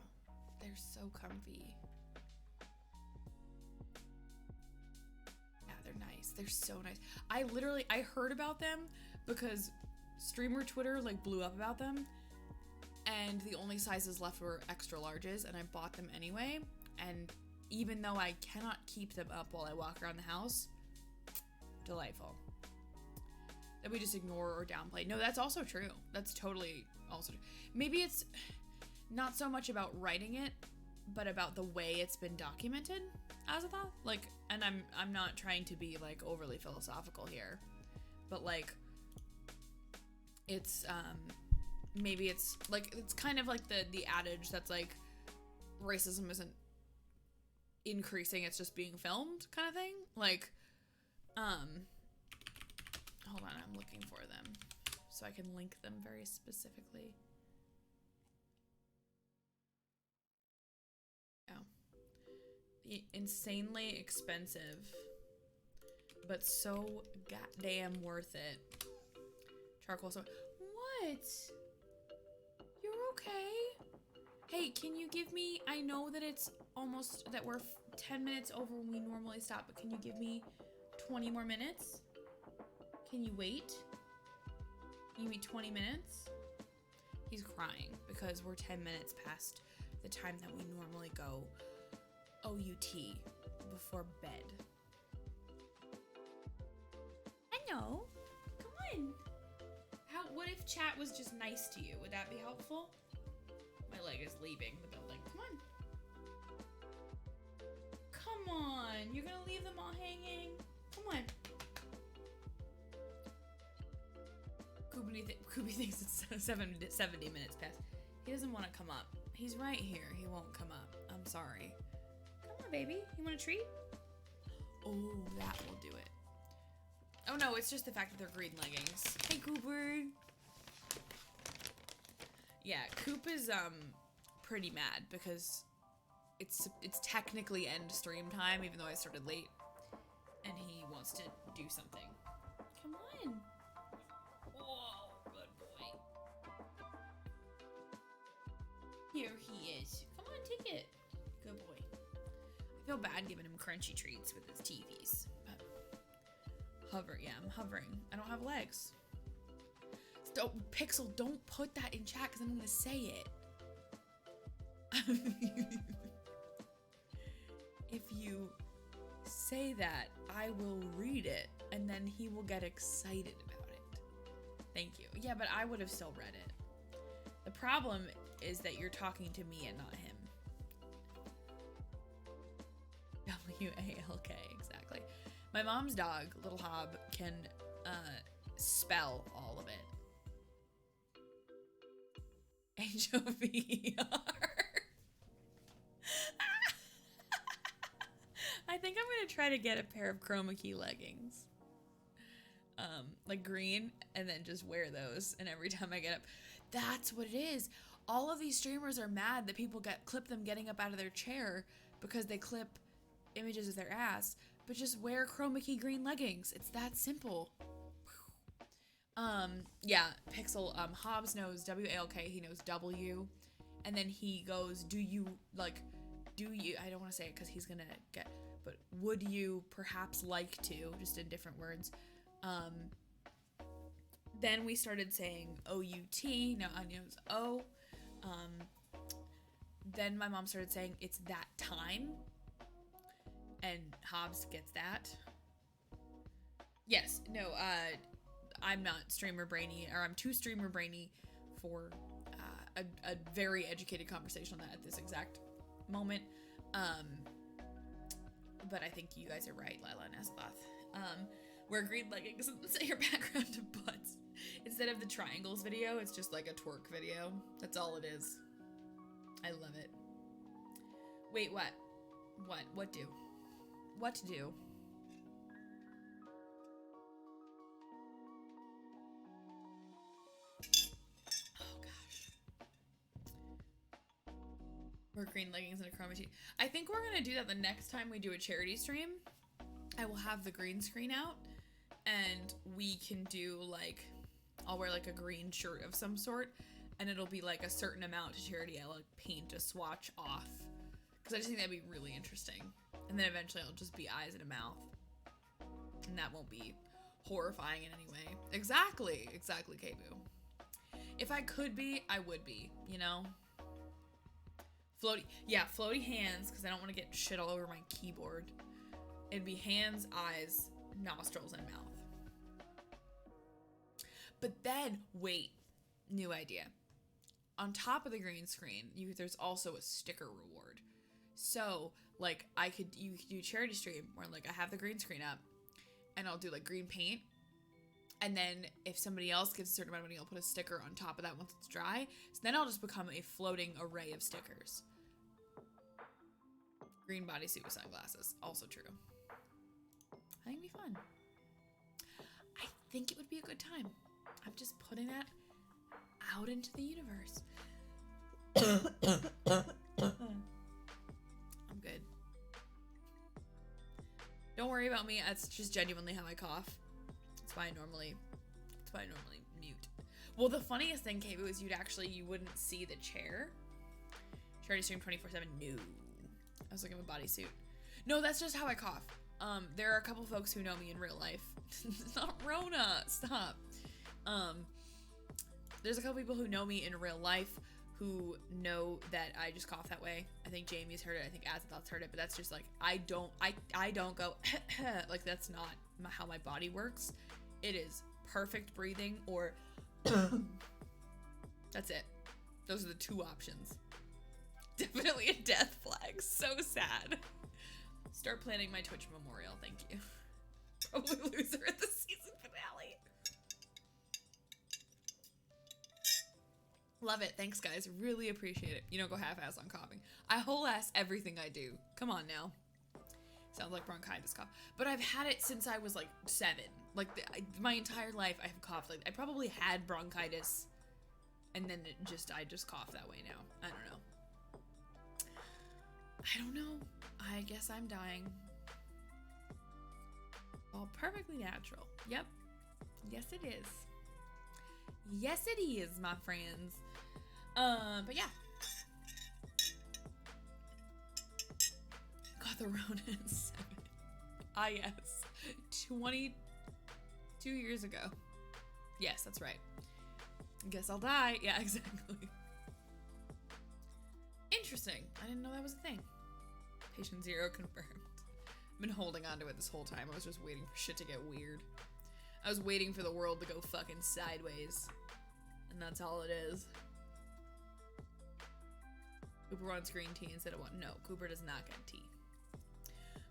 They're so comfy. Yeah, they're nice. They're so nice. I heard about them because streamer Twitter like blew up about them, and the only sizes left were extra larges, and I bought them anyway. And even though I cannot keep them up while I walk around the house, delightful. That we just ignore or downplay. No, that's also true. That's totally also true. Maybe it's not so much about writing it, but about the way it's been documented as a thought. Like, and I'm not trying to be like overly philosophical here, but like it's maybe it's like, it's kind of like the adage that's like racism isn't increasing, it's just being filmed kind of thing. Like, hold on, I'm looking for them so I can link them very specifically. Oh. Insanely expensive, but so goddamn worth it. Charcoal, so what? You're okay? Hey, can you give me, I know that it's almost, that we're 10 minutes over when we normally stop, but can you give me 20 more minutes? Can you wait? Can you give me 20 minutes? He's crying because we're 10 minutes past the time that we normally go OUT before bed. I know. Come on. What if chat was just nice to you? Would that be helpful? My leg is leaving the building. Come on. Come on. You're gonna leave them all hanging? Come on. Kubi thinks it's 70 minutes past. He doesn't want to come up. He's right here. He won't come up. I'm sorry. Come on, baby. You want a treat? Oh, that will do it. Oh no, it's just the fact that they're green leggings. Hey, Cooper. Yeah, Coop is pretty mad because it's technically end stream time, even though I started late, and he wants to do something. Come on. Whoa, good boy. Here he is. Come on, take it. Good boy. I feel bad giving him crunchy treats with his TVs. But hover, yeah, I'm hovering. I don't have legs. Don't, Pixel, don't put that in chat because I'm gonna say it. If you say that, I will read it and then he will get excited about it. Thank you. Yeah, but I would have still read it. The problem is that you're talking to me and not him. W-A-L-K, exactly. My mom's dog, Little Hob, can spell all of it. H-O-V-E-R. I think I'm gonna try to get a pair of chroma key leggings. Like green, and then just wear those, and every time I get up. That's what it is. All of these streamers are mad that people clip them getting up out of their chair because they clip images of their ass, but just wear chroma key green leggings. It's that simple. Yeah, Pixel, Hobbs knows W-A-L-K, he knows W, and then he goes, do do you, I don't want to say it because he's gonna get, but would you perhaps like to, just in different words. Then we started saying O-U-T, now Anya's O. Then my mom started saying it's that time, and Hobbs gets that. Yes, no, I'm not streamer brainy, or I'm too streamer brainy for a very educated conversation on that at this exact moment. But I think you guys are right, Lila and Azath. Wear green leggings and set your background to butts. Instead of the triangles video, it's just like a twerk video. That's all it is. I love it. Wait, what? What do? What to do? Oh gosh. Wear green leggings and a chroma tee. I think we're gonna do that the next time we do a charity stream. I will have the green screen out and we can do like, I'll wear like a green shirt of some sort and it'll be like a certain amount to charity. I'll like paint a swatch off because I just think that'd be really interesting. And then eventually I'll just be eyes and a mouth and that won't be horrifying in any way. Exactly, K-Boo. If I could be, I would be, you know? Floaty hands because I don't want to get shit all over my keyboard. It'd be hands, eyes, nostrils, and mouth. But then, wait, new idea. On top of the green screen, there's also a sticker reward. So, like, you could do a charity stream where, like, I have the green screen up, and I'll do, like, green paint, and then if somebody else gets a certain amount of money, I'll put a sticker on top of that once it's dry. So then I'll just become a floating array of stickers. Green bodysuit with sunglasses, also true. I think it'd be fun. I think it would be a good time. I'm just putting that out into the universe. I'm good. Don't worry about me. That's just genuinely how I cough. That's why I normally mute. Well, the funniest thing, Kaybu, is you wouldn't see the chair. Charity stream 24/7. No. I was looking at my bodysuit. No, that's just how I cough. There are a couple folks who know me in real life. It's not Rona. Stop. There's a couple people who know me in real life who know that I just cough that way. I think Jamie's heard it. I think Azathot's heard it. But that's just like, I don't go like that's not how my body works. It is perfect breathing or that's it. Those are the two options. Definitely a death flag. So sad. Start planning my Twitch memorial. Thank you. Probably loser at the season finale. Love it. Thanks, guys. Really appreciate it. You don't go half-ass on coughing. I whole-ass everything I do. Come on now. Sounds like bronchitis cough. But I've had it since I was like 7. Like my entire life I have coughed. Like I probably had bronchitis and then I just cough that way now. I don't know. I guess I'm dying. All perfectly natural. Yep. Yes, it is. Yes, it is, my friends. But yeah. Got the Rona in 7. Ah, yes. 22 years ago. Yes, that's right. Guess I'll die. Yeah, exactly. Interesting. I didn't know that was a thing. Patient 0 confirmed. I've been holding on to it this whole time. I was just waiting for shit to get weird. I was waiting for the world to go fucking sideways. And that's all it is. Cooper wants green tea instead of what? No, Cooper does not get tea.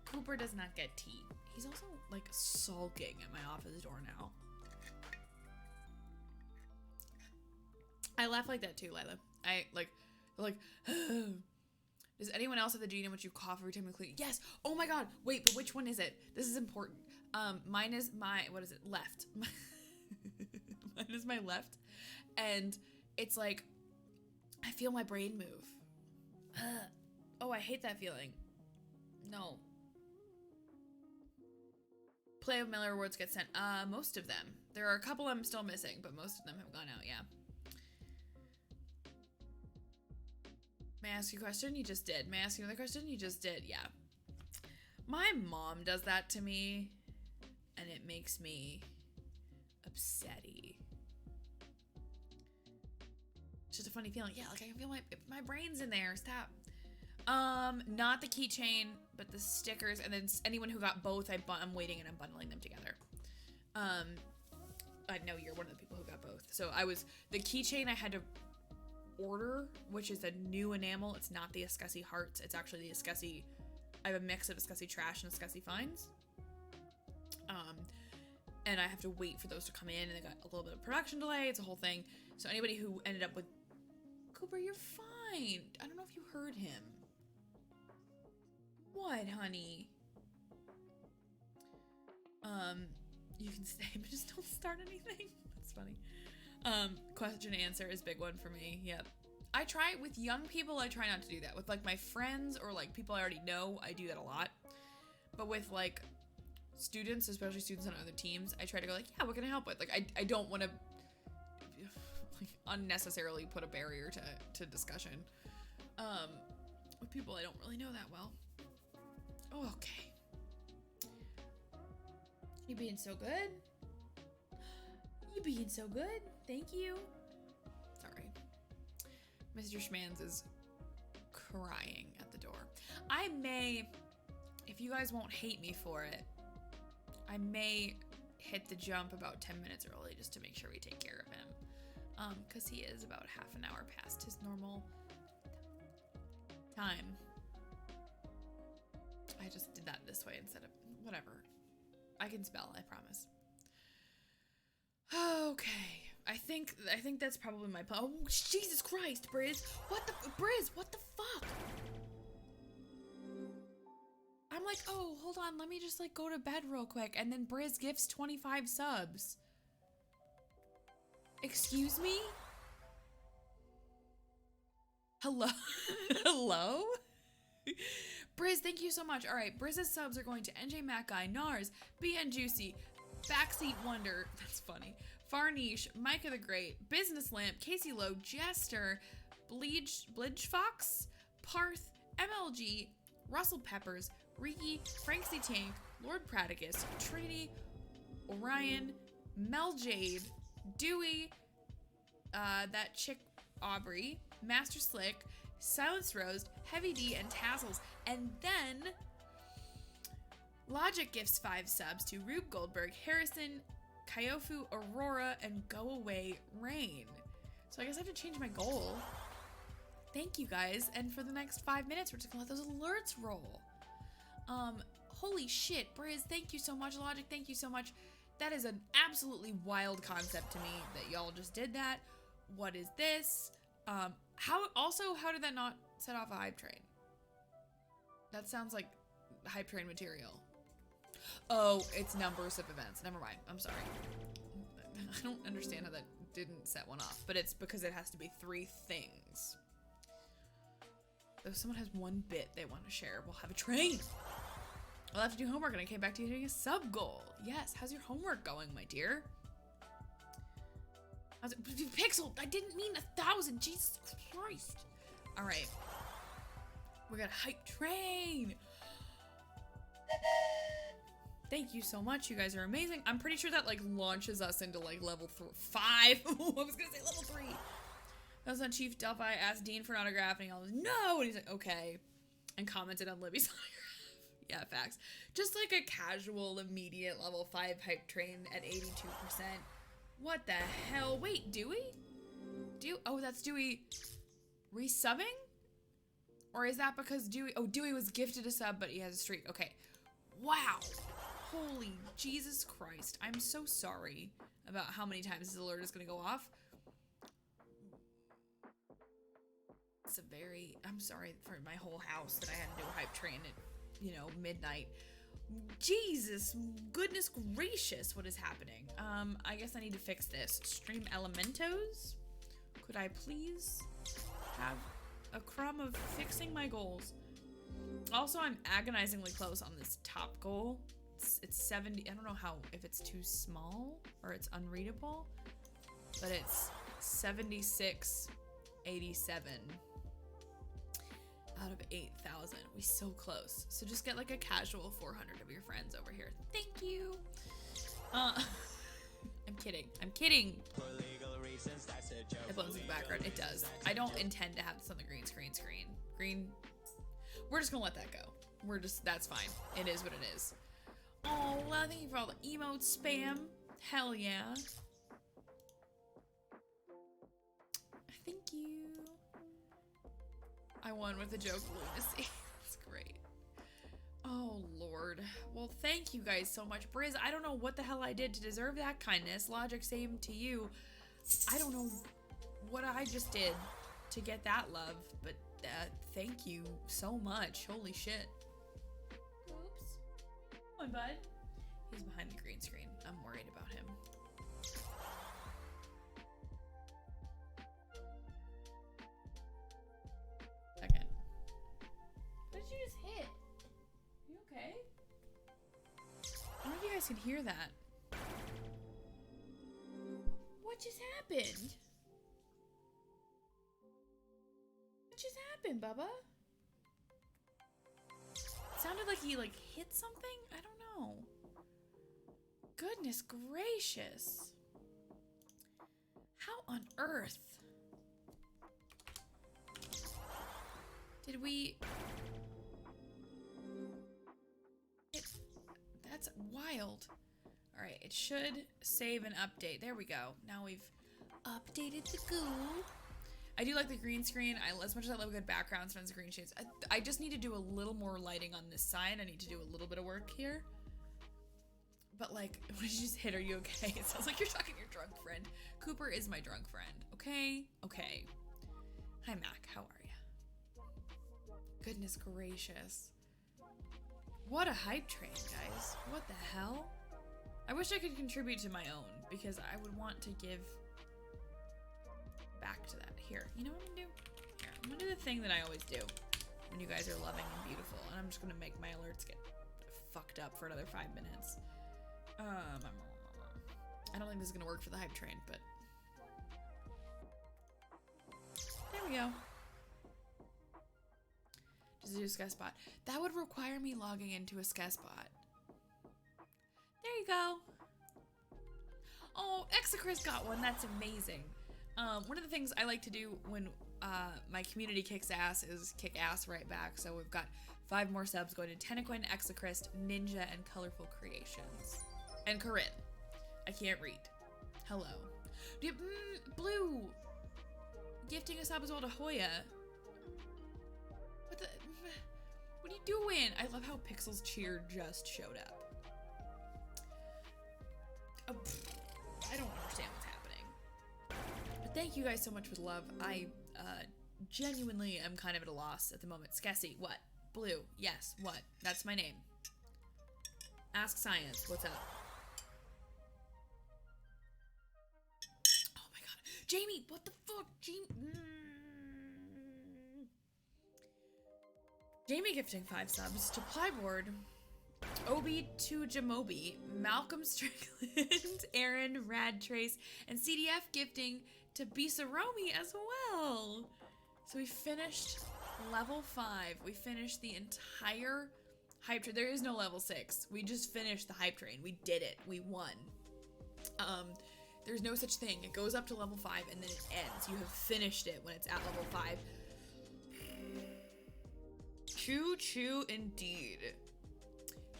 Cooper does not get tea. He's also like sulking at my office door now. I laugh like that too, Lila. I like does anyone else have the gene in which you cough every time you clean? Yes. Oh my god. Wait, but which one is it? This is important. Mine is my, what is it? Left. Mine is my left. And it's like, I feel my brain move. Oh, I hate that feeling. No. Play of Miller awards get sent. Most of them. There are a couple I'm still missing, but most of them have gone out, yeah. May I ask you a question? You just did. May I ask you another question? You just did. Yeah. My mom does that to me, and it makes me upsetty. It's just a funny feeling. Yeah, like I can feel my brain's in there. Stop. Not the keychain, but the stickers, and then anyone who got both, I'm waiting and I'm bundling them together. I know you're one of the people who got both. So the keychain I had to order, which is a new enamel. It's not the Escussi Hearts. It's actually the Escussi. I have a mix of Escussi Trash and Escussi Finds. And I have to wait for those to come in, and they got a little bit of production delay. It's a whole thing. So anybody who ended up with Cooper, you're fine. I don't know if you heard him. What, honey? You can stay, but just don't start anything. That's funny. Question answer is big one for me. Yep. I try with young people. I try not to do that. With like my friends or like people I already know, I do that a lot. But with like students, especially students on other teams, I try to go like, yeah, what can I help with? Like I don't want to like unnecessarily put a barrier to discussion. With people I don't really know that well. Oh, okay. You being so good? You being so good? Thank you. Sorry. Mr. Schmans is crying at the door. I may, if you guys won't hate me for it, I may hit the jump about 10 minutes early just to make sure we take care of him. Because he is about half an hour past his normal time. I just did that this way instead of whatever. I can spell, I promise. Okay. I think that's probably my plan. Oh, Jesus Christ, Briz. What the fuck? I'm like, oh, hold on. Let me just like go to bed real quick. And then Briz gifts 25 subs. Excuse me? Hello? Hello? Briz, thank you so much. All right, Briz's subs are going to NJ Mac Guy, Nars, BN Juicy, Backseat Wonder, that's funny, Farniche, Micah the Great, Business Lamp, Casey Lowe, Jester, Blidge Fox, Parth, MLG, Russell Peppers, Riki, Frank C. Tank, Lord Pradicus, Trini, Orion, Mel Jade, Dewey, that chick Aubrey, Master Slick, Silence Rose, Heavy D, and Tassels. And then Logic gifts 5 subs to Rube Goldberg, Harrison, Kyofu, Aurora, and Go Away Rain. So I guess I have to change my goal. Thank you guys. And for the next 5 minutes, we're just gonna let those alerts roll. Holy shit, Briz, thank you so much. Logic, thank you so much. That is an absolutely wild concept to me that y'all just did that. What is this? How did that not set off a hype train? That sounds like hype train material. Oh, it's numbers of events. Never mind. I'm sorry. I don't understand how that didn't set one off, but it's because it has to be 3 things. If someone has 1 bit they want to share, we'll have a train. I'll have to do homework, and I came back to you doing a sub goal. Yes, how's your homework going, my dear? How's it? Pixel, I didn't mean 1,000. Jesus Christ. All right. We got a hype train. Thank you so much. You guys are amazing. I'm pretty sure that like launches us into like level 5. I was gonna say level 3. That was on Chief Delphi asked Dean for an autograph and he was no, and he's like okay, and commented on Libby's autograph. Yeah, facts. Just like a casual, immediate level 5 hype train at 82%. What the hell? Wait, Dewey? Oh, that's Dewey resubbing? Or is that because Dewey was gifted a sub, but he has a streak. Okay. Wow. Holy Jesus Christ. I'm so sorry about how many times this alert is going to go off. I'm sorry for my whole house that I had to do a hype train at, midnight. Jesus, goodness gracious, what is happening? I guess I need to fix this. Stream Elementos? Could I please have a crumb of fixing my goals? Also, I'm agonizingly close on this top goal. It's 70. I don't know if it's too small or it's unreadable, but it's 76.87. out of 8,000. We so close. So just get like a casual 400 of your friends over here. Thank you. I'm kidding. I'm kidding. For legal reasons, that's a joke. It blends in the background. It does. I don't intend to have this on the green screen. Green. We're just gonna let that go. That's fine. It is what it is. Oh, well, thank you for all the emote spam. Hell yeah. Thank you. I won with a joke lunacy. That's great. Oh, Lord. Well, thank you guys so much. Briz, I don't know what the hell I did to deserve that kindness. Logic, same to you. I don't know what I just did to get that love, but thank you so much. Holy shit. Oops. Come on, bud. He's behind the green screen. I'm worried about him. Second. What did you just hit? You okay? I don't know if you guys can hear that. What just happened? What just happened, Bubba? It sounded like he hit something? I don't know. Goodness gracious. How on earth did we... That's wild. Alright, it should save and update. There we go. Now we've updated the goo. I do like the green screen. As much as I love good backgrounds, friends, green shades. I just need to do a little more lighting on this side. I need to do a little bit of work here. But like, what did you just hit? Are you okay? It sounds like you're talking to your drunk friend. Cooper is my drunk friend. Okay? Okay. Hi, Mac. How are you? Goodness gracious. What a hype train, guys. What the hell? I wish I could contribute to my own, because I would want to give back to that. Here, you know what I'm gonna do? Here, I'm gonna do the thing that I always do when you guys are loving and beautiful, and I'm just gonna make my alerts get fucked up for another 5 minutes. I don't think this is gonna work for the hype train, but there we go. Just do a Skess bot. That would require me logging into a Skess bot. There you go. Oh, Exochris got one. That's amazing. One of the things I like to do when my community kicks ass is kick ass right back. So we've got 5 more subs going to Tennequin, Exochris, Ninja, and Colorful Creations. And Corinne. I can't read. Hello. Blue! Gifting a sub as well to Hoya. What are you doing? I love how Pixel's cheer just showed up. I don't understand what's happening. But thank you guys so much for the love. I genuinely am kind of at a loss at the moment. Skessy, what? Blue, yes, what? That's my name. Ask Science, what's up? Oh my god. Jamie, what the fuck? Jamie gifting 5 subs to Plyboard, Obi to Jamobi, Malcolm Strickland, Aaron, Rad Trace, and CDF gifting to Bisaromi as well. So we finished level 5. We finished the entire hype train. There is no level 6. We just finished the hype train. We did it. We won. There's no such thing. It goes up to level 5 and then it ends. You have finished it when it's at level 5. Choo choo indeed.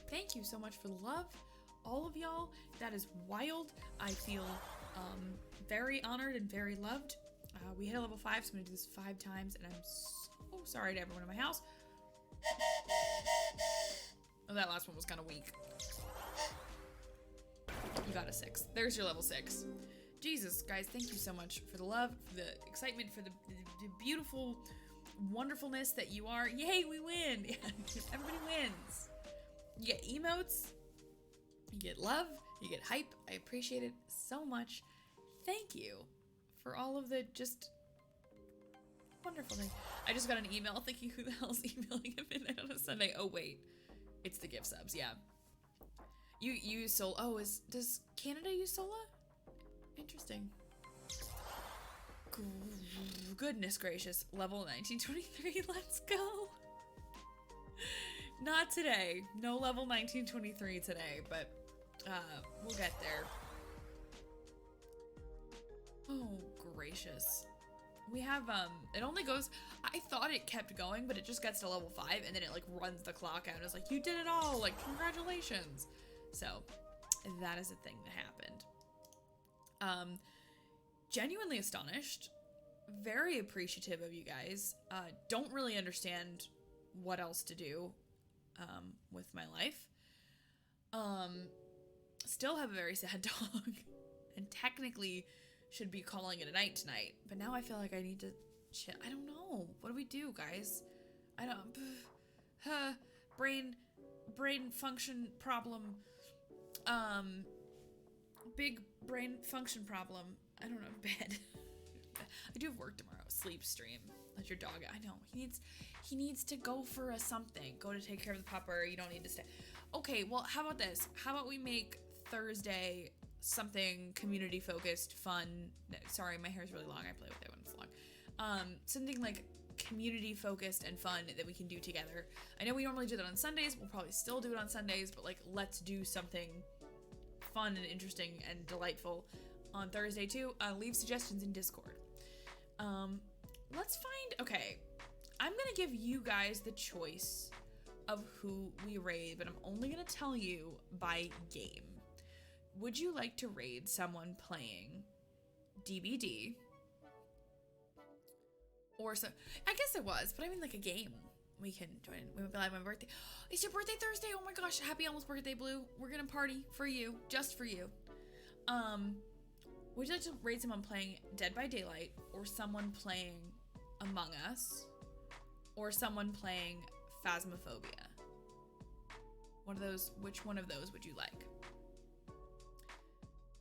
Thank you so much for the love, all of y'all. That is wild. I feel very honored and very loved. We hit a level 5, so I'm gonna do this 5 times, and I'm so sorry to everyone in my house. Oh, that last one was kind of weak. You got a 6. There's your level 6. Jesus, guys, thank you so much for the love, for the excitement, for the beautiful wonderfulness that you are. Yay, we win! Everybody wins. You get emotes, you get love, you get hype. I appreciate it so much. Thank you for all of the just wonderful things. I just got an email thinking, who the hell's emailing at midnight on a Sunday? Oh wait, it's the gift subs. Yeah, you use Sol. Oh, does Canada use Sola? Interesting. goodness gracious. Level 1923. Let's go. Not today. No level 1923 today, but we'll get there. Oh, gracious. We have, it only goes, I thought it kept going, but it just gets to level 5, and then it, like, runs the clock out. It's like, you did it all! Like, congratulations! So, that is a thing that happened. Genuinely astonished. Very appreciative of you guys. Don't really understand what else to do, with my life. Still have a very sad dog. And technically should be calling it a night tonight, but now I feel like I need to chill. I don't know. What do we do, guys? I don't, brain function problem. Big brain function problem. I don't know, bed. I do have work tomorrow. Sleep stream. Let your dog, I know, he needs to go for a something. Go to take care of the pupper. You don't need to stay. Okay, well, how about this? How about we make Thursday something community focused, fun. Sorry, my hair's really long. I play with it when it's long. Something like community focused and fun that we can do together. I know we normally do that on Sundays. We'll probably still do it on Sundays, but like, let's do something fun and interesting and delightful on Thursday too. Leave suggestions in Discord. Let's find, okay, I'm gonna give you guys the choice of who we raid, but I'm only gonna tell you by game. Would you like to raid someone playing DBD? Or so, I guess it was, but I mean like a game. We can join. We would be like, my birthday. It's your birthday Thursday. Oh my gosh. Happy almost birthday, Blue. We're gonna party for you. Just for you. Would you like to raid someone playing Dead by Daylight, or someone playing Among Us, or someone playing Phasmophobia? One of those, which one of those would you like?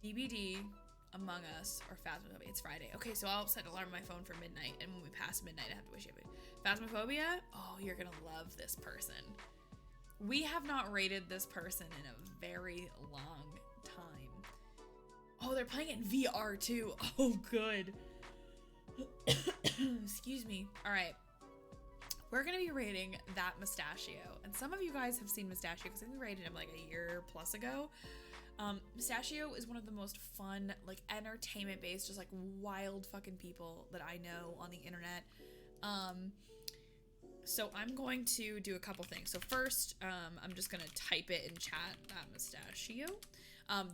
DBD, Among Us, or Phasmophobia? It's Friday. Okay, so I'll set an alarm on my phone for midnight, and when we pass midnight, I have to wish you happy. Phasmophobia? Oh, you're gonna love this person. We have not rated this person in a very long time. Oh, they're playing it in VR too. Oh, good. Excuse me. All right. We're gonna be rating that Mustachio, and some of you guys have seen Mustachio because I think we rated him like a year plus ago. Mustachio is one of the most fun, like entertainment-based, just like wild fucking people that I know on the internet. So I'm going to do a couple things. So first, I'm just gonna type it in chat, Mustachio.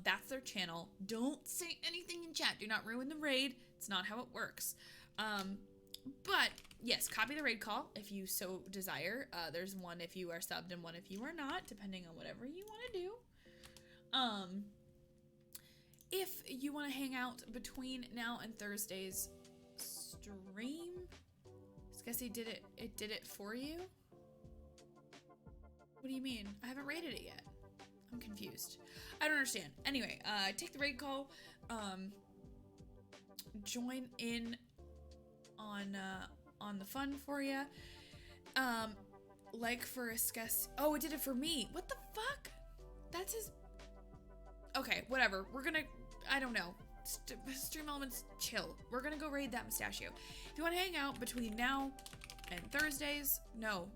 That's their channel. Don't say anything in chat. Do not ruin the raid. It's not how it works. But yes, copy the raid call if you so desire. There's one if you are subbed and one if you are not, depending on whatever you want to do. If you want to hang out between now and Thursday's stream, Skessy did it for you? What do you mean? I haven't rated it yet. I'm confused. I don't understand. Anyway, take the raid call, join in on the fun for you. Like for a Skess. Oh, it did it for me. What the fuck? That's his. Okay, whatever. We're gonna, I don't know. Stream Elements, chill. We're gonna go raid that Mustachio. If you want to hang out between now and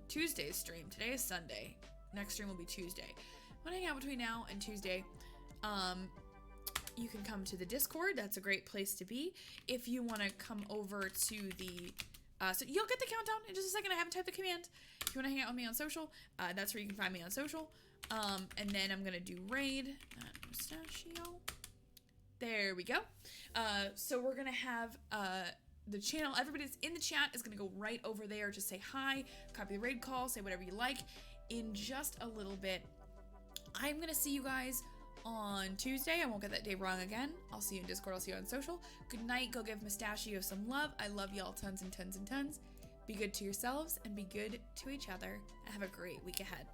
Tuesday's stream. Today is Sunday. Next stream will be Tuesday. If you want to hang out between now and Tuesday, you can come to the Discord. That's a great place to be. If you want to come over to the, so you'll get the countdown in just a second. I haven't typed the command. If you want to hang out with me on social, that's where you can find me on social. And then I'm gonna do raid Mustachio. There we go. So we're gonna have the channel. Everybody that's in the chat is gonna go right over there. Just say hi, copy the raid call, say whatever you like. In just a little bit, I'm gonna see you guys on Tuesday. I won't get that day wrong again. I'll see you in Discord. I'll see you on social. Good night. Go give Mustachio some love. I love y'all tons and tons and tons. Be good to yourselves and be good to each other. And have a great week ahead.